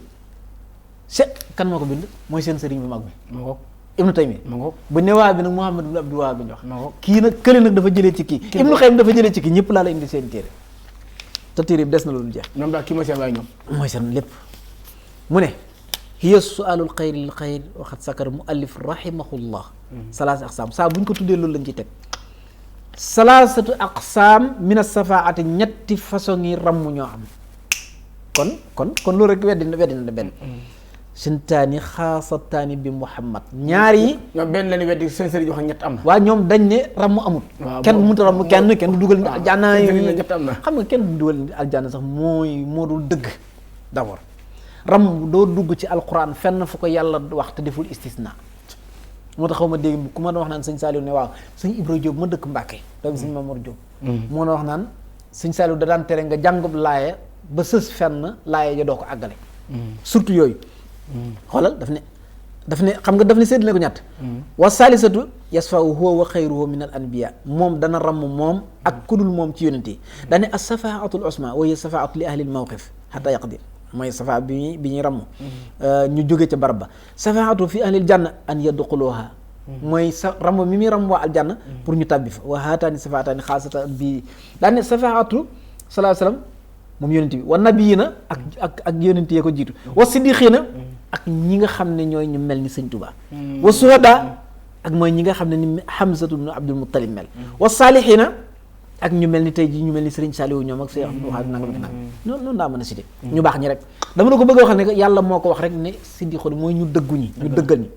kan moo ko bind mooy seen sëriñ bu mag bi Ibnu Taymi bu newaa bi nag Muhammad ibn Abdul Wahhab bi ñu wax kii nag kële nag dafa jëlee ci kii Ibnu Qayyim dafa jëlee ci kii ñëpp laa la indi seen téere te téere bi des na loolu jeex ñoom daal kii mooy seen waay ñoom mooy seen lépp mu ne hiya su'aalul xayri lil xayr waxat sakar muallif rahimahullah salaasa aqsaam saa bu ñu ko tuddee loolu lañ ciy teg salaasatu aqsaam min as-safaati ñetti façon yi ramm ñoo am kon loolu rek weddi na benn sintaani xaasataani bi Muhammad ñaar yi ñoom benn lañu weddi seen sëriñ wax ñett am na waaw ñoom dañ ne ramm amut kenn mënut a ramm kenn du dugal ni aljanna ñett am na xam nga kenn du dugal ni aljanna sax moo dul dëgg d'abord ramm doo dugg ci alquran fenn fu ko yàlla wax te deful istisna moo tax xaw ma dégg ku ma doon wax naan sëñ Saliou ne waaw sëñ Ibra Diop ma dëkk Mbàkke doomu sëñ Mamour Diop moo na wax naan sëñ Saliou da daan tere nga jàngub laaya ba sës fenn laaya ja doo ko àggale surtout yooyu xoolal daf ne xam nga daf ne séddale ko ñett wa salisatu yasfau huwa wa xayruhu min al anbiya moom dana ramm moom ak kudul moom ci yonent yi daane as safaatul usma wa hiya safaatu li ahli al mawqif hatta yaqdir mooy safa bi ñuy ramm ñu jóge ca barab ba safaatu fi ahlil janna an yadxuluha mooy sa ramm mi muy ramm waa aljanna pour ñu tàbbi fa wa haataani safaataani xaasata bi daane safaatu salaa sallam moom yonent bi wa nabiyina ak yonent yee ko jiitu wa siddiqiina ak ñi nga xam ne ñooy ñu mel ni sëñ Tuubaa wa suhada ak mooy ñi nga xam ne ni Hamzatu ibn Abdul Muttalib mel wa saalihiina ak ñu mel ni tey ji ñu mel ni Sëriñ Saliou ñoom ak Sëriñ Abdou Wahab nangam ak nangam noonu daa mën a cité ñu baax ñi rek dama la ko bëgg a wax ne yàlla moo ko wax rek ne siddiqoon mooy ñu dëggu ñi ñu dëggal ñi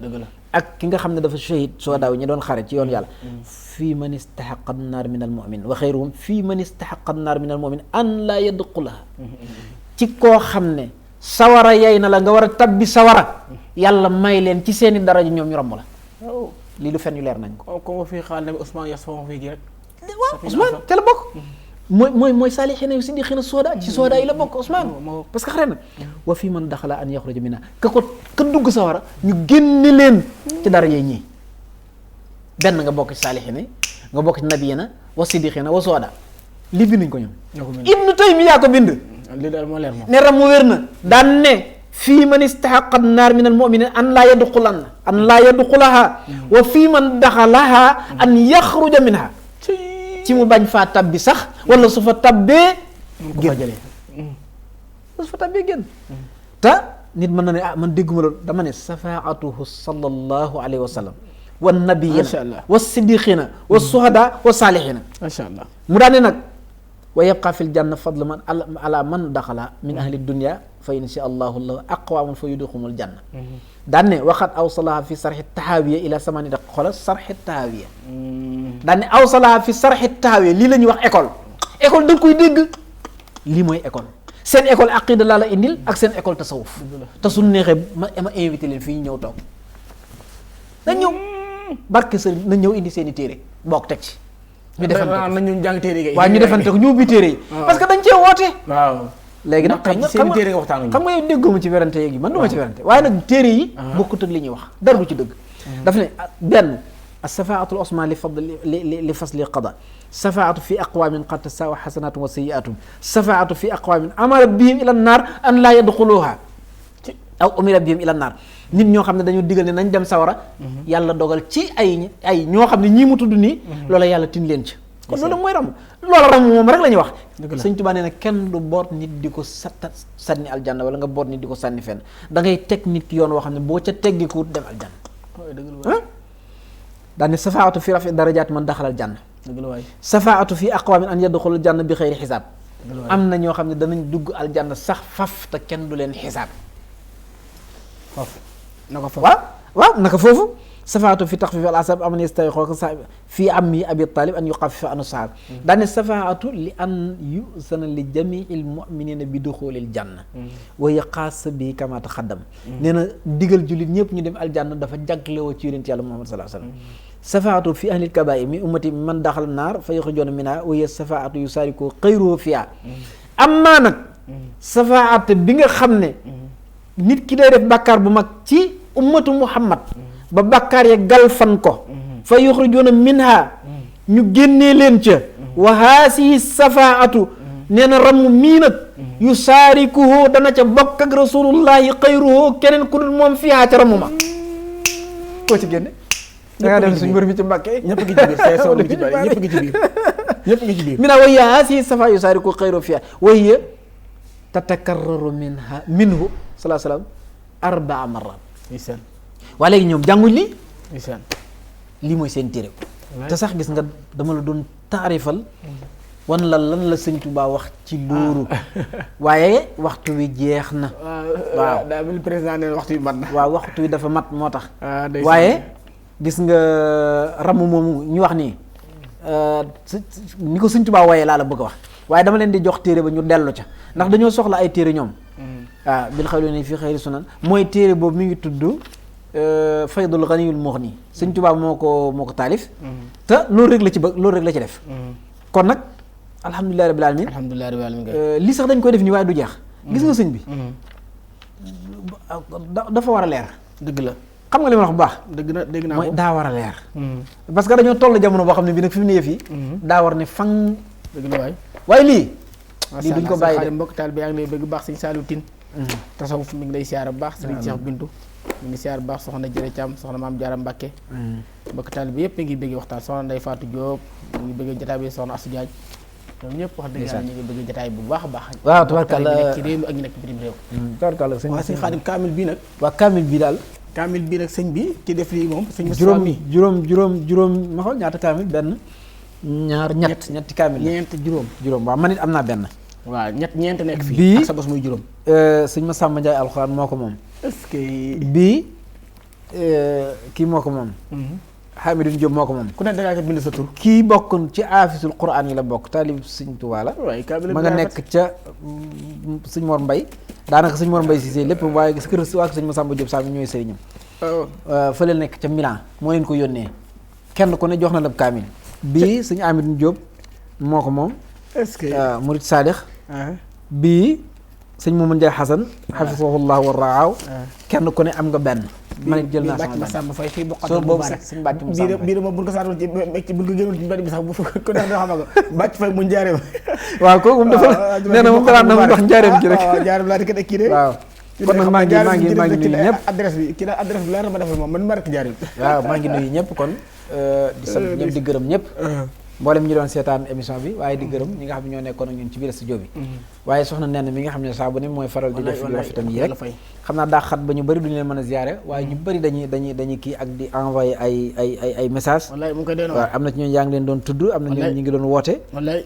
ak ki nga xam ne dafa shahid suhadaa ñi doon xare ci yoon yàlla fii man istahaqa an-naar min al-mu'min wa xayruhum fii man istahaqa an-naar min al-mu'min an laa yadxulaha ci koo xam ne sawara yay na la nga war a tabbi sawara yàlla may leen ci seeni daraja ñoom ñu romb la lii lu fen yu leer nañ ko ko fii xaal ne Ousmane Yass foo fii gi rek waaw Ousmane te la bokk mooy saalihiina yu siddiqiina sooda ci sooda yi la bokk Ousmane parce que xare na wa fii man daxala an yaxruja minha ka dugg sawara ñu génne leen ci dara yee ñii benn nga bokk ci saalihiina nga bokk ci nabiyiina wa siddiqiina wa sooda li binduñ ko ñoom Ibnu Taymiya ko bind lii daal moo leer moom ne ram mu wér na daan ne fii man istahaqa naar min al muminin an laa yadxulaha wa fii man daxalaha an yaxruja minha ci mu bañ faa tabbi sax wala su fa tabbee génn su fa tabbee génn te nit mën na ne man dégguma loolu dama ne safaatuhu sallallahu alayhi wa sallam wa nabiyina wa siddiqina wa suhada wa salihina macha allah mu daane nag wa yabqa fil janna fadlu man ala man daxala min ahli dunya fa insha allahu lahu aqwamun fa yudxumul janna daan ne waxat awsalaha fi sarxi tahawiya ila samani da xola sarxi tahawiya daan ne awsalaha fi sarxi tahawiya lii la ñuy wax école da nga koy dégg lii mooy école seen école aqida laa la indil ak seen école tasawuf te suñ neexee ma invité leen fii ñëw toog na ñëw barke sëriñ na ñëw indi seen i téere bokk teg ci ñu defante ko nañu jàng téere yi waaw ñu defante ko ñu ubbi téere yi parce que dañ cee woote waaw léegi nag xam nga yow déggoo ma ci werante yeegi man du ma ci werante waaye nag téere yi bokkut ak li ñuy wax dara du ci dëgg daf ne benn as-safaatul usma li fadl li fasli qada safaatu fi aqwamin qad tasaawa xasanatum wa sayiatum safaatu fi aqwamin amara bihim ila naar an laa yadxuluha aw umira bihim ila naar nit ñoo xam ne dañoo digal ne nañ dem sawara yàlla dogal ci ay ñoo xam ne ñii mu tudd nii loola yàlla tin leen ci kon loolu mooy ram loola ram moom rek la ñuy wax sëñ Tuubaa nee na kenn du boot nit di ko sànni aljanna wala nga boot nit di ko sànni fenn da ngay teg nit ki yoon woo xam ne boo ca teggikuut dem aljanna daane safaatu fi rafi darajaat man daxalal janna safaatu fi aqwamin an yadxulul janna bi xëyri xisaab am na ñoo xam ne danañ dugg aljanna sax faf te kenn du leen xisaab waaw naka foofu safaatu fi taxfiif al asab aman yastawiqu fi ammi abi talib an yuxaffifa anu sahaaba daane safaatu li an yusana li jamii l muminina bi duxulil janna wa yaqaasa bi kama taqaddam nee na digal jullit ñëpp ñu dem aljanna dafa jaglewoo ci yonent yàlla muhammad sallallahu alayhi wasallam safaatu fi ahlil kabaa'ir mi ummati man daxal naar fa yuxrijuuna minhaa wa hiya safaatu yusaariku xayruhu fiha amma nag safaat bi nga xam ne nit ki day def bàkkaar bu mag ci ummatu muhammad ba bàkkaar ya galfan ko fa yuxrijuuna minha ñu génnee leen ca wa haasihi safaatu nee na ramm mii nag yusaarikuhu dana ca bokk ak rasulullahi xayruhu keneen ku dul moom fiha ca ramm ma koo ci génne da ngaa def suñu mbir mi ci Mbàkke ñëpp ngi ci biir say sow ngi ci biir ñëpp ngi ci biir ñëpp ngi ci biir mina wa hiya haasihi safa yusaariku xayruhu fiha wa hiya tatakarraru minhu salaa salaam arbaa marrat waa léegi ñoom jànguñ li lii mooy seen téere te sax gis nga dama la doon taarifal wan lan la sëñ Tuubaa wax ci loolu waaye waxtu wi jeex na waaw daa mel président nee waxtu wi mat na waaw waxtu wi dafa mat moo tax waaye gis nga ramm moomu ñu wax nii ni ko sëñ Tuubaa waaye laa la bëgg a wax waaye dama leen di jox téere ba ñu dellu ca ndax dañoo soxla ay téere ñoom waaw bil xawli ni fii xayri sunan mooy téere boobu mi ngi tudd Faydul Ganiyul Mughni sëñ Tuubaa moo ko taalif te loolu rek la ci bëgg loolu rek la ci def kon nag alhamdulillahi rabbil alamin li sax dañ koy def nii waaye du jeex gis nga sëñ bi dafa war a leer dëgg la xam nga li ma wax bu baax dëgg naa mooy daa war a leer parce que dañoo toll jamono boo xam ne bi nag fi mu ne fii daa war ne fang dëgg la waaye lii duñ ko bàyyi de mbokk taal bi yaa ngi lay bëgg baax sëñ Saliou Tine tasawuf mi ngi lay siyaar bu baax sëriñ Cheikh Bintou mi ngi siyaar bu baax soxna Jëre Thiam soxna Maam Jaara Mbàkke mbokk taal bi yëpp mi ngi bëgg waxtaan soxna Ndey Fatou Diop mi ngi bëgg jotaay bi soxna Assou Diagne ñoom ñëpp wax dëgg yàlla ñu ngi bëgg jotaay bu baax a baax waaw tubarkalla nekk ci réew mi ak ñu nekk bitim réew tubarkalla waaw sëñ Xaadim kaamil bii nag waaw kaamil bi daal kaamil bii nag sëñ bi ci def lii moom sëñ juróom ma xool ñaata kaamil benn ñaar ñetti kaamil ñeent juróom waaw man it am naa benn waaw ñeent nekk fii bii ak sa bos muy juróom sëñ Massamba Ndiaye alxuraan moo ko moom est-ce que bii kii moo ko moom Hamidou Diop moo ko moom ku ne dangaa ko bind sa tur kii bokk ci aafisul quraan yi la bokk taalib sëñ Tuubaa la ma nga nekk ca sëñ Mor Mbay daanaka sëñ Mor Mbay Cissé lépp waaye gis kër waa sëñ Massamba Diop Sall ñooy sëriñam fële nekk ca Milan moo leen ko yónnee kenn ku ne jox na la kaamil bii sëñ Hamidou Diop moo ko moom est-ce que Murid Sadix bii sëñ Mamadou Ndiaye Xasan xafisahullah wa raaw kenn ku ne am nga benn man it jël naa sama benn Samba Faye fii bokk soo boobu sax suñu bàcc mu Samba bii bu ko saatoon ci bu ko génnoon ci mbedd bi sax bu ko def doo xam nga bàcc Faye mu njaareem waaw kooku moom dafa nee na moom dalaat na mu wax njaareem ci rek waaw njaareem laa di ko teg kii de waaw kon nag maa ngi nuyu ñëpp adresse bi kii daal adresse bi leer na ma defal moom man ma rek njaareem waaw maa ngi nuyu ñëpp kon di sant ñëpp di gërëm ñëpp mboolem ñi doon seetaan émission bi waaye di gërëm ñi nga xam ne ñoo nekkoon ak ñun ci biir studio bi waaye soxna nenn mi nga xam ne saa bu ne mooy faral di def yu rafetam yi rek xam naa daa xat ba ñu bëri duñu leen mën a ziyaare waaye ñu bëri dañuy kii ak di envoyé ay message waaw am na ci ñooñu yaa ngi leen doon tudd am na ñooñu ñu ngi doon woote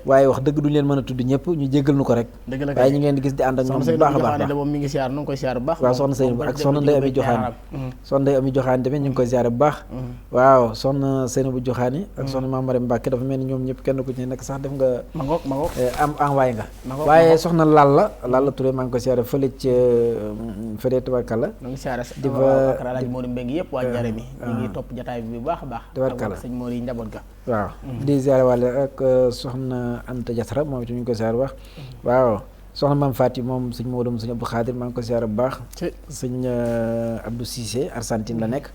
waaye wax dëgg duñu leen mën a tudd ñëpp ñu jéggal nu ko rek waaye ñu ngi leen di gis di ànd ak ñoom bu baax a baax waaw soxna Seynabou ak soxna Ndey Ami Joxaani soxna Ndey Ami Joxaani tamit ñu ngi koy ziyaare bu baax waaw soxna Seynabou Joxaani ak soxna Mame Marème Mbacke dafa mel ni ñoom ñëpp kenn ku ci nekk sax def nga am envoyé nga waaye soxna Lalla Touré maa ngi ko siyaare fële ca fële tubarkalla di fa Alaaji Modou Mbengue yëpp waa Njare mi ñu ngi topp jotaay bi bu baax a baax tubarkalla sëñ Mor yi njaboot ga waaw di siyaare wàlle ak soxna Anta Diatra moom itam ñu ngi ko siyaare wax waaw soxna Mame Fati moom sëñ Modou sëñ Abdou Khadir maa ngi ko siyaare bu baax sëñ Abdou Cissé Argentine la nekk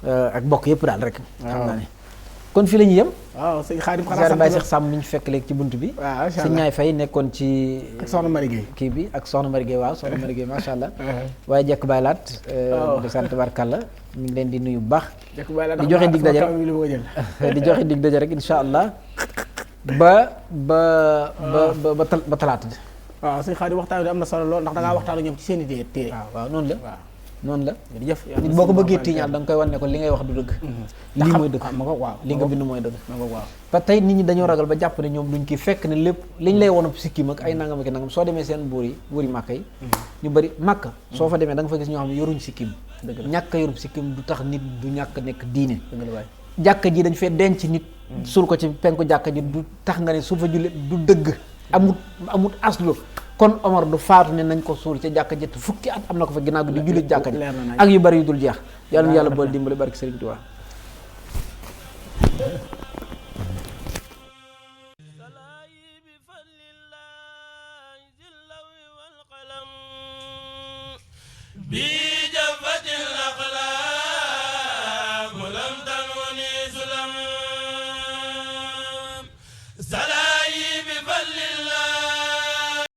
ak mbokk yëpp daal rek xam naa ne kon fii la ñuy yem waaw sëñ Xaadim xanaa Baye Cheikh Samb mi ñu fekk léegi ci bunt bi sëñ Ñaay Fay nekkoon ci soxna Marie Gueye kii bi ak soxna Marie Gueye waaw soxna Marie Gueye macha allah waaye jekk Baye Laat di sant barkalla ñu ngi leen di nuyu bu baax di joxe dig daje rek di joxe dig daje rek insha allah ba talaata waaw sëñ Xaadim waxtaan bi am na solo lool ndax da ngaa waxtaanu ñoom ci seen i téere waaw noonu la noonu la jërëjëf nit boo ko bëggee tiiñaal da nga koy wan ne ko li ngay wax du dëgg lii mooy dëgg ma ko waaw li nga bind mooy dëgg waaw parce que tey nit ñi dañoo ragal ba jàpp ne ñoom duñ kii fekk ne lépp liñ lay wonop sikkim ak ay nangam ak nangam soo demee seen buur yi màkk yi ñu bëri màkk soo fa demee da nga fa gis ñoo xam ne yoruñ sikkim ñàkk a yorub sikkim du tax nit du ñàkk nekk diine jàkka ji dañ fee denc nit suul ko ci penku jàkka ji du tax nga ne su fa julli du dëgg amut aslu kon Omar du faatu ne nañ ko suul ca jàkka jët fukki at am na ko fa ginnaaw gi di julli jàkka ji ak yu bari yu dul jeex yàlla na yàlla boole dimbali barke Serigne Touba bi